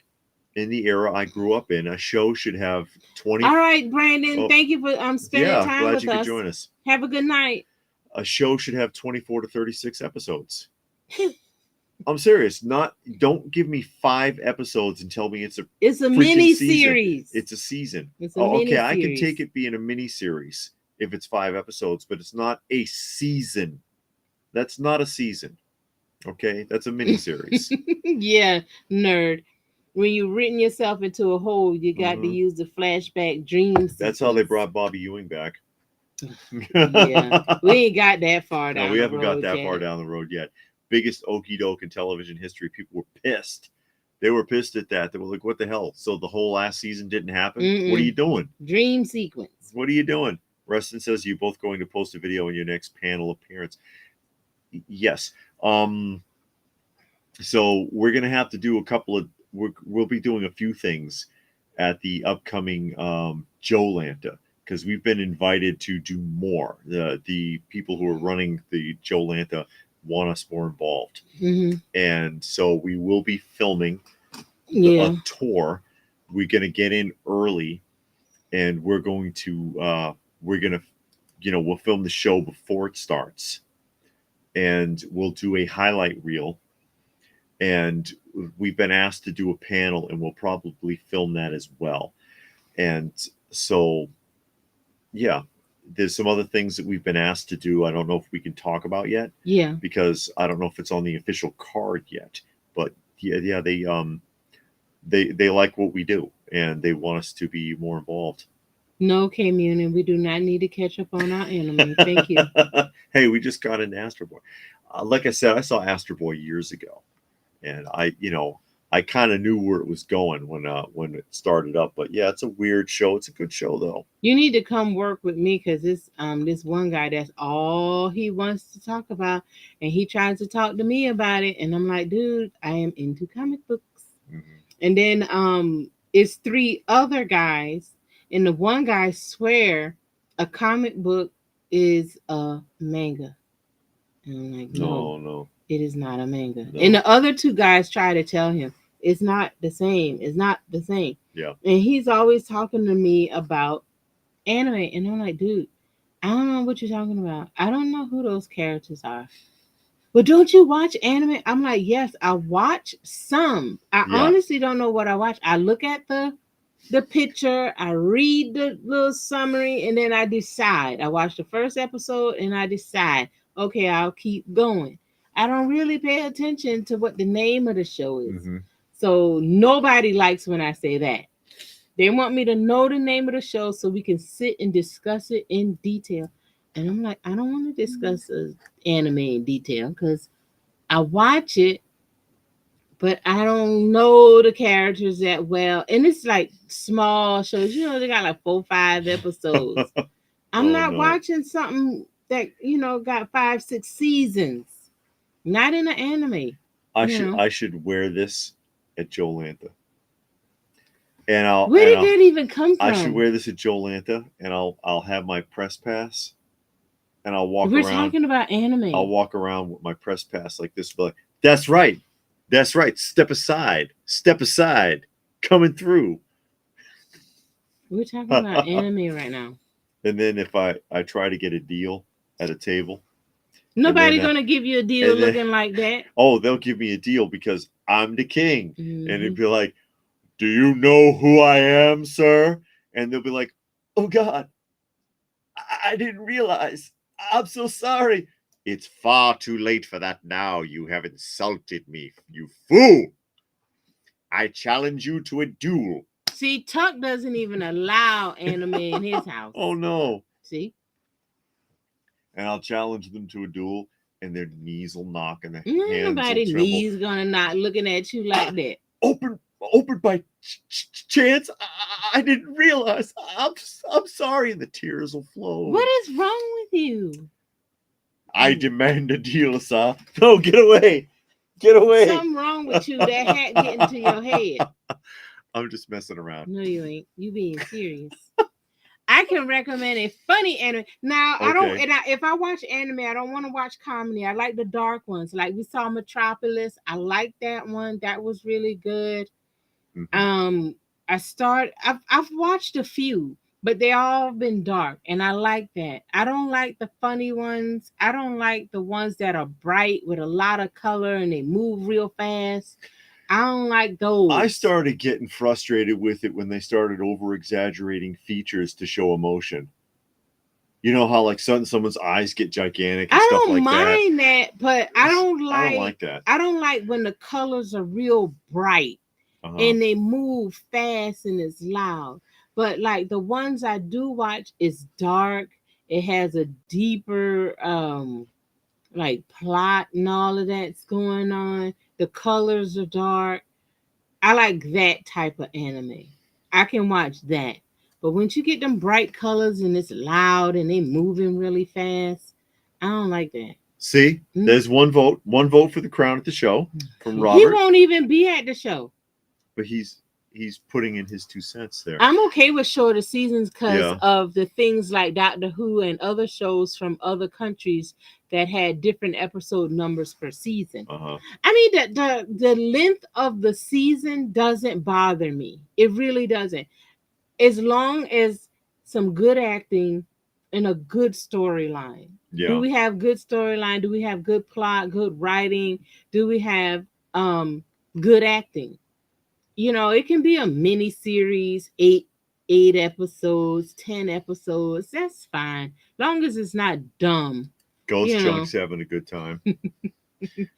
in the era I grew up in. A show should have 20. All right, Brandon, thank you for spending time with us. Glad you could join us. Have a good night. A show should have 24 to 36 episodes. I'm serious. Don't give me 5 episodes and tell me it's a mini series. It's a season. Okay, I can take it being a mini series if it's 5 episodes, but it's not a season. That's not a season. Okay, that's a mini series. Yeah, nerd. When you've written yourself into a hole, you got to use the flashback dreams. That's how they brought Bobby Ewing back. Yeah, we ain't got that far down. No, we haven't got that far down the road yet. Biggest okey doke in television history. People were pissed They were pissed at that. They were like, "What the hell?" So the whole last season didn't happen. Mm-mm. What are you doing? Dream sequence. What are you doing? Rustin says you're both going to post a video on your next panel appearance. Yes. So we're gonna have to do a couple of. We'll be doing a few things at the upcoming Joe Lanta, because we've been invited to do more. The people who are running the Joe Lanta want us more involved, and so we will be filming a tour. We're gonna get in early, and we're gonna we'll film the show before it starts, and we'll do a highlight reel. And we've been asked to do a panel, and we'll probably film that as well. And so, yeah, there's some other things that we've been asked to do. I don't know if we can talk about yet. Yeah. Because I don't know if it's on the official card yet. But yeah, they like what we do, and they want us to be more involved. No, K-Munin, we do not need to catch up on our anime. Thank you. Hey, we just got into Astro Boy. Like I said, I saw Astro Boy years ago, and I kind of knew where it was going when it started up. But yeah, it's a weird show. It's a good show though. You need to come work with me, because this one guy, that's all he wants to talk about, and he tries to talk to me about it, and I'm like, dude, I am into comic books. And then it's 3 other guys, and the one guy swear a comic book is a manga. And I'm like, no, it is not a manga. No. And the other 2 guys try to tell him it's not the same. It's not the same. Yeah. And he's always talking to me about anime, and I'm like, dude, I don't know what you're talking about. I don't know who those characters are. But don't you watch anime? I'm like, yes, I watch some. I honestly don't know what I watch. I look at the picture, I read the little summary, and then I decide. I watch the first episode and I decide, okay, I'll keep going. I don't really pay attention to what the name of the show is. So nobody likes when I say that. They want me to know the name of the show so we can sit and discuss it in detail. And I'm like, I don't want to discuss anime in detail, because I watch it, but I don't know the characters that well. And it's like small shows. They got like 4, 5 episodes. I'm not watching something that, got 5, 6 seasons. Not in an anime. I should wear this at Joe Lanta. And where did that even come from? I should wear this at Joe Lanta, and I'll have my press pass, and I'll walk around. We're talking about anime. I'll walk around with my press pass like this, like, that's right. Step aside, coming through. We're talking about anime right now. And then if I try to get a deal at a table, nobody's gonna give you a deal looking like that. Oh, they'll give me a deal because I'm the king, and it'd be like, do you know who I am, sir? And they'll be like, oh God, I didn't realize. I'm so sorry. It's far too late for that now. You have insulted me, you fool. I challenge you to a duel. See, Tuck doesn't even allow anime in his house. Oh no. See? And I'll challenge them to a duel, and their knees will knock and their hands will tremble. Nobody's knees gonna knock looking at you like that. Open by chance. I didn't realize. I'm sorry. And the tears will flow. What is wrong with you? I demand a deal, sir. No, get away. Something wrong with you. That hat getting to your head. I'm just messing around. No, you ain't. You being serious. I can recommend a funny anime. Now, okay. I don't. And if I watch anime, I don't want to watch comedy. I like the dark ones. Like we saw Metropolis. I like that one. That was really good. I've watched a few, but they all been dark, and I like that. I don't like the funny ones. I don't like the ones that are bright with a lot of color and they move real fast. I don't like those. I started getting frustrated with it when they started over exaggerating features to show emotion. You know how like someone's eyes get gigantic and stuff like that? I don't mind that, but I don't like that. I don't like when the colors are real bright. And they move fast and it's loud. But like the ones I do watch is dark. It has a deeper like plot and all of that's going on. The colors are dark. I like that type of anime. I can watch that. But once you get them bright colors and it's loud and they moving really fast, I don't like that. See, there's one vote. One vote for the crown at the show from Robert. He won't even be at the show. But he's putting in his 2 cents there. I'm okay with shorter seasons because of the things like Doctor Who and other shows from other countries that had different episode numbers per season. I mean, the length of the season doesn't bother me. It really doesn't. As long as some good acting and a good storyline. Yeah. Do we have good storyline? Do we have good plot, good writing? Do we have good acting? You know, it can be a mini series, eight episodes, 10 episodes. That's fine, long as it's not dumb. Ghost Junk's having a good time.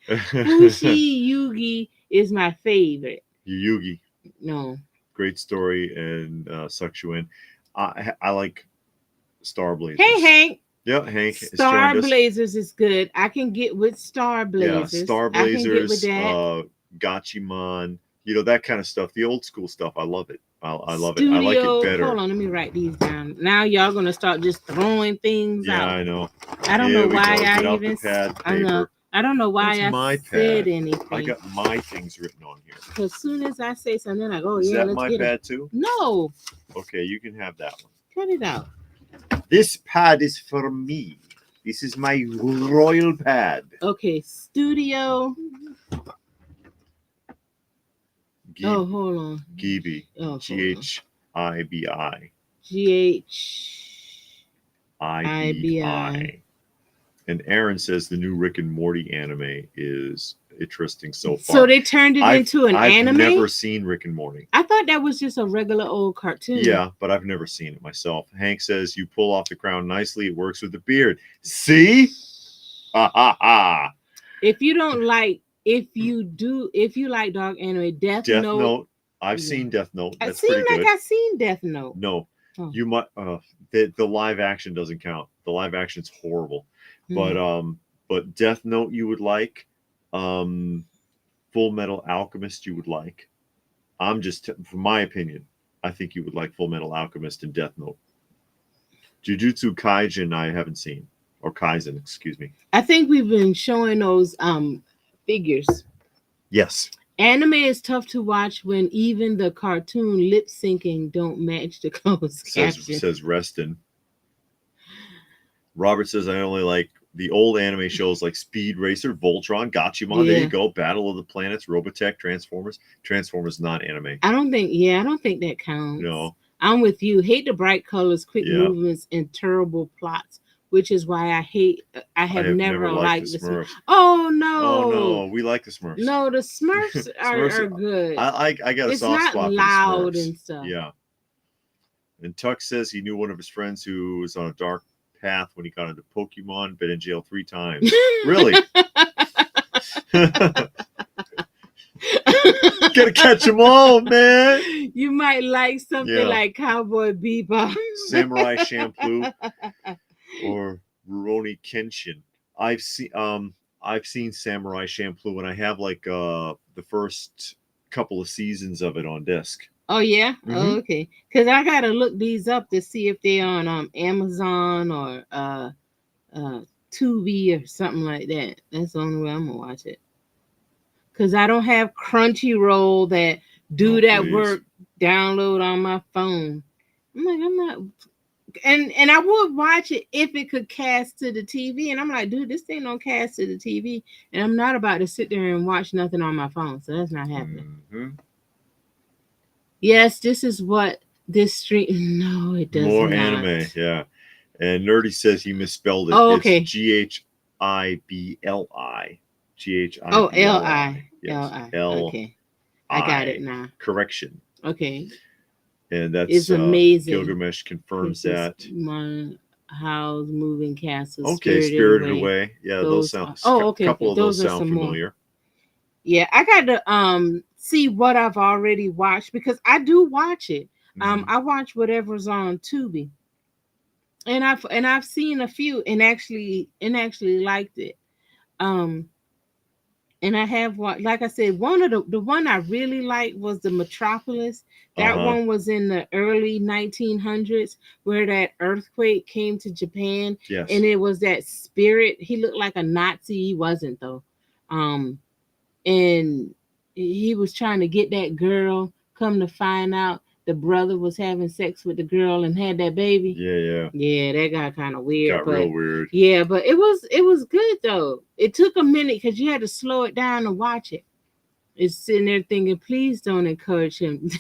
Fushi Yugi is my favorite. Yugi. No. Great story and sucks you in. I like Star Blazers. Hey, Hank. Yeah, Hank. Star Blazers is good. I can get with Star Blazers. Yeah, Star Blazers. I can get with that. Gachimon. You know, that kind of stuff. The old school stuff. I love it. I love it. I like it better. Hold on, let me write these down. Now y'all gonna start just throwing things out. Yeah, I know. I don't know why I even. I don't know why I said anything. I got my things written on here. As soon as I say something, I go, Is that my pad too? No. Okay, you can have that one. Cut it out. This pad is for me. This is my royal pad. Okay, studio. Hold on. Gibi. Ghibi. Ghibi. And Aaron says the new Rick and Morty anime is interesting so far. So they turned it into an anime? I've never seen Rick and Morty. I thought that was just a regular old cartoon. Yeah, but I've never seen it myself. Hank says you pull off the crown nicely. It works with the beard. See? Ha ha ha. If you like dark anime, Death Note. I've seen Death Note. That's pretty good. I've seen Death Note. No. You might the live action doesn't count. The live action's horrible. But Death Note you would like. Full Metal Alchemist you would like. I'm just from my opinion, I think you would like Full Metal Alchemist and Death Note. Jujutsu Kaisen I haven't seen. Or Kaisen, excuse me. I think we've been showing those figures. Yes. Anime is tough to watch when even the cartoon lip syncing don't match the closed caption. Says Reston. Robert says I only like the old anime shows like Speed Racer, Voltron, Gachimon. Yeah. There you go. Battle of the Planets, Robotech, Transformers. Transformers not anime. I don't think that counts. No. I'm with you. Hate the bright colors, quick movements, and terrible plots. Which is why I have never liked the Smurfs. Oh no, we like the Smurfs. No, the Smurfs are good. I got a soft spot for the Smurfs. It's not loud and stuff. Yeah. And Tuck says he knew one of his friends who was on a dark path when he got into Pokemon, been in jail 3 times. Really? Gotta catch them all, man. You might like something like Cowboy Bebop, Samurai Champloo. Or Rurouni Kenshin. I've seen Samurai Champloo, and I have like the first couple of seasons of it on disc. Oh yeah, Oh, okay. Because I gotta look these up to see if they're on Amazon or Tubi or something like that. That's the only way I'm gonna watch it. Because I don't have Crunchyroll that work download on my phone. I'm not. And I would watch it if it could cast to the TV. And I'm like, dude, this thing don't cast to the TV. And I'm not about to sit there and watch nothing on my phone. So that's not happening. Yes, this is what this stream. No, it doesn't. More anime, yeah. And Nerdy says he misspelled it. Oh, okay. It's Ghibli. Ghibli. Oh, Li. Yes. Li. Okay. I got it now. Correction. Okay. And that's it's amazing. Gilgamesh confirms that. How's Moving Castle? Okay, Spirited Away. Yeah, those sound. Okay. A couple of those sound familiar. More. Yeah, I got to see what I've already watched because I do watch it. I watch whatever's on Tubi, and I've seen a few and actually liked it. And I have one, like I said, one of the one I really liked was the Metropolis. That Uh-huh. one was in the early 1900s, where that earthquake came to Japan, Yes. and it was that spirit. He looked like a Nazi. He wasn't though, and he was trying to get that girl. Come to find out, the brother was having sex with the girl and had that baby. Yeah. Yeah, that got kind of weird. Got but real weird. yeah, but it was good though. It took a minute because you had to slow it down and watch it. It's sitting there thinking, please don't encourage him.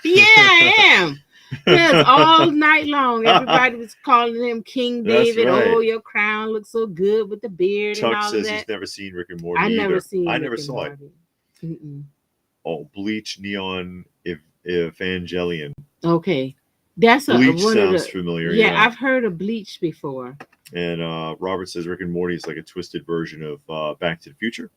Yeah, I am. Because all night long, everybody was calling him King That's David. right. Oh, your crown looks so good with the beard and Tuck all of says that. he's never seen Rick and Morty I never either. seen I Rick never and saw Morty. it. Mm-mm. Oh, Bleach, Neon, Evangelion. Okay, that's Bleach one of sounds the. familiar. Yeah, Yeah. I've heard of Bleach before. And Robert says Rick and Morty is like a twisted version of Back to the Future.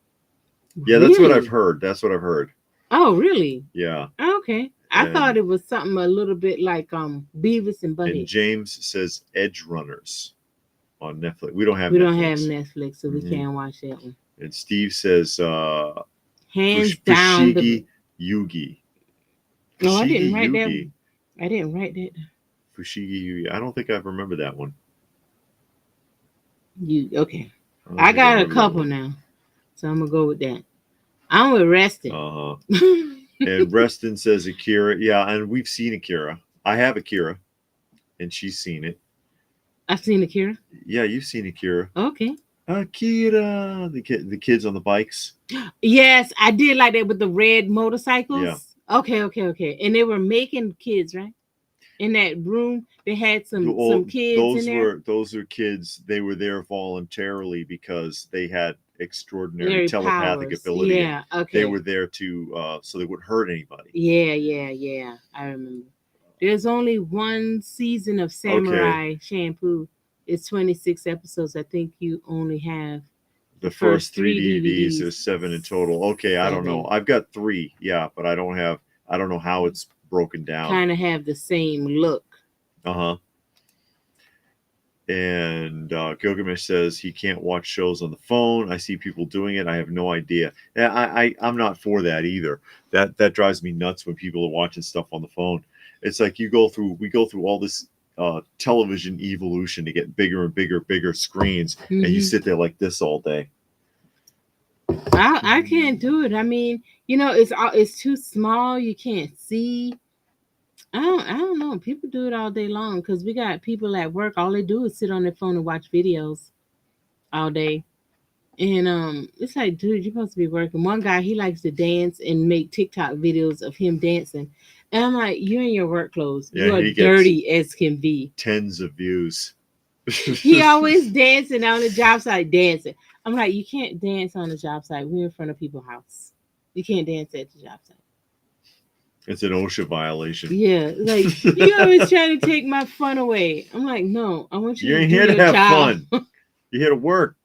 Yeah, Really? that's what I've heard. That's what I've heard. Oh, really? Yeah. Okay. I thought it was something a little bit like Beavis and Butthead. And James says Edge Runners on Netflix. We don't have We Netflix. don't have Netflix, so we can't watch that one. And Steve says hands down Fushigi Yugi. No, I didn't write Yugi. that. I didn't write that. Fushigi Yugi. I don't think I remember that one. Okay. I got a couple now, so I'm gonna go with that. I'm with Reston. And Reston says Akira. Yeah, and we've seen Akira. I have Akira, and she's seen it. I've seen Akira. Yeah, you've seen Akira. Okay. Akira, the kids on the bikes. Yes, I did like that with the red motorcycles. Yeah. Okay. And they were making kids, right? In that room, they had some kids in there. Those were kids. They were there voluntarily because they had extraordinary telepathic ability. Yeah, okay. They were there to so they wouldn't hurt anybody. Yeah. I remember. There's only one season of Samurai Shampoo. It's 26 episodes. I think you only have the first 3 DVDs. There's 7 in total. Okay, 7. I don't know. I've got 3. Yeah, but I don't know how it's broken down. Kind of have the same look. And Gilgamesh says he can't watch shows on the phone. I see people doing it. I have no idea. I'm not for that either. That drives me nuts when people are watching stuff on the phone. It's like we go through all this television evolution to get bigger and bigger screens, and you sit there like this all day. I can't do it. I mean, it's too small. You can't see. I don't know. People do it all day long because we got people at work. All they do is sit on their phone and watch videos all day. And it's like, dude, you're supposed to be working. One guy, he likes to dance and make TikTok videos of him dancing. And I'm like, you're in your work clothes. Yeah, you are dirty as can be. Tens of views. He always dancing on the job site, dancing. I'm like, you can't dance on the job site. We're in front of people's house. You can't dance at the job site. It's an OSHA violation. Yeah, like you always trying to take my fun away. I'm like, no, I want you to do your job. You ain't here to have fun. You're here to work.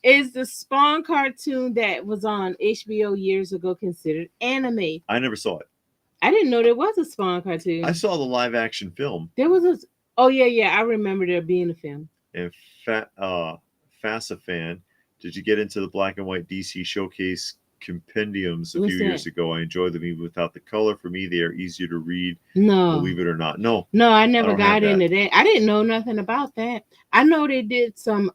Is the Spawn cartoon that was on HBO years ago considered anime? I never saw it. I didn't know there was a Spawn cartoon. I saw the live action film. There was a. Oh yeah. I remember there being a film. And Fasafan, did you get into the black and white DC showcase compendiums a few years ago? I enjoy them even without the color. For me, they are easier to read. No, believe it or not. No, I never got into that. I didn't know nothing about that. I know they did some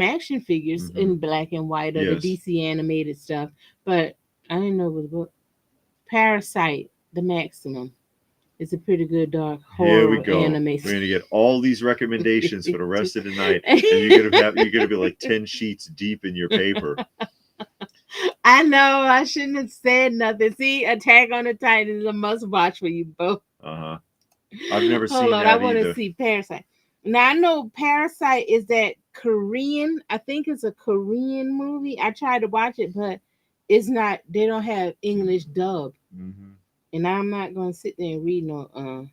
action figures in black and white of the DC animated stuff, but I didn't know it was a book. Parasite, the Maximum. It's a pretty good dark horror anime. We're gonna get all these recommendations for the rest of the night, and you're gonna be like 10 sheets deep in your paper. I know I shouldn't have said nothing. See, Attack on the Titan is a must watch for you both. I've never seen that I want to see Parasite. Now I know Parasite is that Korean. I think it's a Korean movie. I tried to watch it, but it's not. They don't have English dub. And I'm not gonna sit there and read no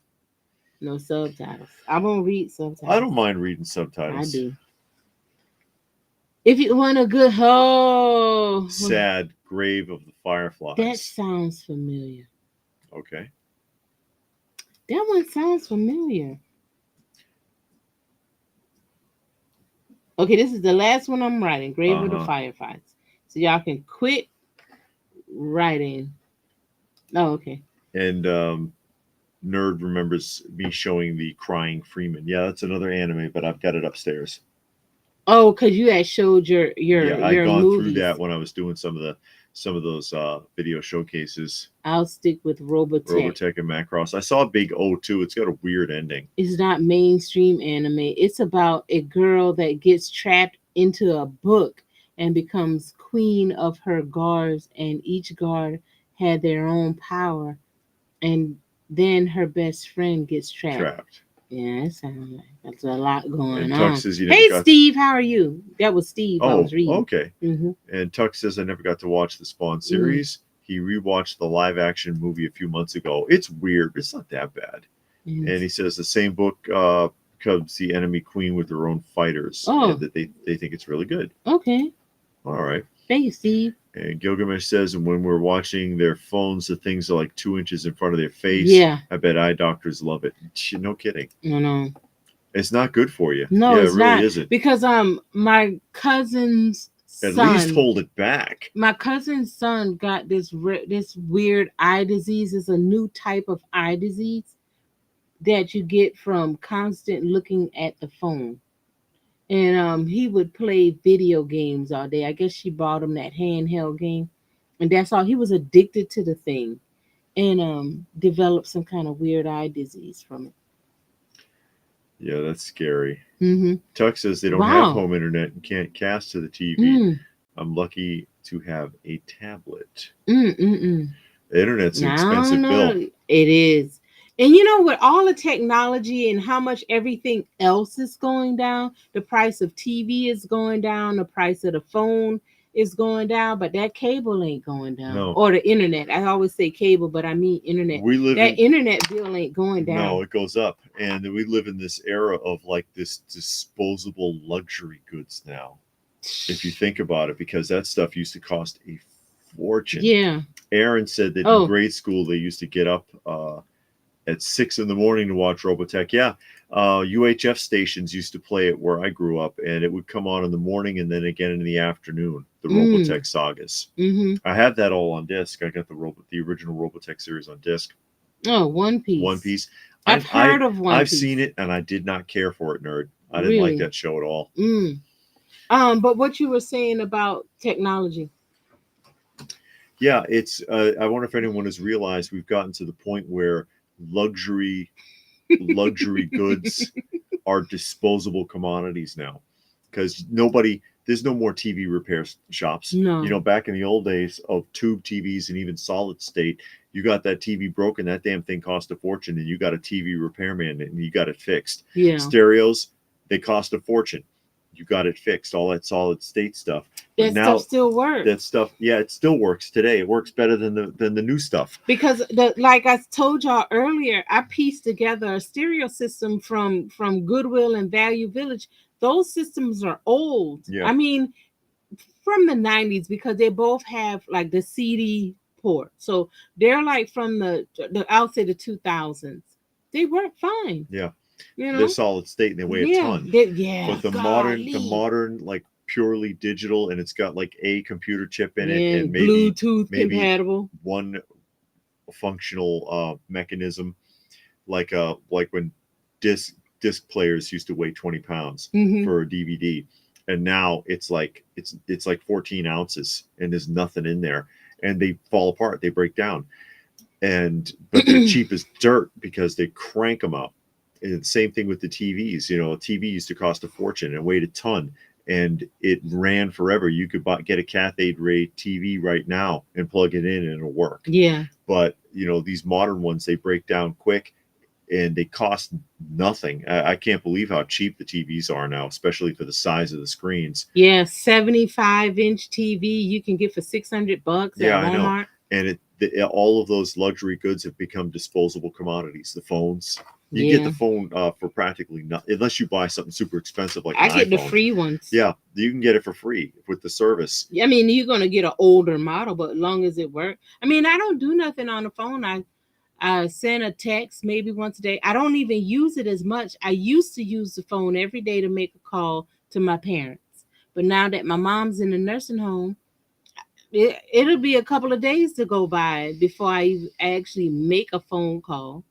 subtitles. I won't read subtitles. I don't mind reading subtitles. I do. If you want a good Sad Grave of the Fireflies. That sounds familiar. Okay. That one sounds familiar. Okay, this is the last one I'm writing. Grave of the Uh-huh. Firefights. So y'all can quit writing. Oh, okay. And Nerd remembers me showing the Crying Freeman. Yeah, that's another anime, but I've got it upstairs. Oh, because you had showed your Yeah, I'd your gone through movies. that when I was doing some of those video showcases. I'll stick with Robotech. Robotech and Macross. I saw Big O too. It's got a weird ending. It's not mainstream anime. It's about a girl that gets trapped into a book and becomes queen of her guards, and each guard had their own power. And then her best friend gets trapped. Trapped. Yeah, that sounds like that's a lot going And Tuck on. says you never Hey, got. Steve, how are you? That was Steve I Oh, was reading. okay. Mm-hmm. And Tuck says I never got to watch the Spawn series. He rewatched the live action movie a few months ago. It's weird, but it's not that bad. And he says the same book becomes the enemy queen with her own fighters, Oh. and that they think it's really good. Okay. All right. Thank you, Steve. And Gilgamesh says, and when we're watching their phones, the things are like 2 inches in front of their face. Yeah. I bet eye doctors love it. No kidding. No. It's not good for you. No, yeah, it's it really not. isn't. Because my cousin's At son, least hold it back. my cousin's son got this weird eye disease. It's a new type of eye disease that you get from constant looking at the phone. And he would play video games all day. I guess she bought him that handheld game, and that's all. He was addicted to the thing, and developed some kind of weird eye disease from it. Yeah, that's scary. Mm-hmm. Tuck says they don't have home internet and can't cast to the TV. I'm lucky to have a tablet. The internet's an expensive bill. It is. And you know, with all the technology and how much everything else is going down, the price of TV is going down, the price of the phone is going down, but that cable ain't going down. No. Or the internet. I always say cable, but I mean internet. Internet bill ain't going down. No, it goes up. And we live in this era of like this disposable luxury goods now. If you think about it, because that stuff used to cost a fortune. Yeah. Aaron said that in grade school they used to get up at 6 in the morning to watch Robotech. Yeah. UHF stations used to play it where I grew up, and it would come on in the morning and then again in the afternoon, the Robotech sagas. I have that all on disc. I got the original Robotech series on disc. Oh, One Piece. One Piece. I've heard of One Piece. I've seen it, and I did not care for it, Nerd. I didn't like that show at all. But what you were saying about technology. Yeah, it's. I wonder if anyone has realized we've gotten to the point where luxury goods are disposable commodities now, because there's no more TV repair shops. No. You know, back in the old days of tube TVs and even solid state, you got that TV broken, that damn thing cost a fortune, and you got a TV repairman and you got it fixed. Yeah. Stereos, they cost a fortune. You got it fixed, all that solid state stuff. That stuff still works. That stuff, yeah, it still works today. It works better than the new stuff. Because like I told y'all earlier, I pieced together a stereo system from Goodwill and Value Village. Those systems are old. Yeah. I mean, from the 90s, because they both have like the CD port. So they're like from the I'll say the 2000s. They work fine. Yeah. You know? They're solid state and they weigh a ton. But the modern like purely digital, and it's got like a computer chip in it and maybe Bluetooth compatible, one functional mechanism, like when disc players used to weigh 20 pounds for a DVD, and now it's like 14 ounces and there's nothing in there, and they fall apart, they break down, but they're cheap as dirt because they crank them up. And same thing with the TVs. You know, a TV used to cost a fortune and weighed a ton, and it ran forever. You could get a cathode ray TV right now and plug it in and it'll work. Yeah. But, you know, these modern ones, they break down quick and they cost nothing. I can't believe how cheap the TVs are now, especially for the size of the screens. Yeah, 75-inch TV you can get for $600 at Walmart. I know. And all of those luxury goods have become disposable commodities. The phones. You get the phone for practically nothing, unless you buy something super expensive like I get the free ones. Yeah, you can get it for free with the service. I mean, you're going to get an older model, but as long as it works. I mean, I don't do nothing on the phone. I send a text maybe once a day. I don't even use it as much. I used to use the phone every day to make a call to my parents. But now that my mom's in the nursing home, it'll be a couple of days to go by before I actually make a phone call.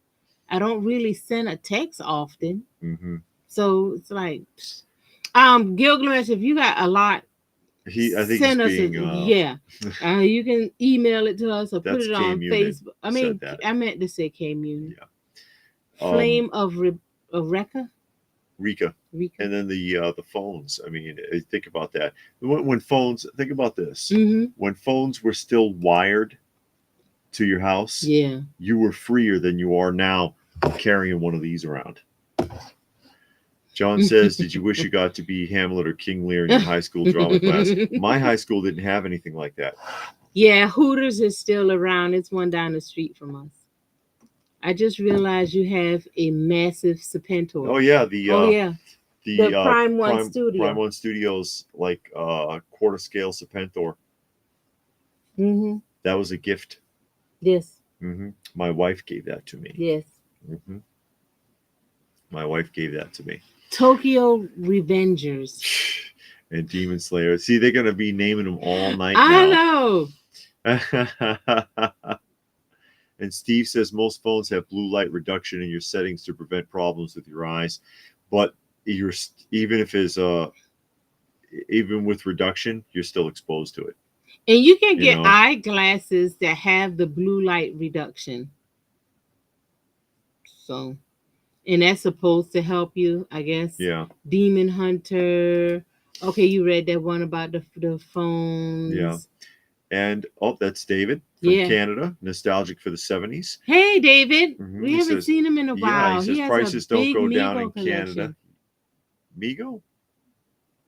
I don't really send a text often. Mm-hmm. So it's like, Gilgamesh, if you got a lot, I think send us being, you can email it to us or put it on Facebook. I meant to say K-Muni. Yeah. Flame of Reka. Rika. And then the phones. I mean, think about that. When phones, think about this. Mm-hmm. When phones were still wired to your house, you were freer than you are now carrying one of these around. John says, did you wish you got to be Hamlet or King Lear in your high school drama class? My high school didn't have anything like that. Yeah, Hooters is still around. It's one down the street from us. I just realized you have a massive Serpentor. Oh yeah, the Prime One Studio. Prime One Studios, like quarter scale Serpentor. Mm-hmm. That was a gift. Yes. Mm-hmm. My wife gave that to me. Yes. Mm-hmm. My wife gave that to me. Tokyo Revengers. And Demon Slayer. See, they're gonna be naming them all night now. I know. And Steve says most phones have blue light reduction in your settings to prevent problems with your eyes, but even with reduction, you're still exposed to it. And you can get eyeglasses that have the blue light reduction. So, and that's supposed to help you, I guess. Yeah. Demon Hunter. Okay, you read that one about the phones. Yeah. And that's David from Canada, nostalgic for the 70s. Hey, David. Mm-hmm. We haven't seen him in a while. He says prices don't go down in Canada. Mego?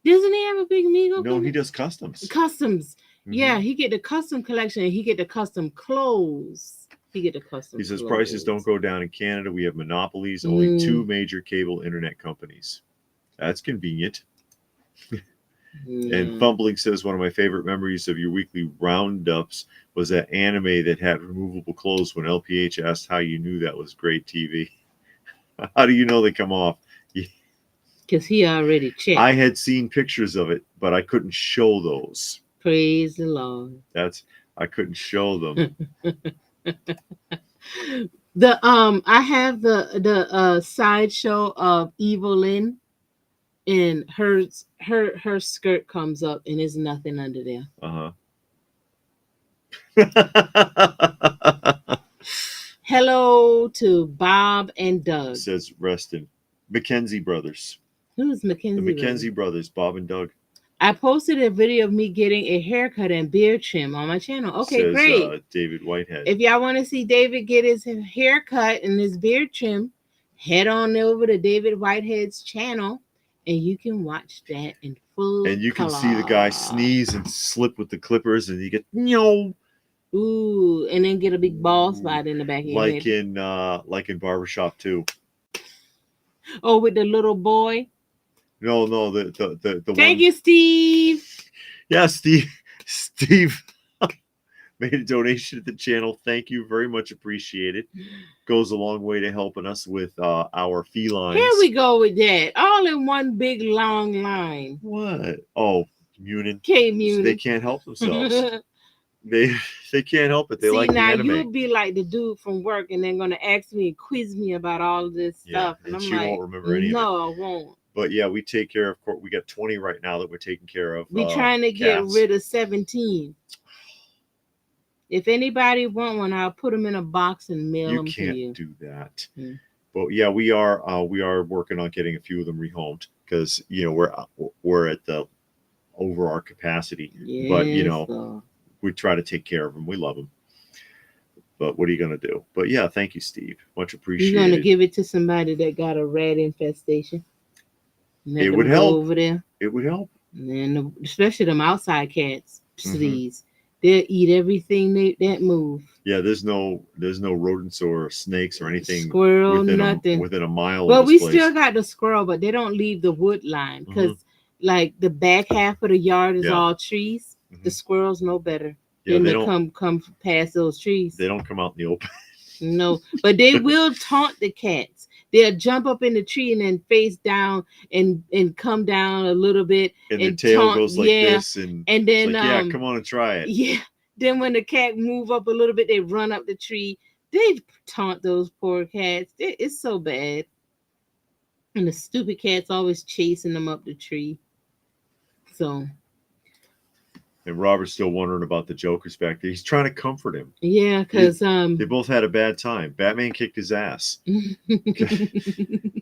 Doesn't he have a big Mego? No, collection? He does customs. Mm-hmm. Yeah, he get the custom collection and he get the custom clothes. He says prices don't go down in Canada. We have monopolies, only 2 major cable internet companies. That's convenient. And Fumbling says one of my favorite memories of your weekly roundups was that anime that had removable clothes when LPH asked how you knew that was great TV. How do you know they come off? Because he already checked. I had seen pictures of it, but I couldn't show those. Praise the Lord. I couldn't show them. I have the sideshow of Evelyn. And her skirt comes up and there's nothing under there. Hello to Bob and Doug. Says Reston. Mackenzie Brothers. Who's Mackenzie? The Mackenzie Brothers, Bob and Doug. I posted a video of me getting a haircut and beard trim on my channel. Okay, says, great. David Whitehead. If y'all want to see David get his haircut and his beard trim, head on over to David Whitehead's channel. And you can watch that in full And you color. can see the guy sneeze and slip with the clippers, and you get Ooh, and then get a big ball spot in the back of your head. Like in Barbershop 2. Oh, with the little boy? No, the Thank you, Steve. Yeah, Steve made a donation to the channel. Thank you very much. Appreciated. Goes a long way to helping us with our felines. Here we go with that. All in one big long line. What? Oh, Munin. K-Munin. They can't help themselves. they can't help it. They like now the anime. You'll be like the dude from work, and they're gonna ask me and quiz me about all of this stuff, and I'm she won't remember any of it. No, I won't. But yeah, we take care of. We got 20 right now that we're taking care of. We're trying to get rid of 17. If anybody want one, I'll put them in a box and mail them to you. You can't do that. But yeah, we are working on getting a few of them rehomed because we're at the over our capacity. Yes, but we try to take care of them. We love them. But what are you gonna do? But yeah, thank you, Steve. Much appreciated. You're gonna give it to somebody that got a rat infestation. It would help over there. It would help. And especially them outside cats, please. They'll eat everything that move. Yeah, there's no rodents or snakes or anything. Squirrel, nothing within a mile. Well, of this we place. Still got the squirrel, but they don't leave the wood line because, like, the back half of the yard is all trees. The squirrels know better. Yeah, they don't come past those trees. They don't come out in the open. No, but they will taunt the cats. they'll jump up in the tree and then face down and come down a little bit, and the tail taunt, goes like this, and then it's like, yeah, come on and try it. Yeah. Then when the cat move up a little bit, they run up the tree. They taunt those poor cats. It's so bad. And the stupid cat's always chasing them up the tree. So. And Robert's still wondering about the Joker's back there. He's trying to comfort him. Yeah, because they both had a bad time. Batman kicked his ass.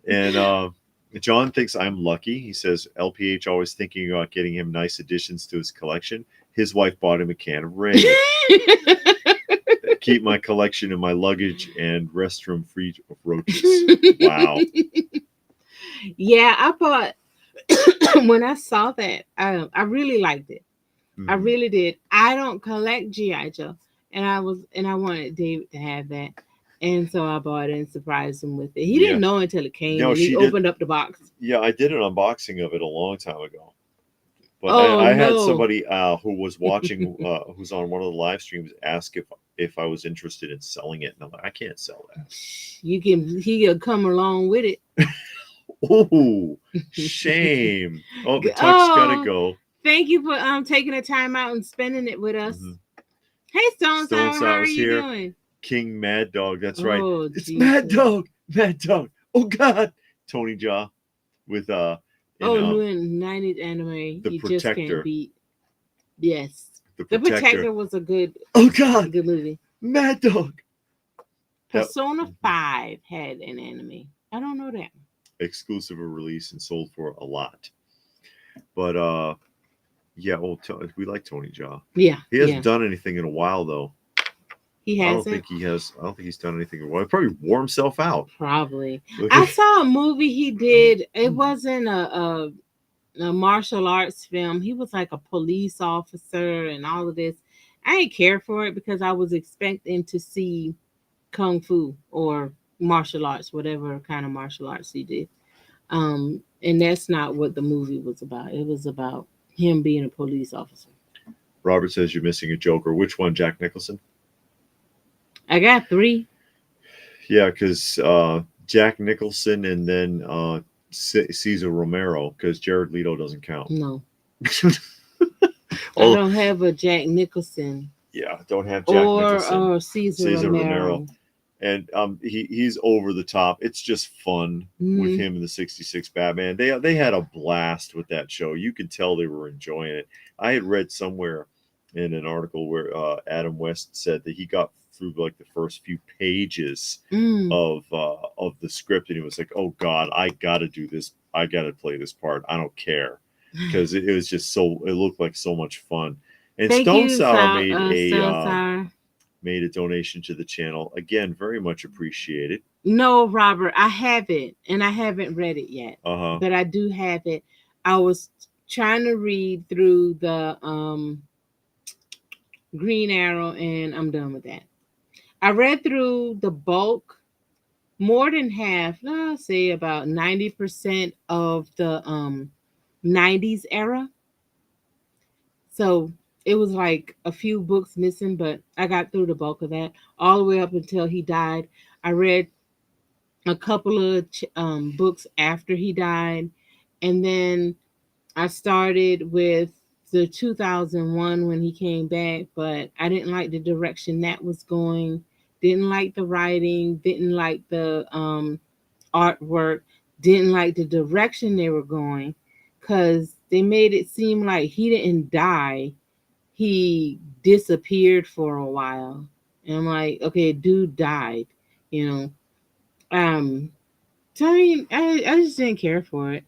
And John thinks I'm lucky. He says LPH always thinking about getting him nice additions to his collection. His wife bought him a can of Rain. Keep my collection in my luggage and restroom free of roaches. Wow. Yeah, I bought when I saw that, I really liked it. I really did. I don't collect G.I. Joe, and I wanted David to have that, and so I bought it and surprised him with it. He didn't know until it came, and he opened up the box. Yeah, I did an unboxing of it a long time ago, but I had somebody who was watching, who's on one of the live streams, ask if I was interested in selling it, and I'm like, I can't sell that. He'll come along with it. Oh, shame! Oh, the tuck's gotta go. Thank you for taking the time out and spending it with us. Hey, Stone Sour, how are you doing? King Mad Dog, that's right. It's Jesus. Mad Dog. Oh God, Tony Jaa with new 90s anime. The Protector. Just can't beat. Yes, The Protector was a good. Oh God, good movie. Mad Dog. Persona 5 had an anime. I don't know that. Exclusive release and sold for a lot, but yeah, we like Tony Jaa. Yeah, he hasn't done anything in a while though. He hasn't. I don't think he has. I don't think he's done anything in a while. He probably wore himself out. Probably. I saw a movie he did. It wasn't a martial arts film. He was like a police officer and all of this. I didn't care for it because I was expecting to see kung fu or martial arts, whatever kind of martial arts he did. And that's not what the movie was about. It was about him being a police officer. Robert says you're missing a Joker. Which one, Jack Nicholson? I got 3. Yeah, because Jack Nicholson and then Cesar Romero, because Jared Leto doesn't count. No. I don't have a Jack Nicholson. Yeah, don't have Jack Nicholson. Or Cesar Romero. And he's over the top. It's just fun with him in the 66 Batman. They had a blast with that show. You could tell they were enjoying it. I had read somewhere in an article where Adam West said that he got through like the first few pages of the script, and he was like, "Oh God, I got to do this. I got to play this part. I don't care," because it was just so. It looked like so much fun. And Stone Sour made a donation to the channel. Again, very much appreciated. No, Robert, I haven't, and I haven't read it yet. But I do have it. I was trying to read through the Green Arrow, and I'm done with that. I read through the bulk, more than half, I'll say about 90% of the 90s era. So it was like a few books missing, but I got through the bulk of that all the way up until he died. I read a couple of books after he died, and then I started with the 2001 when he came back, but I didn't like the direction that was going. Didn't like the writing. Didn't like the artwork. Didn't like the direction they were going, because they made it seem like he didn't die. He disappeared for a while. And I'm like, okay, dude died, you know. So I just didn't care for it.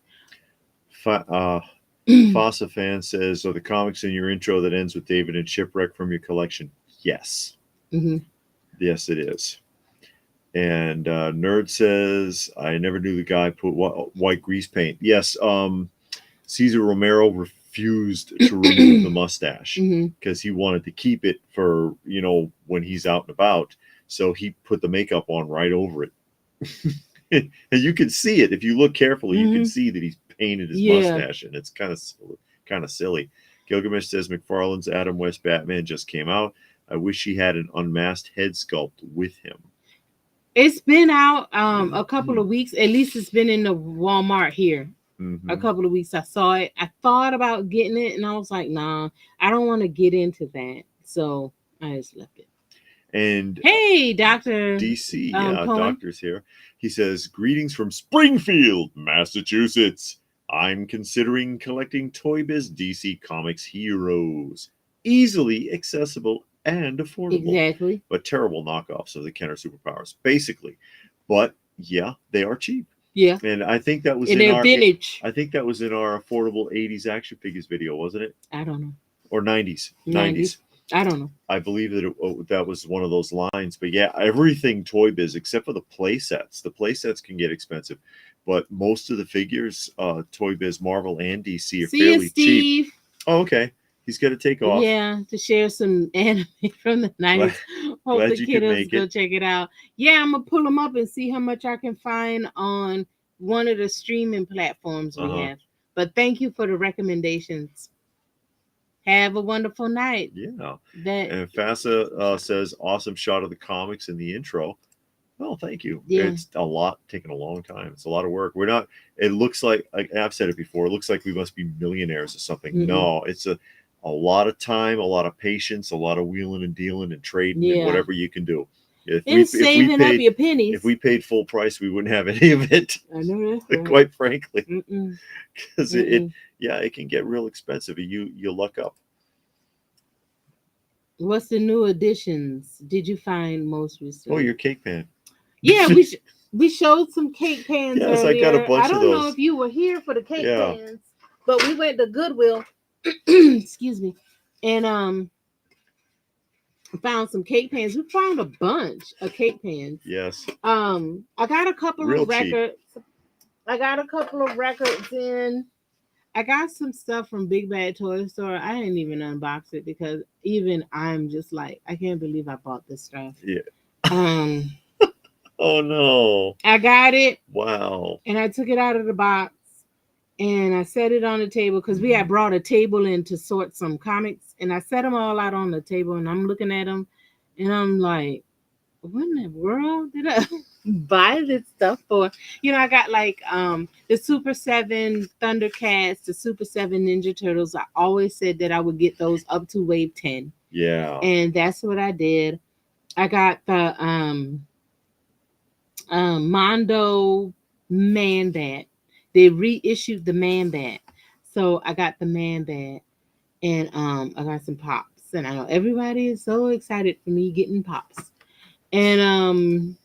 Fossa fan says, "Are the comics in your intro that ends with David and Shipwreck from your collection?" Yes. Yes, it is. And Nerd says, "I never knew the guy put white grease paint." Yes. Cesar Romero refused to remove the mustache because he wanted to keep it for, when he's out and about. So he put the makeup on right over it. And you can see it. If you look carefully, you can see that he's painted his mustache, and it's kind of silly. Gilgamesh says McFarlane's Adam West Batman just came out. I wish he had an unmasked head sculpt with him. It's been out a couple of weeks. At least it's been in the Walmart here. A couple of weeks. I saw it. I thought about getting it, and I was like, nah, I don't want to get into that. So I just left it. And hey, Dr. DC, Cohen. Doctor's here. He says, greetings from Springfield, Massachusetts. I'm considering collecting Toy Biz DC Comics heroes. Easily accessible and affordable. Exactly. But terrible knockoffs of the Kenner superpowers, basically. But yeah, they are cheap. Yeah. And I think that was in our vintage. I think that was in our affordable 80s action figures video, wasn't it? I don't know. Or 90s. 90s. I don't know. I believe that that was one of those lines. But yeah, everything Toy Biz except for the play sets. The play sets can get expensive. But most of the figures, Toy Biz, Marvel, and DC are fairly cheap. Oh, okay. He's got to take off. Yeah, to share some anime from the 90s. Hope the kiddos go check it out. Yeah, I'm going to pull them up and see how much I can find on one of the streaming platforms we have. But thank you for the recommendations. Have a wonderful night. Yeah. And Fasa says, awesome shot of the comics in the intro. Well, thank you. Yeah. It's a lot, taking a long time. It's a lot of work. We're not, it looks like I've said it before, it looks like we must be millionaires or something. Mm-hmm. No, it's a lot of time, a lot of patience, a lot of wheeling and dealing and trading and whatever you can do. Saving up your pennies. If we paid full price, we wouldn't have any of it. I know that's right. Quite frankly. Because it can get real expensive. You luck up. What's the new additions did you find most recently? Oh, your cake pan. Yeah, we showed some cake pans. Yes, earlier. I got a bunch of those. I don't know if you were here for the cake pans, but we went to Goodwill. Excuse me, and found some cake pans. We found a bunch of cake pans. Yes. I got a couple of records. I got a couple of records in. I got some stuff from Big Bad Toy Store. I didn't even unbox it because even I'm just like, I can't believe I bought this stuff. Yeah. Oh no. I got it. Wow. And I took it out of the box and I set it on the table because we had brought a table in to sort some comics, and I set them all out on the table and I'm looking at them and I'm like, what in the world did I buy this stuff for? You know, I got like the Super 7 Thundercats, the Super 7 Ninja Turtles. I always said that I would get those up to wave 10. Yeah. And that's what I did. I got the Mondo Man Bat. They reissued the Man Bat. So I got the Man Bat and I got some pops. And I know everybody is so excited for me getting pops. And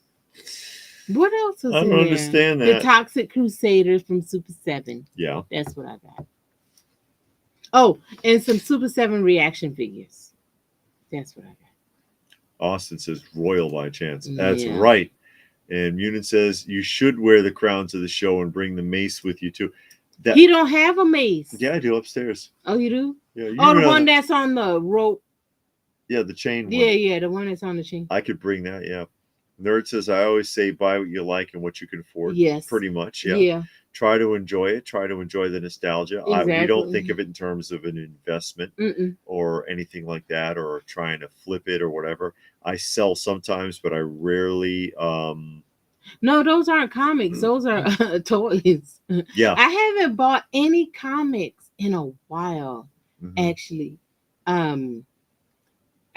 what else was I don't understand that. The Toxic Crusaders from Super 7. Yeah. That's what I got. Oh, and some Super 7 reaction figures. That's what I got. Austin says royal by chance. That's right. And Munin says you should wear the crown to the show and bring the mace with you too. He don't have a mace. Yeah, I do upstairs. Oh, you do? Yeah. The one that's on the rope. Yeah, the chain one. Yeah, the one that's on the chain. I could bring that, yeah. Nerd says, I always say buy what you like and what you can afford. Yes. Pretty much, yeah. Try to enjoy it. Try to enjoy the nostalgia. Exactly. We don't think of it in terms of an investment or anything like that, or trying to flip it or whatever. I sell sometimes, but I rarely... No, those aren't comics. Those are toys. Yeah. I haven't bought any comics in a while, actually.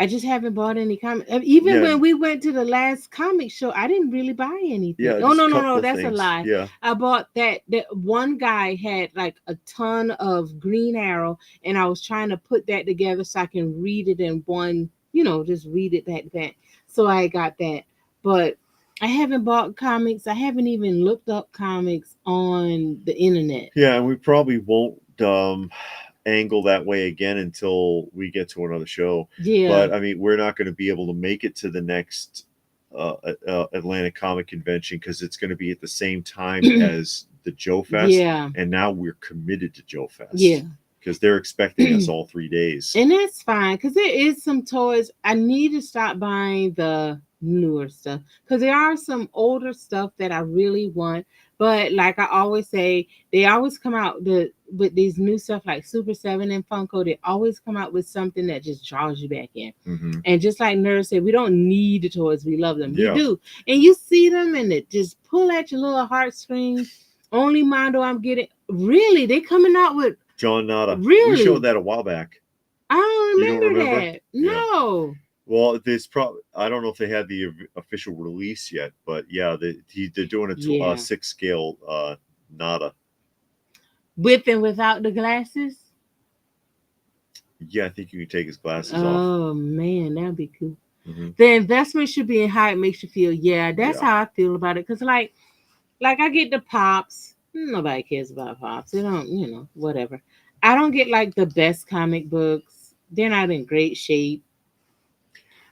I just haven't bought any comics. Even when we went to the last comic show, I didn't really buy anything. Yeah, oh, no, that's a lie. Yeah. I bought that one guy had like a ton of Green Arrow, and I was trying to put that together so I can read it in one, just read it back to back. So I got that. But I haven't bought comics. I haven't even looked up comics on the internet. Yeah, and we probably won't angle that way again until we get to another show. Yeah. But I mean, we're not going to be able to make it to the next Atlanta Comic Convention because it's going to be at the same time as the Joe Fest. Yeah. And now we're committed to Joe Fest. Yeah. Because they're expecting us all 3 days. And that's fine because there is some toys. I need to stop buying the newer stuff, because there are some older stuff that I really want. But like I always say, they always come out with these new stuff like Super 7 and Funko. They always come out with something that just draws you back in. Mm-hmm. And just like Nerd said, we don't need the toys, we love them. Yeah. We do. And you see them and it just pull at your little heartstrings. Only Mondo I'm getting. Really, they coming out with John Nada. Really? We showed that a while back. I don't You don't remember? that. No. Well, there's probably, I don't know if they had the official release yet, but yeah, they're doing a 6 scale Nada. With and without the glasses? Yeah, I think you can take his glasses off. Oh man, that'd be cool. Mm-hmm. The investment should be in how it makes you feel. Yeah, that's how I feel about it. Because like I get the pops. Nobody cares about pops. They don't, whatever. I don't get like the best comic books. They're not in great shape.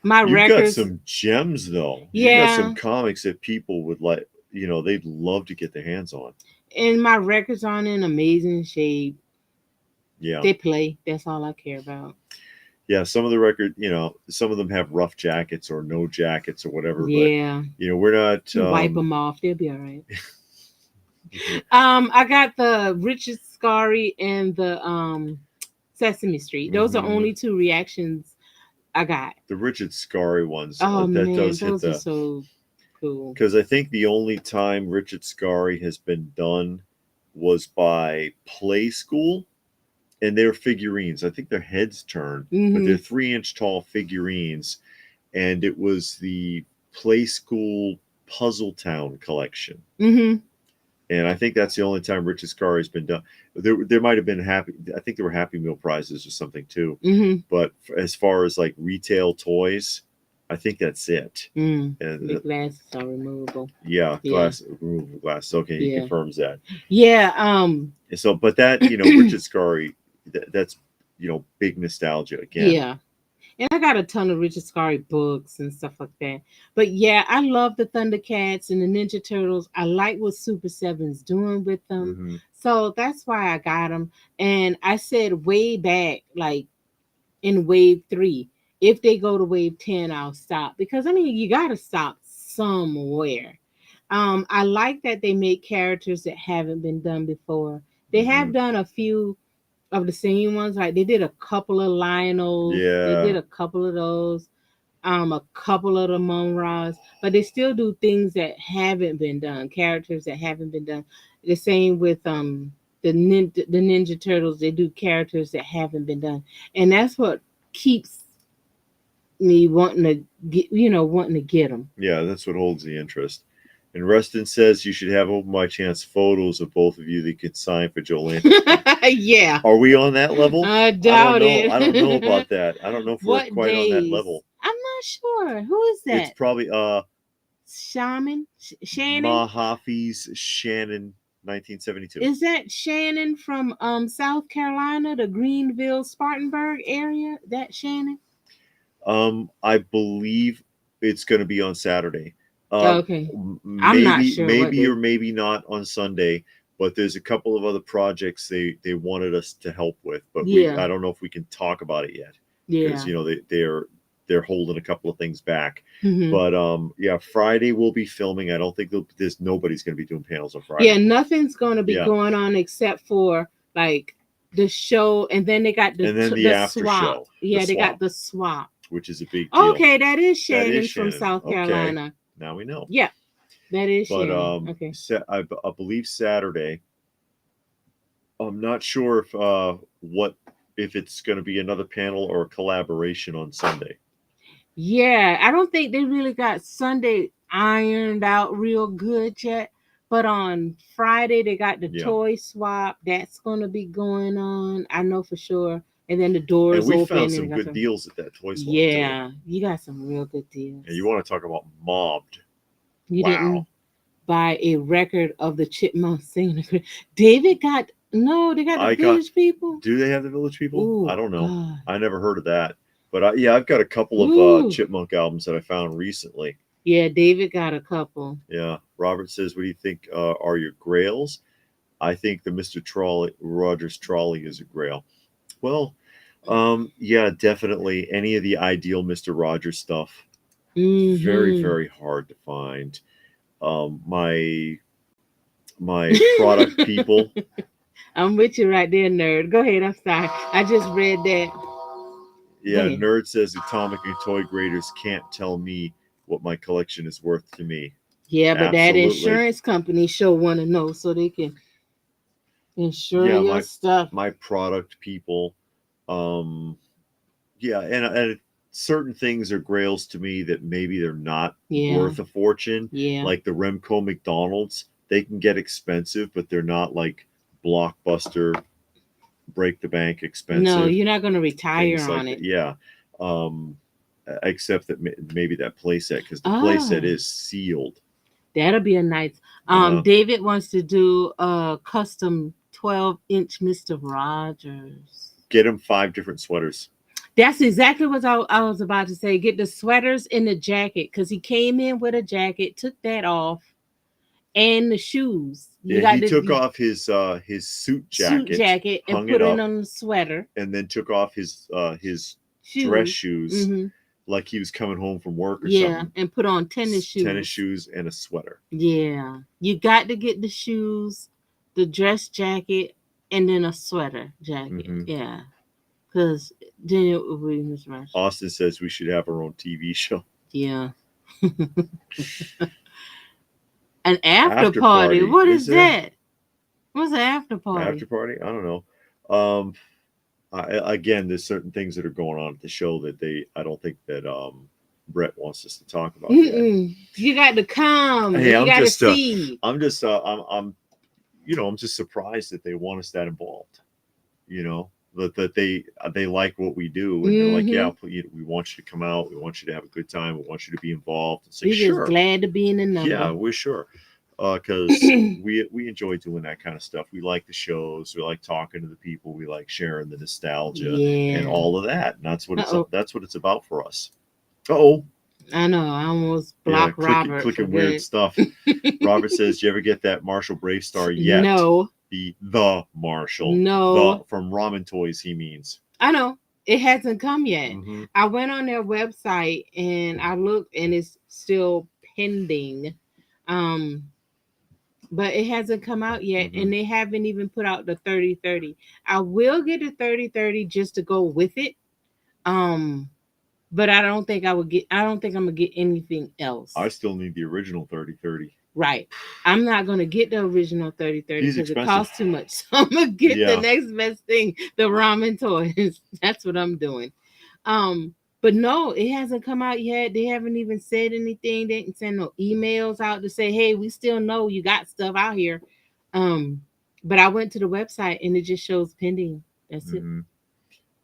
You got some gems though. Yeah. You got some comics that people would like, they'd love to get their hands on. And my records aren't in amazing shape. Yeah. They play. That's all I care about. Yeah, some of the record, some of them have rough jackets or no jackets or whatever. Yeah. But, we're not. Wipe them off. They'll be all right. I got the Richard Scarry and the Sesame Street. Those are only 2 reactions I got. The Richard Scarry ones. Oh man, those are so cool. Because I think the only time Richard Scarry has been done was by Play School, and they're figurines. I think their heads turn, but they're 3-inch tall figurines, and it was the Play School Puzzle Town collection. Mm-hmm. And I think that's the only time Richard Scarry has been done. There might have been I think there were Happy Meal prizes or something too. Mm-hmm. But as far as like retail toys, I think that's it. And the glasses are removable. Yeah, removable glasses. Okay, he confirms that. Yeah. So, but that Richard Scarry, that's big nostalgia again. Yeah. And I got a ton of Richard Scarry books and stuff like that. But yeah, I love the Thundercats and the Ninja Turtles. I like what Super 7's doing with them. Mm-hmm. So that's why I got them. And I said way back, like in wave 3, if they go to wave 10, I'll stop. Because, you got to stop somewhere. I like that they make characters that haven't been done before. They have done a few of the same ones, like they did a couple of Lionels, they did a couple of those, a couple of the Monras, but they still do things that haven't been done, characters that haven't been done. The same with the Ninja Turtles, they do characters that haven't been done, and that's what keeps me wanting to get them. Yeah, that's what holds the interest. And Rustin says you should have open by chance photos of both of you that could sign for Joel. Yeah. Are we on that level? I doubt it. I don't know about that. I don't know if we're quite on that level. I'm not sure. Who is that? It's probably Shannon. Mahaffey's Shannon 1972. Is that Shannon from South Carolina, the Greenville, Spartanburg area? That Shannon? I believe it's going to be on Saturday. Okay. I'm not sure. Maybe or maybe not on Sunday, but there's a couple of other projects they wanted us to help with, but I don't know if we can talk about it yet. Yeah. Because they're holding a couple of things back. Mm-hmm. But Friday we'll be filming. I don't think there's nobody's going to be doing panels on Friday. Yeah, nothing's going to be going on except for like the show, and then they got the after swap. Show. Yeah, they got the swap, which is a big deal. Okay, that is Shannon from South Carolina. Okay. Now we know. Yeah, that is Shannon. Okay. I believe Saturday. I'm not sure if it's going to be another panel or a collaboration on Sunday. Yeah, I don't think they really got Sunday ironed out real good yet. But on Friday they got the toy swap. That's going to be going on. I know for sure. And then the doors open. And we found some good deals at that toy swap. Yeah, you got some real good deals. And you want to talk about mobbed. You didn't buy a record of the Chipmunks singing. David got, they got the Village People. Do they have the Village People? Ooh, I don't know. God. I never heard of that. But I've got a couple of Chipmunk albums that I found recently. Yeah, David got a couple. Yeah. Robert says, what do you think are your grails? I think the Mr. Rogers Trolley is a grail. Well, yeah, definitely any of the Ideal Mr. Rogers stuff. Very, Mm-hmm. very hard to find. My product people. I'm with you right there, nerd. Go ahead. I'm sorry. I just read that. Go Yeah, ahead. Nerd says Atomic and Toy Graders can't tell me what my collection is worth to me. Yeah, but that Absolutely. insurance company sure want to know so they can insure Yeah, your my stuff. my product people. Um, yeah, and certain things are grails to me that maybe they're not Yeah, worth a fortune. yeah. Like the Remco McDonald's, they can get expensive, but they're not like blockbuster, break the bank No, expensive you're not gonna retire things on like that. it. Yeah. Um, except that maybe that playset, because the playset Oh, is sealed. that'll be a nice. Uh-huh. David wants to do a custom 12-inch Mr. Rogers. Get him 5 different sweaters. That's exactly what I was about to say. Get the sweaters and the jacket because he came in with a jacket, took that off, and the shoes. You Yeah, got he took the off his suit suit jacket, jacket and hung it put it up, on the sweater, and then took off his dress shoes. shoes Hmm. like he was coming home from work or Yeah, something. and put on tennis Tennis shoes. shoes and a sweater. Yeah, you got to get the shoes, the dress jacket, and then a sweater jacket. Hmm. Yeah, because then it will be mismatched. Austin says we should have our own TV show. Yeah. An after After party. party, What is is there? that? What's an after party? After party? I don't know. Again, there's certain things that are going on at the show that I don't think that Brett wants us to talk about yet. Mm-mm. You got to come. Hey, You got to see. I'm just surprised that they want us that involved. You know, that they like what we do, and they're like, Mm-hmm. yeah, we want you to come out, we want you to have a good time, we want you to be involved. It's like, We're just sure, glad to be in the yeah, number. we're sure. Because we enjoy doing that kind of stuff. We like the shows. We like talking to the people. We like sharing the nostalgia and Yeah. all of that. And Uh-oh. that's what it's about for us. Oh, I know. I almost yeah, blocked Robert for clicking weird good. stuff. Robert says, "Do you ever get that Marshall Brave Star yet?" No. The Marshall, the No. from Ramen Toys. He means. I know. It hasn't come yet. Mm-hmm. I went on their website and I looked and it's still pending. Um, but it hasn't come out yet, Mm-hmm. and they haven't even put out the 3030. I will get a 3030 just to go with it. Um, but I don't think I'm gonna get anything else. I still need the original 3030. Right. I'm not gonna get the original 3030 He's because it expensive. costs too much. So I'm gonna get the Yeah. next best thing, the ramen toys. That's what I'm doing. But no, it hasn't come out yet. They haven't even said anything. They didn't send no emails out to say, hey, we still know you got stuff out here. But I went to the website and it just shows pending. That's it. Mm-hmm.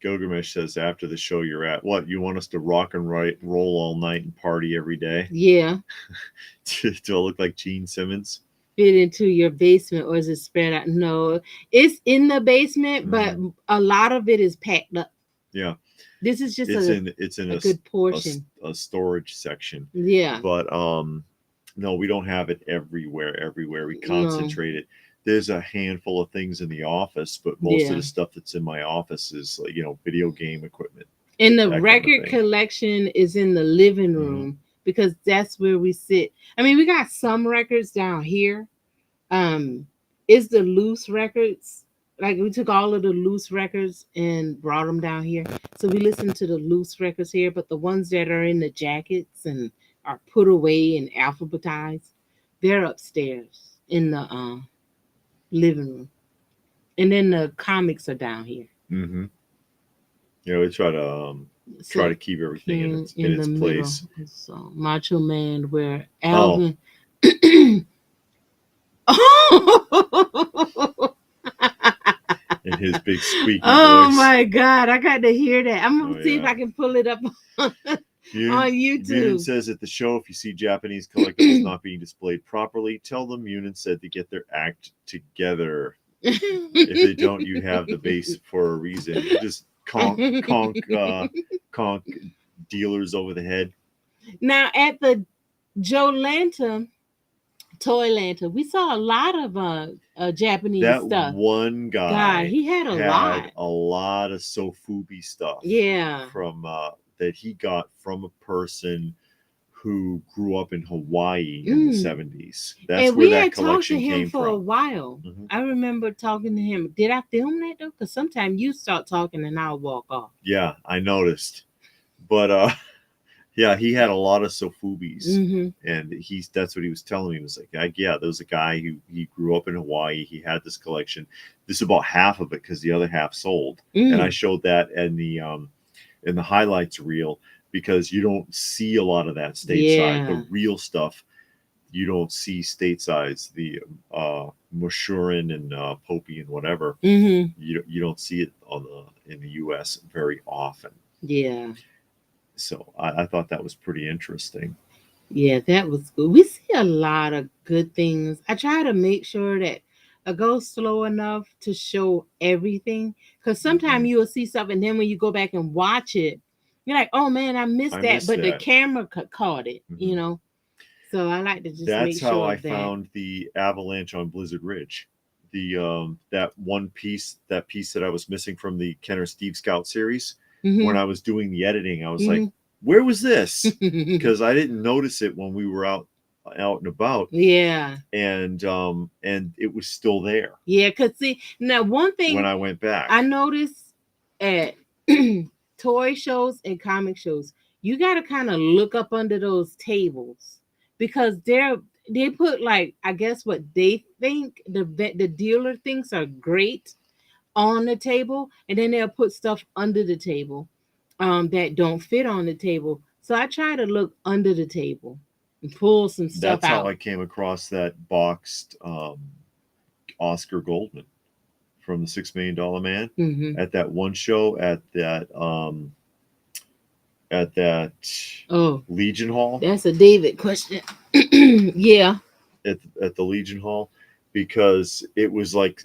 Gilgamesh says after the show you're at, what, you want us to rock and roll all night and party every day? Yeah. Do I look like Gene Simmons? Fit into your basement, or is it spread out? No, it's in the basement, but a lot of it is packed up. Yeah. This is just it's in a good portion. A storage section. Yeah. But no, we don't have it everywhere. We concentrate it. There's a handful of things in the office, but most of the stuff that's in my office is video game equipment. And the record collection is in the living room because that's where we sit. I mean, we got some records down here. It's the loose records. Like we took all of the loose records and brought them down here. So we listen to the loose records here, but the ones that are in the jackets and are put away and alphabetized, they're upstairs in the living room. And then the comics are down here. Mm-hmm. Yeah, we try to keep everything in its place. So Macho Man, where Alvin. In his big squeaky voice. My God, I got to hear that. I'm gonna see if I can pull it up on YouTube. Munin says at the show, if you see Japanese collectibles not being displayed properly, tell them Munin said to get their act together. If they don't, you have the base for a reason. You just conk dealers over the head. Now at the Joe Lanta Toy Lanta, we saw a lot of Japanese stuff. That one guy, he had a lot of Sofubi stuff. Yeah, from that he got from a person who grew up in Hawaii in the 70s. That's And where we that had talked to collection him came for a from. while. Mhm. I remember talking to him. Did I film that though? Because sometimes you start talking and I'll walk off. Yeah, I noticed. But yeah, he had a lot of sofubis. Mm-hmm. And that's what he was telling me. He was like, yeah, there was a guy who he grew up in Hawaii. He had this collection. This is about half of it because the other half sold. And I showed that in the highlights reel because you don't see a lot of that stateside. The real stuff you don't see stateside. The Mushurin and Popey and whatever. Mm-hmm. You don't see it in the U.S. very often. Yeah. So I thought that was pretty interesting. Yeah, that was good. We see a lot of good things. I try to make sure that I go slow enough to show everything. Because sometimes you'll see something, and then when you go back and watch it, you're like, oh man, I missed that. But the camera caught it, you know. So I like to just make sure. That's how I found the avalanche on Blizzard Ridge. That one piece, that I was missing from the Kenner Steve Scout series. When I was doing the editing, I was like, where was this? Because I didn't notice it when we were out and about. Yeah. And it was still there. Yeah, because see, now one thing when I went back, I noticed at toy shows and comic shows, you got to kind of look up under those tables because they put, like, I guess what they think the dealer thinks are great on the table, and then they'll put stuff under the table that don't fit on the table. So I try to look under the table and pull some stuff out. That's how I came across that boxed Oscar Goldman from the $6 Million Man at that one show at that Legion Hall. That's a David question. Yeah. At the Legion Hall, because it was like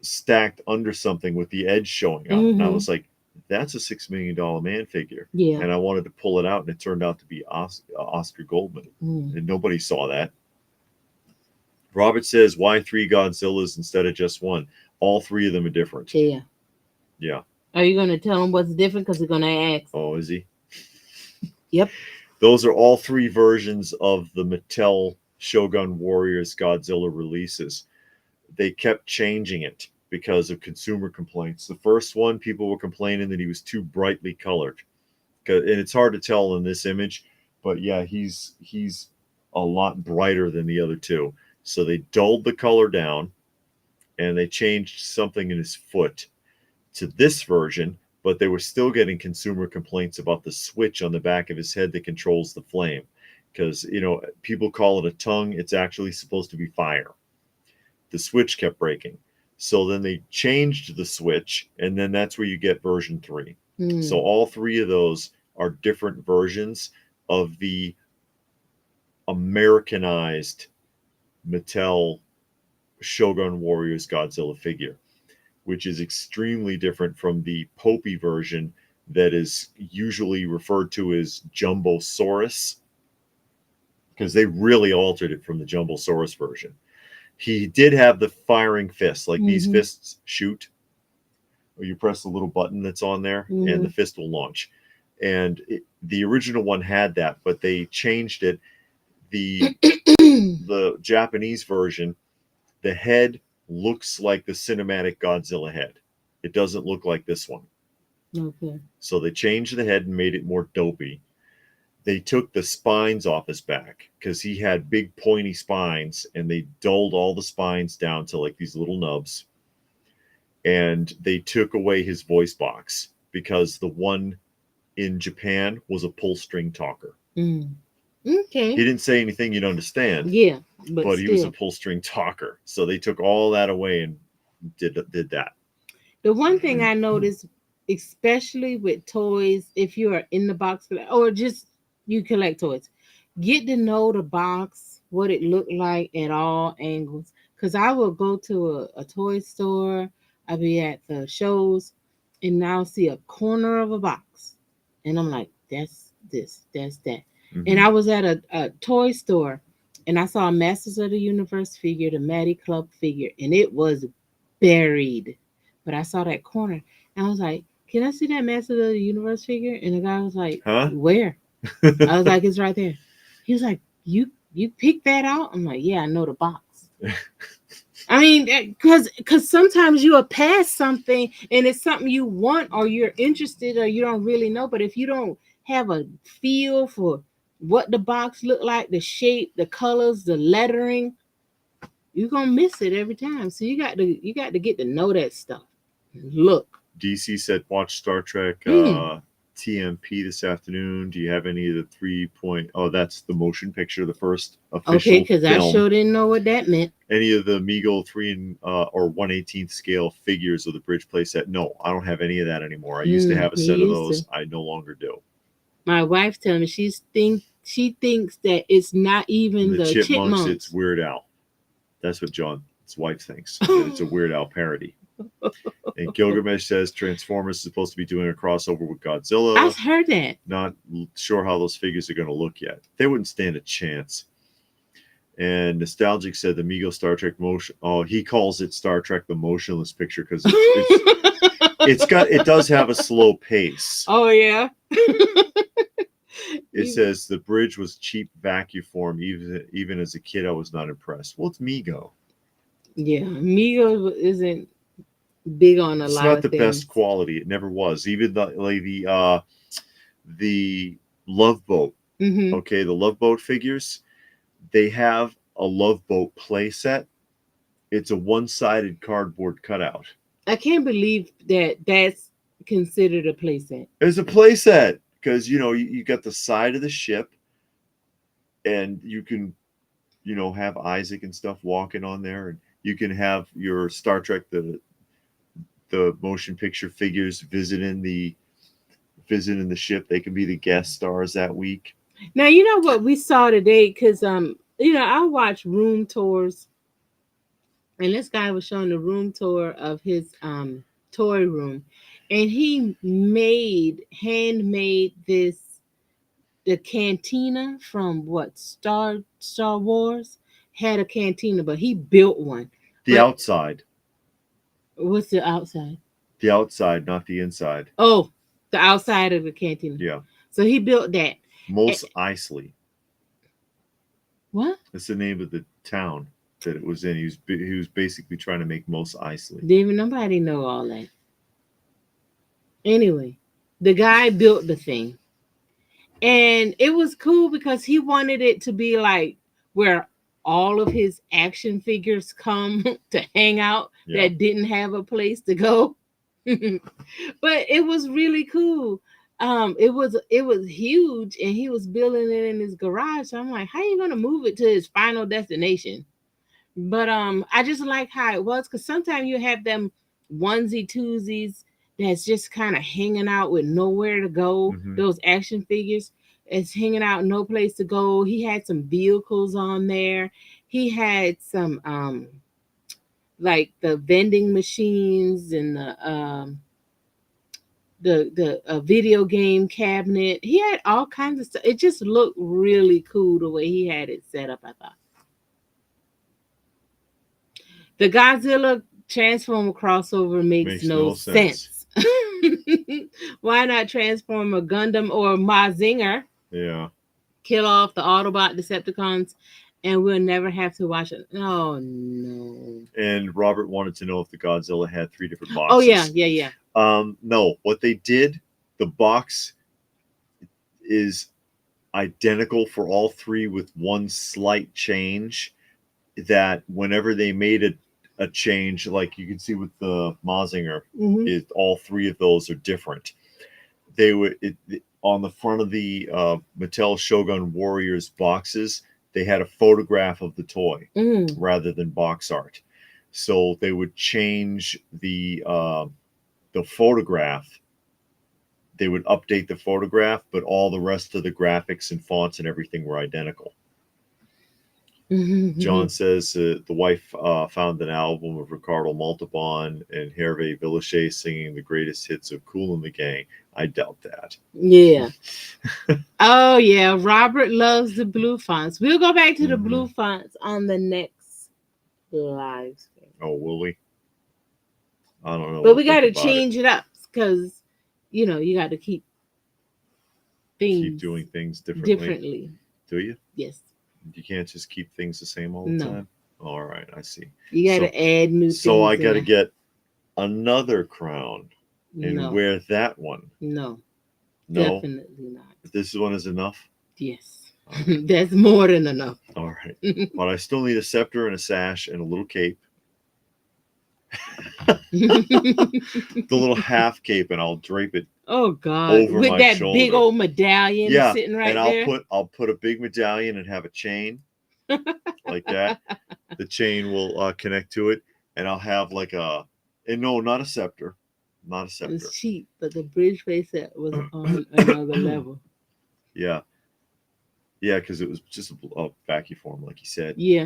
stacked under something with the edge showing out. And I was like, that's a $6 Million Man figure. Yeah. And I wanted to pull it out, and it turned out to be Oscar Goldman. And nobody saw that. Robert says, why 3 Godzillas instead of just one? All 3 of them are different. Yeah. Yeah. Are you going to tell him what's different? Because he's going to ask. Oh, is he? Yep. Those are all 3 versions of the Mattel Shogun Warriors Godzilla releases. They kept changing it because of consumer complaints. The first one, people were complaining that he was too brightly colored. And it's hard to tell in this image, but yeah, he's a lot brighter than the other 2. So they dulled the color down, and they changed something in his foot to this version, but they were still getting consumer complaints about the switch on the back of his head that controls the flame. Because, people call it a tongue. It's actually supposed to be fire. The switch kept breaking. So then they changed the switch, and then that's where you get version 3. So all 3 of those are different versions of the Americanized Mattel Shogun Warriors Godzilla figure, which is extremely different from the Popey version that is usually referred to as Jumbosaurus, because they really altered it from the Jumbosaurus version. He did have the firing fists, like these fists shoot. Or you press the little button that's on there, and the fist will launch. And the original one had that, but they changed it. The Japanese version, the head looks like the cinematic Godzilla head. It doesn't look like this one. Okay. So they changed the head and made it more dopey. They took the spines off his back because he had big pointy spines, and they dulled all the spines down to like these little nubs. And they took away his voice box because the one in Japan was a pull string talker. Okay. He didn't say anything you'd understand. Yeah, but he was a pull string talker. So they took all that away and did that. The one thing I noticed, especially with toys, if you are in the box or just you collect toys, get to know the box, what it looked like at all angles. Because I will go to a toy store, I'll be at the shows, and I'll see a corner of a box. And I'm like, that's this, that's that. And I was at a toy store, and I saw a Masters of the Universe figure, the Maddie Club figure, and it was buried. But I saw that corner, and I was like, can I see that Masters of the Universe figure? And the guy was like, huh? Where? I was like, it's right there. He was like, you picked that out? I'm like, yeah, I know the box. I mean, because sometimes you'll pass something and it's something you want or you're interested or you don't really know. But if you don't have a feel for what the box look like, the shape, the colors, the lettering, you're gonna miss it every time. So you got to get to know that stuff. Look. DC said watch Star Trek TMP this afternoon. Do you have any of the 3 point? Oh, that's the motion picture, the first official because I sure didn't know what that meant. Any of the Meagle 3 or 1/18th scale figures of the bridge playset? No, I don't have any of that anymore. I used to have a set of those. I no longer do. My wife's telling me she thinks that it's not even the chipmunks. It's Weird Al. That's what John's wife thinks. It's a Weird Al parody. And Gilgamesh says Transformers is supposed to be doing a crossover with Godzilla. I've heard that. Not sure how those figures are going to look yet. They wouldn't stand a chance. And Nostalgic said the Mego Star Trek motion. Oh, he calls it Star Trek the motionless picture because it does have a slow pace. Oh yeah. It says the bridge was cheap vacuum form. Even as a kid, I was not impressed. Well, it's Mego. Yeah, Mego isn't big on a lot of things. It's not the best quality. It never was. Even the Love Boat. Mm-hmm. Okay, the Love Boat figures. They have a Love Boat play set. It's a one-sided cardboard cutout. I can't believe that's considered a play set. It's a play set because you got the side of the ship, and you can, have Isaac and stuff walking on there, and you can have your Star Trek the motion picture figures visiting the ship. They can be the guest stars that week. Now you know what we saw today because I watch room tours, and this guy was showing the room tour of his toy room, and he handmade the cantina from Star Wars had a cantina, but he built one. Outside. What's the outside? The outside, not the inside. Oh, the outside of the cantina. Yeah. So he built that. Mos Eisley. What? That's the name of the town that it was in. He was basically trying to make Mos Eisley. Didn't even nobody know all that. Anyway, the guy built the thing. And it was cool because he wanted it to be like where all of his action figures come to hang out that didn't have a place to go. But it was really cool. It was huge, and he was building it in his garage. So I'm like, how are you gonna move it to his final destination? But I just like how it was, because sometimes you have them onesie twosies that's just kind of hanging out with nowhere to go. Mm-hmm. Those action figures, it's hanging out, no place to go. He had some vehicles on there. He had some like the vending machines and the video game cabinet. He had all kinds of stuff. It just looked really cool the way he had it set up, I thought. The Godzilla Transformer crossover makes no sense. Why not transform a Gundam or a Mazinger? Yeah. Kill off the Autobot Decepticons, and we'll never have to watch it. Oh, no. And Robert wanted to know if the Godzilla had 3 different boxes. Oh, yeah. No, what they did, the box is identical for all 3 with one slight change, that whenever they made a change, like you can see with the Mazinger, mm-hmm. All 3 of those are different. They were on the front of the Mattel Shogun Warriors boxes, they had a photograph of the toy rather than box art. So they would change the photograph. They would update the photograph, but all the rest of the graphics and fonts and everything were identical. Mm-hmm. John says the wife found an album of Ricardo Montalban and Hervé Villachet singing the greatest hits of Kool and the Gang. I doubt that. Yeah. Oh, yeah. Robert loves the blue fonts. We'll go back to the blue fonts on the next live stream. Oh, will we? I don't know. But we got to change it up because, you got to keep doing things differently. Do you? Yes. You can't just keep things the same all the No. time? All right, I see. You got to add new things. So I got to get another crown and No. wear that one. No. No. Definitely not. This one is enough? Yes. That's more than enough. All right. But I still need a scepter and a sash and a little cape. The little half cape, and I'll drape it. Oh God! Over with my that shoulder. Big old medallion sitting right there. And I'll put a big medallion and have a chain like that. The chain will connect to it, and I'll have like not a scepter, not a scepter. It's cheap, but the bridge face set was on another level. Yeah, because it was just a vacuum form, like you said. Yeah.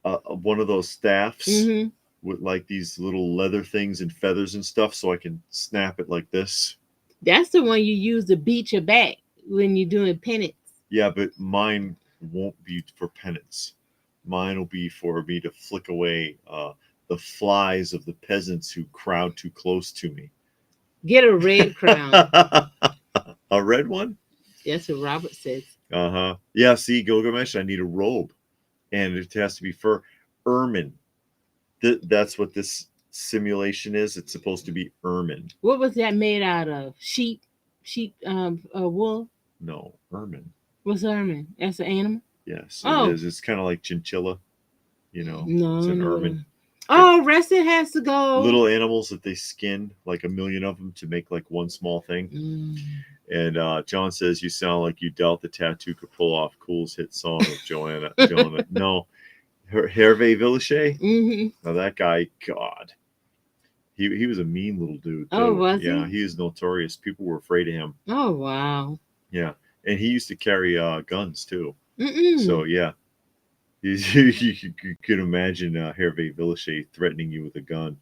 One of those staffs. Mm-hmm. With like these little leather things and feathers and stuff, so I can snap it like this. That's the one you use to beat your back when you're doing penance. Yeah, but mine won't be for penance. Mine will be for me to flick away the flies of the peasants who crowd too close to me. Get a red crown. A red one? That's what Robert says. Uh-huh. Yeah, see, Gilgamesh, I need a robe. And it has to be fur. Ermine. That's what this simulation is. It's supposed to be ermine. What was that made out of? Sheep wool? No, ermine. What's ermine? That's an animal? Yes, it is. It's kind of like chinchilla. No, it's an ermine. Oh, Reston has to go. Little animals that they skin, like 1 million of them, to make like one small thing. And John says, you sound like you doubt the tattoo could pull off Cool's hit song with Joanna. No. Hervé Villachet? Mm-hmm. Now that guy, God. He was a mean little dude, too. Oh, was he? Yeah, he is notorious. People were afraid of him. Oh, wow. Yeah. And he used to carry guns, too. Mm-mm. So, yeah. You could imagine Hervé Villachet threatening you with a gun.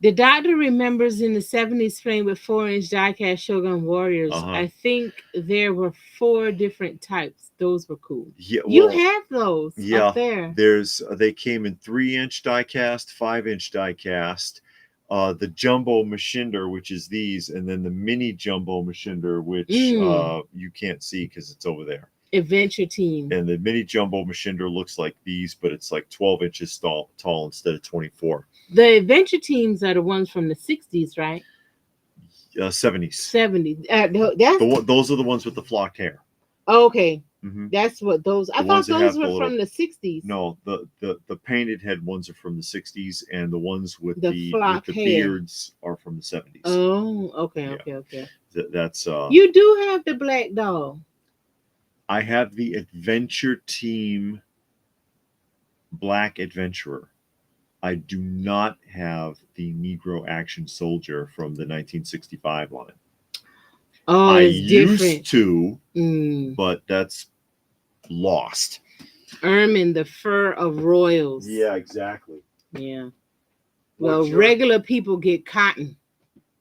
The doctor remembers in the 70s playing with 4-inch die-cast Shogun Warriors. I think there were 4 different types. Those were cool. Yeah, well, you have those up there. They came in 3-inch die-cast, 5-inch die-cast, the jumbo machinder, which is these, and then the mini jumbo machinder, which you can't see because it's over there. Adventure Team. And the mini jumbo machinder looks like these, but it's like 12 inches tall instead of 24. The Adventure Teams are the ones from the 60s, right? 70s. 70s. Those are the ones with the flocked hair. Oh, okay. Mm-hmm. That's what those. I thought those were from the 60s. No, the painted head ones are from the 60s, and the ones with the hair. beards are from the 70s. Oh, okay. That's You do have the black doll. I have the Adventure Team Black Adventurer. I do not have the Negro Action Soldier from the 1965 line. Oh, I it's different. Used to, but that's lost. Ermine, the fur of royals. Yeah, exactly. Yeah. Well, regular people get cotton.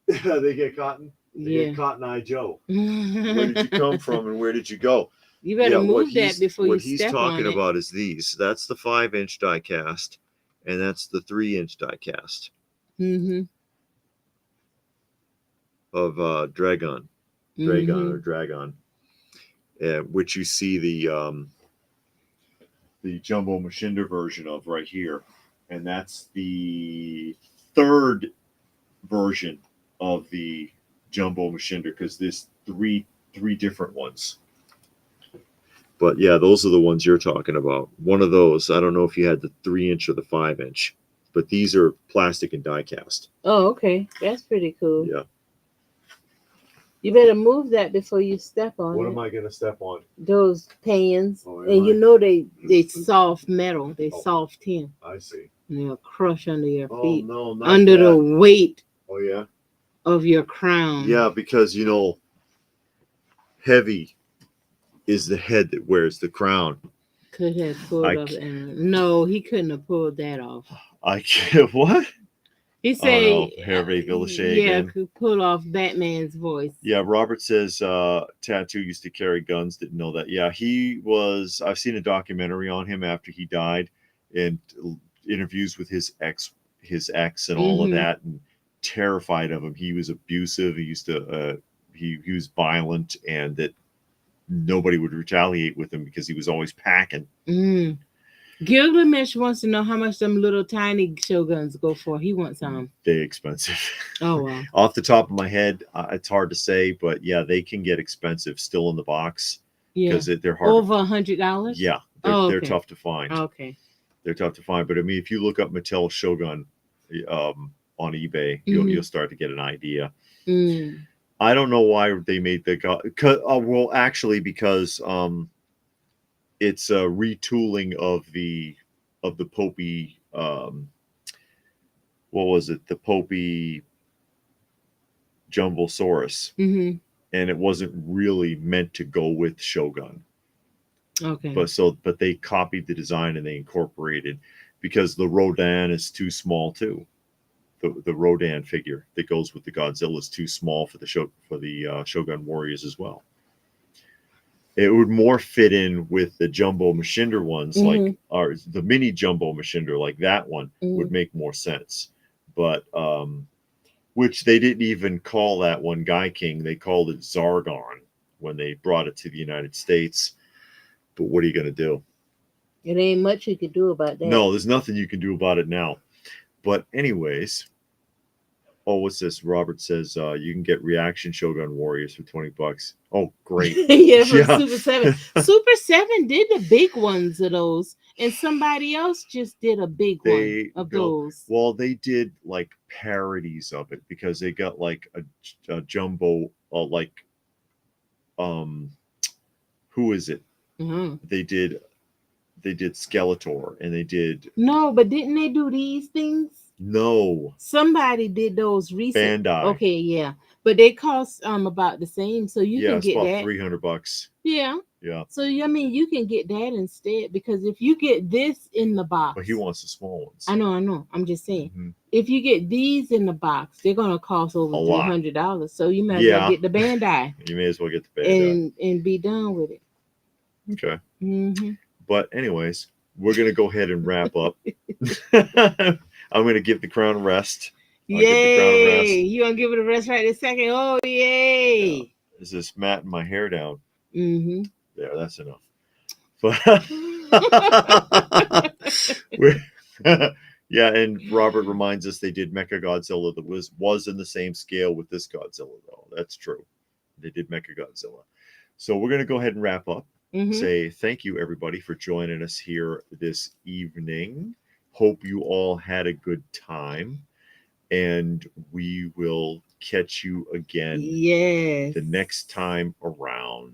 They get cotton? They get Cotton Eye Joe. Where did you come from and where did you go? You better move that before you step on it. What he's talking about is these. That's the 5-inch die cast, and that's the 3-inch die cast. Mm-hmm. Of Dragon, which you see the jumbo machinder version of right here, and that's the 3rd version of the jumbo machinder because there's three different ones. But yeah, those are the ones you're talking about. One of those, I don't know if you had the 3-inch or the 5-inch, but these are plastic and die cast. Oh, okay, that's pretty cool. Yeah. You better move that before you step on it. What am I gonna step on? Those pans, and you know they soft metal, they soft tin. I see. And they'll crush under your feet. Oh no, not under the weight. Oh yeah. Of your crown. Yeah, because heavy is the head that wears the crown. Could have pulled off. No, he couldn't have pulled that off. I can't. What? He said, Hervé Villachet again. Could pull off Batman's voice. Yeah, Robert says Tattoo used to carry guns. Didn't know that. Yeah, he was. I've seen a documentary on him after he died, and interviews with his ex and all of that, and terrified of him. He was abusive. He used to. He was violent, and that nobody would retaliate with him because he was always packing. Gilgamesh wants to know how much them little tiny Shoguns go for. He wants some. They're expensive. Oh, wow. Off the top of my head, it's hard to say, but yeah, they can get expensive still in the box because they're hard. Over $100? Yeah, they're tough to find. Okay. They're tough to find, but I mean, if you look up Mattel Shogun on eBay, you'll start to get an idea. I don't know why they made the well, actually, because it's a retooling of the Popey. What was it? The Popey Jumbosaurus, and it wasn't really meant to go with Shogun. Okay. But they copied the design and they incorporated, because the Rodan is too small too. The Rodan figure that goes with the Godzilla is too small for the Shogun Warriors as well. It would more fit in with the Jumbo Machinder ones, like the mini Jumbo Machinder, like that one would make more sense. But which they didn't even call that one Guy King. They called it Zargon when they brought it to the United States. But what are you going to do? It ain't much you can do about that. No, there's nothing you can do about it now. But anyways, what's this? Robert says you can get Reaction Shogun Warriors for $20. Oh, great. From Super 7. Super 7 did the big ones of those, and somebody else just did a big one of those. Well, they did like parodies of it, because they got like a jumbo, who is it? They did Skeletor, and they did. No, but didn't they do these things? No. Somebody did those recently. Bandai. Okay, yeah. But they cost about the same, so you can get about that. $300. Yeah. Yeah. So I mean, you can get that instead, because if you get this in the box. But he wants the small ones. I know. I'm just saying. If you get these in the box, they're gonna cost over $300. So you might as well get the Bandai. You may as well get the Bandai and be done with it. Okay. But anyways, we're gonna go ahead and wrap up. I'm gonna give the crown a rest. Yay! You gonna give it a rest right this second? Oh, yay! Yeah. Is this matting my hair down? There, that's enough. But yeah, and Robert reminds us they did Mecha Godzilla that was in the same scale with this Godzilla, though. That's true. They did Mecha Godzilla. So we're gonna go ahead and wrap up. Say thank you, everybody, for joining us here this evening. Hope you all had a good time, and we will catch you again the next time around.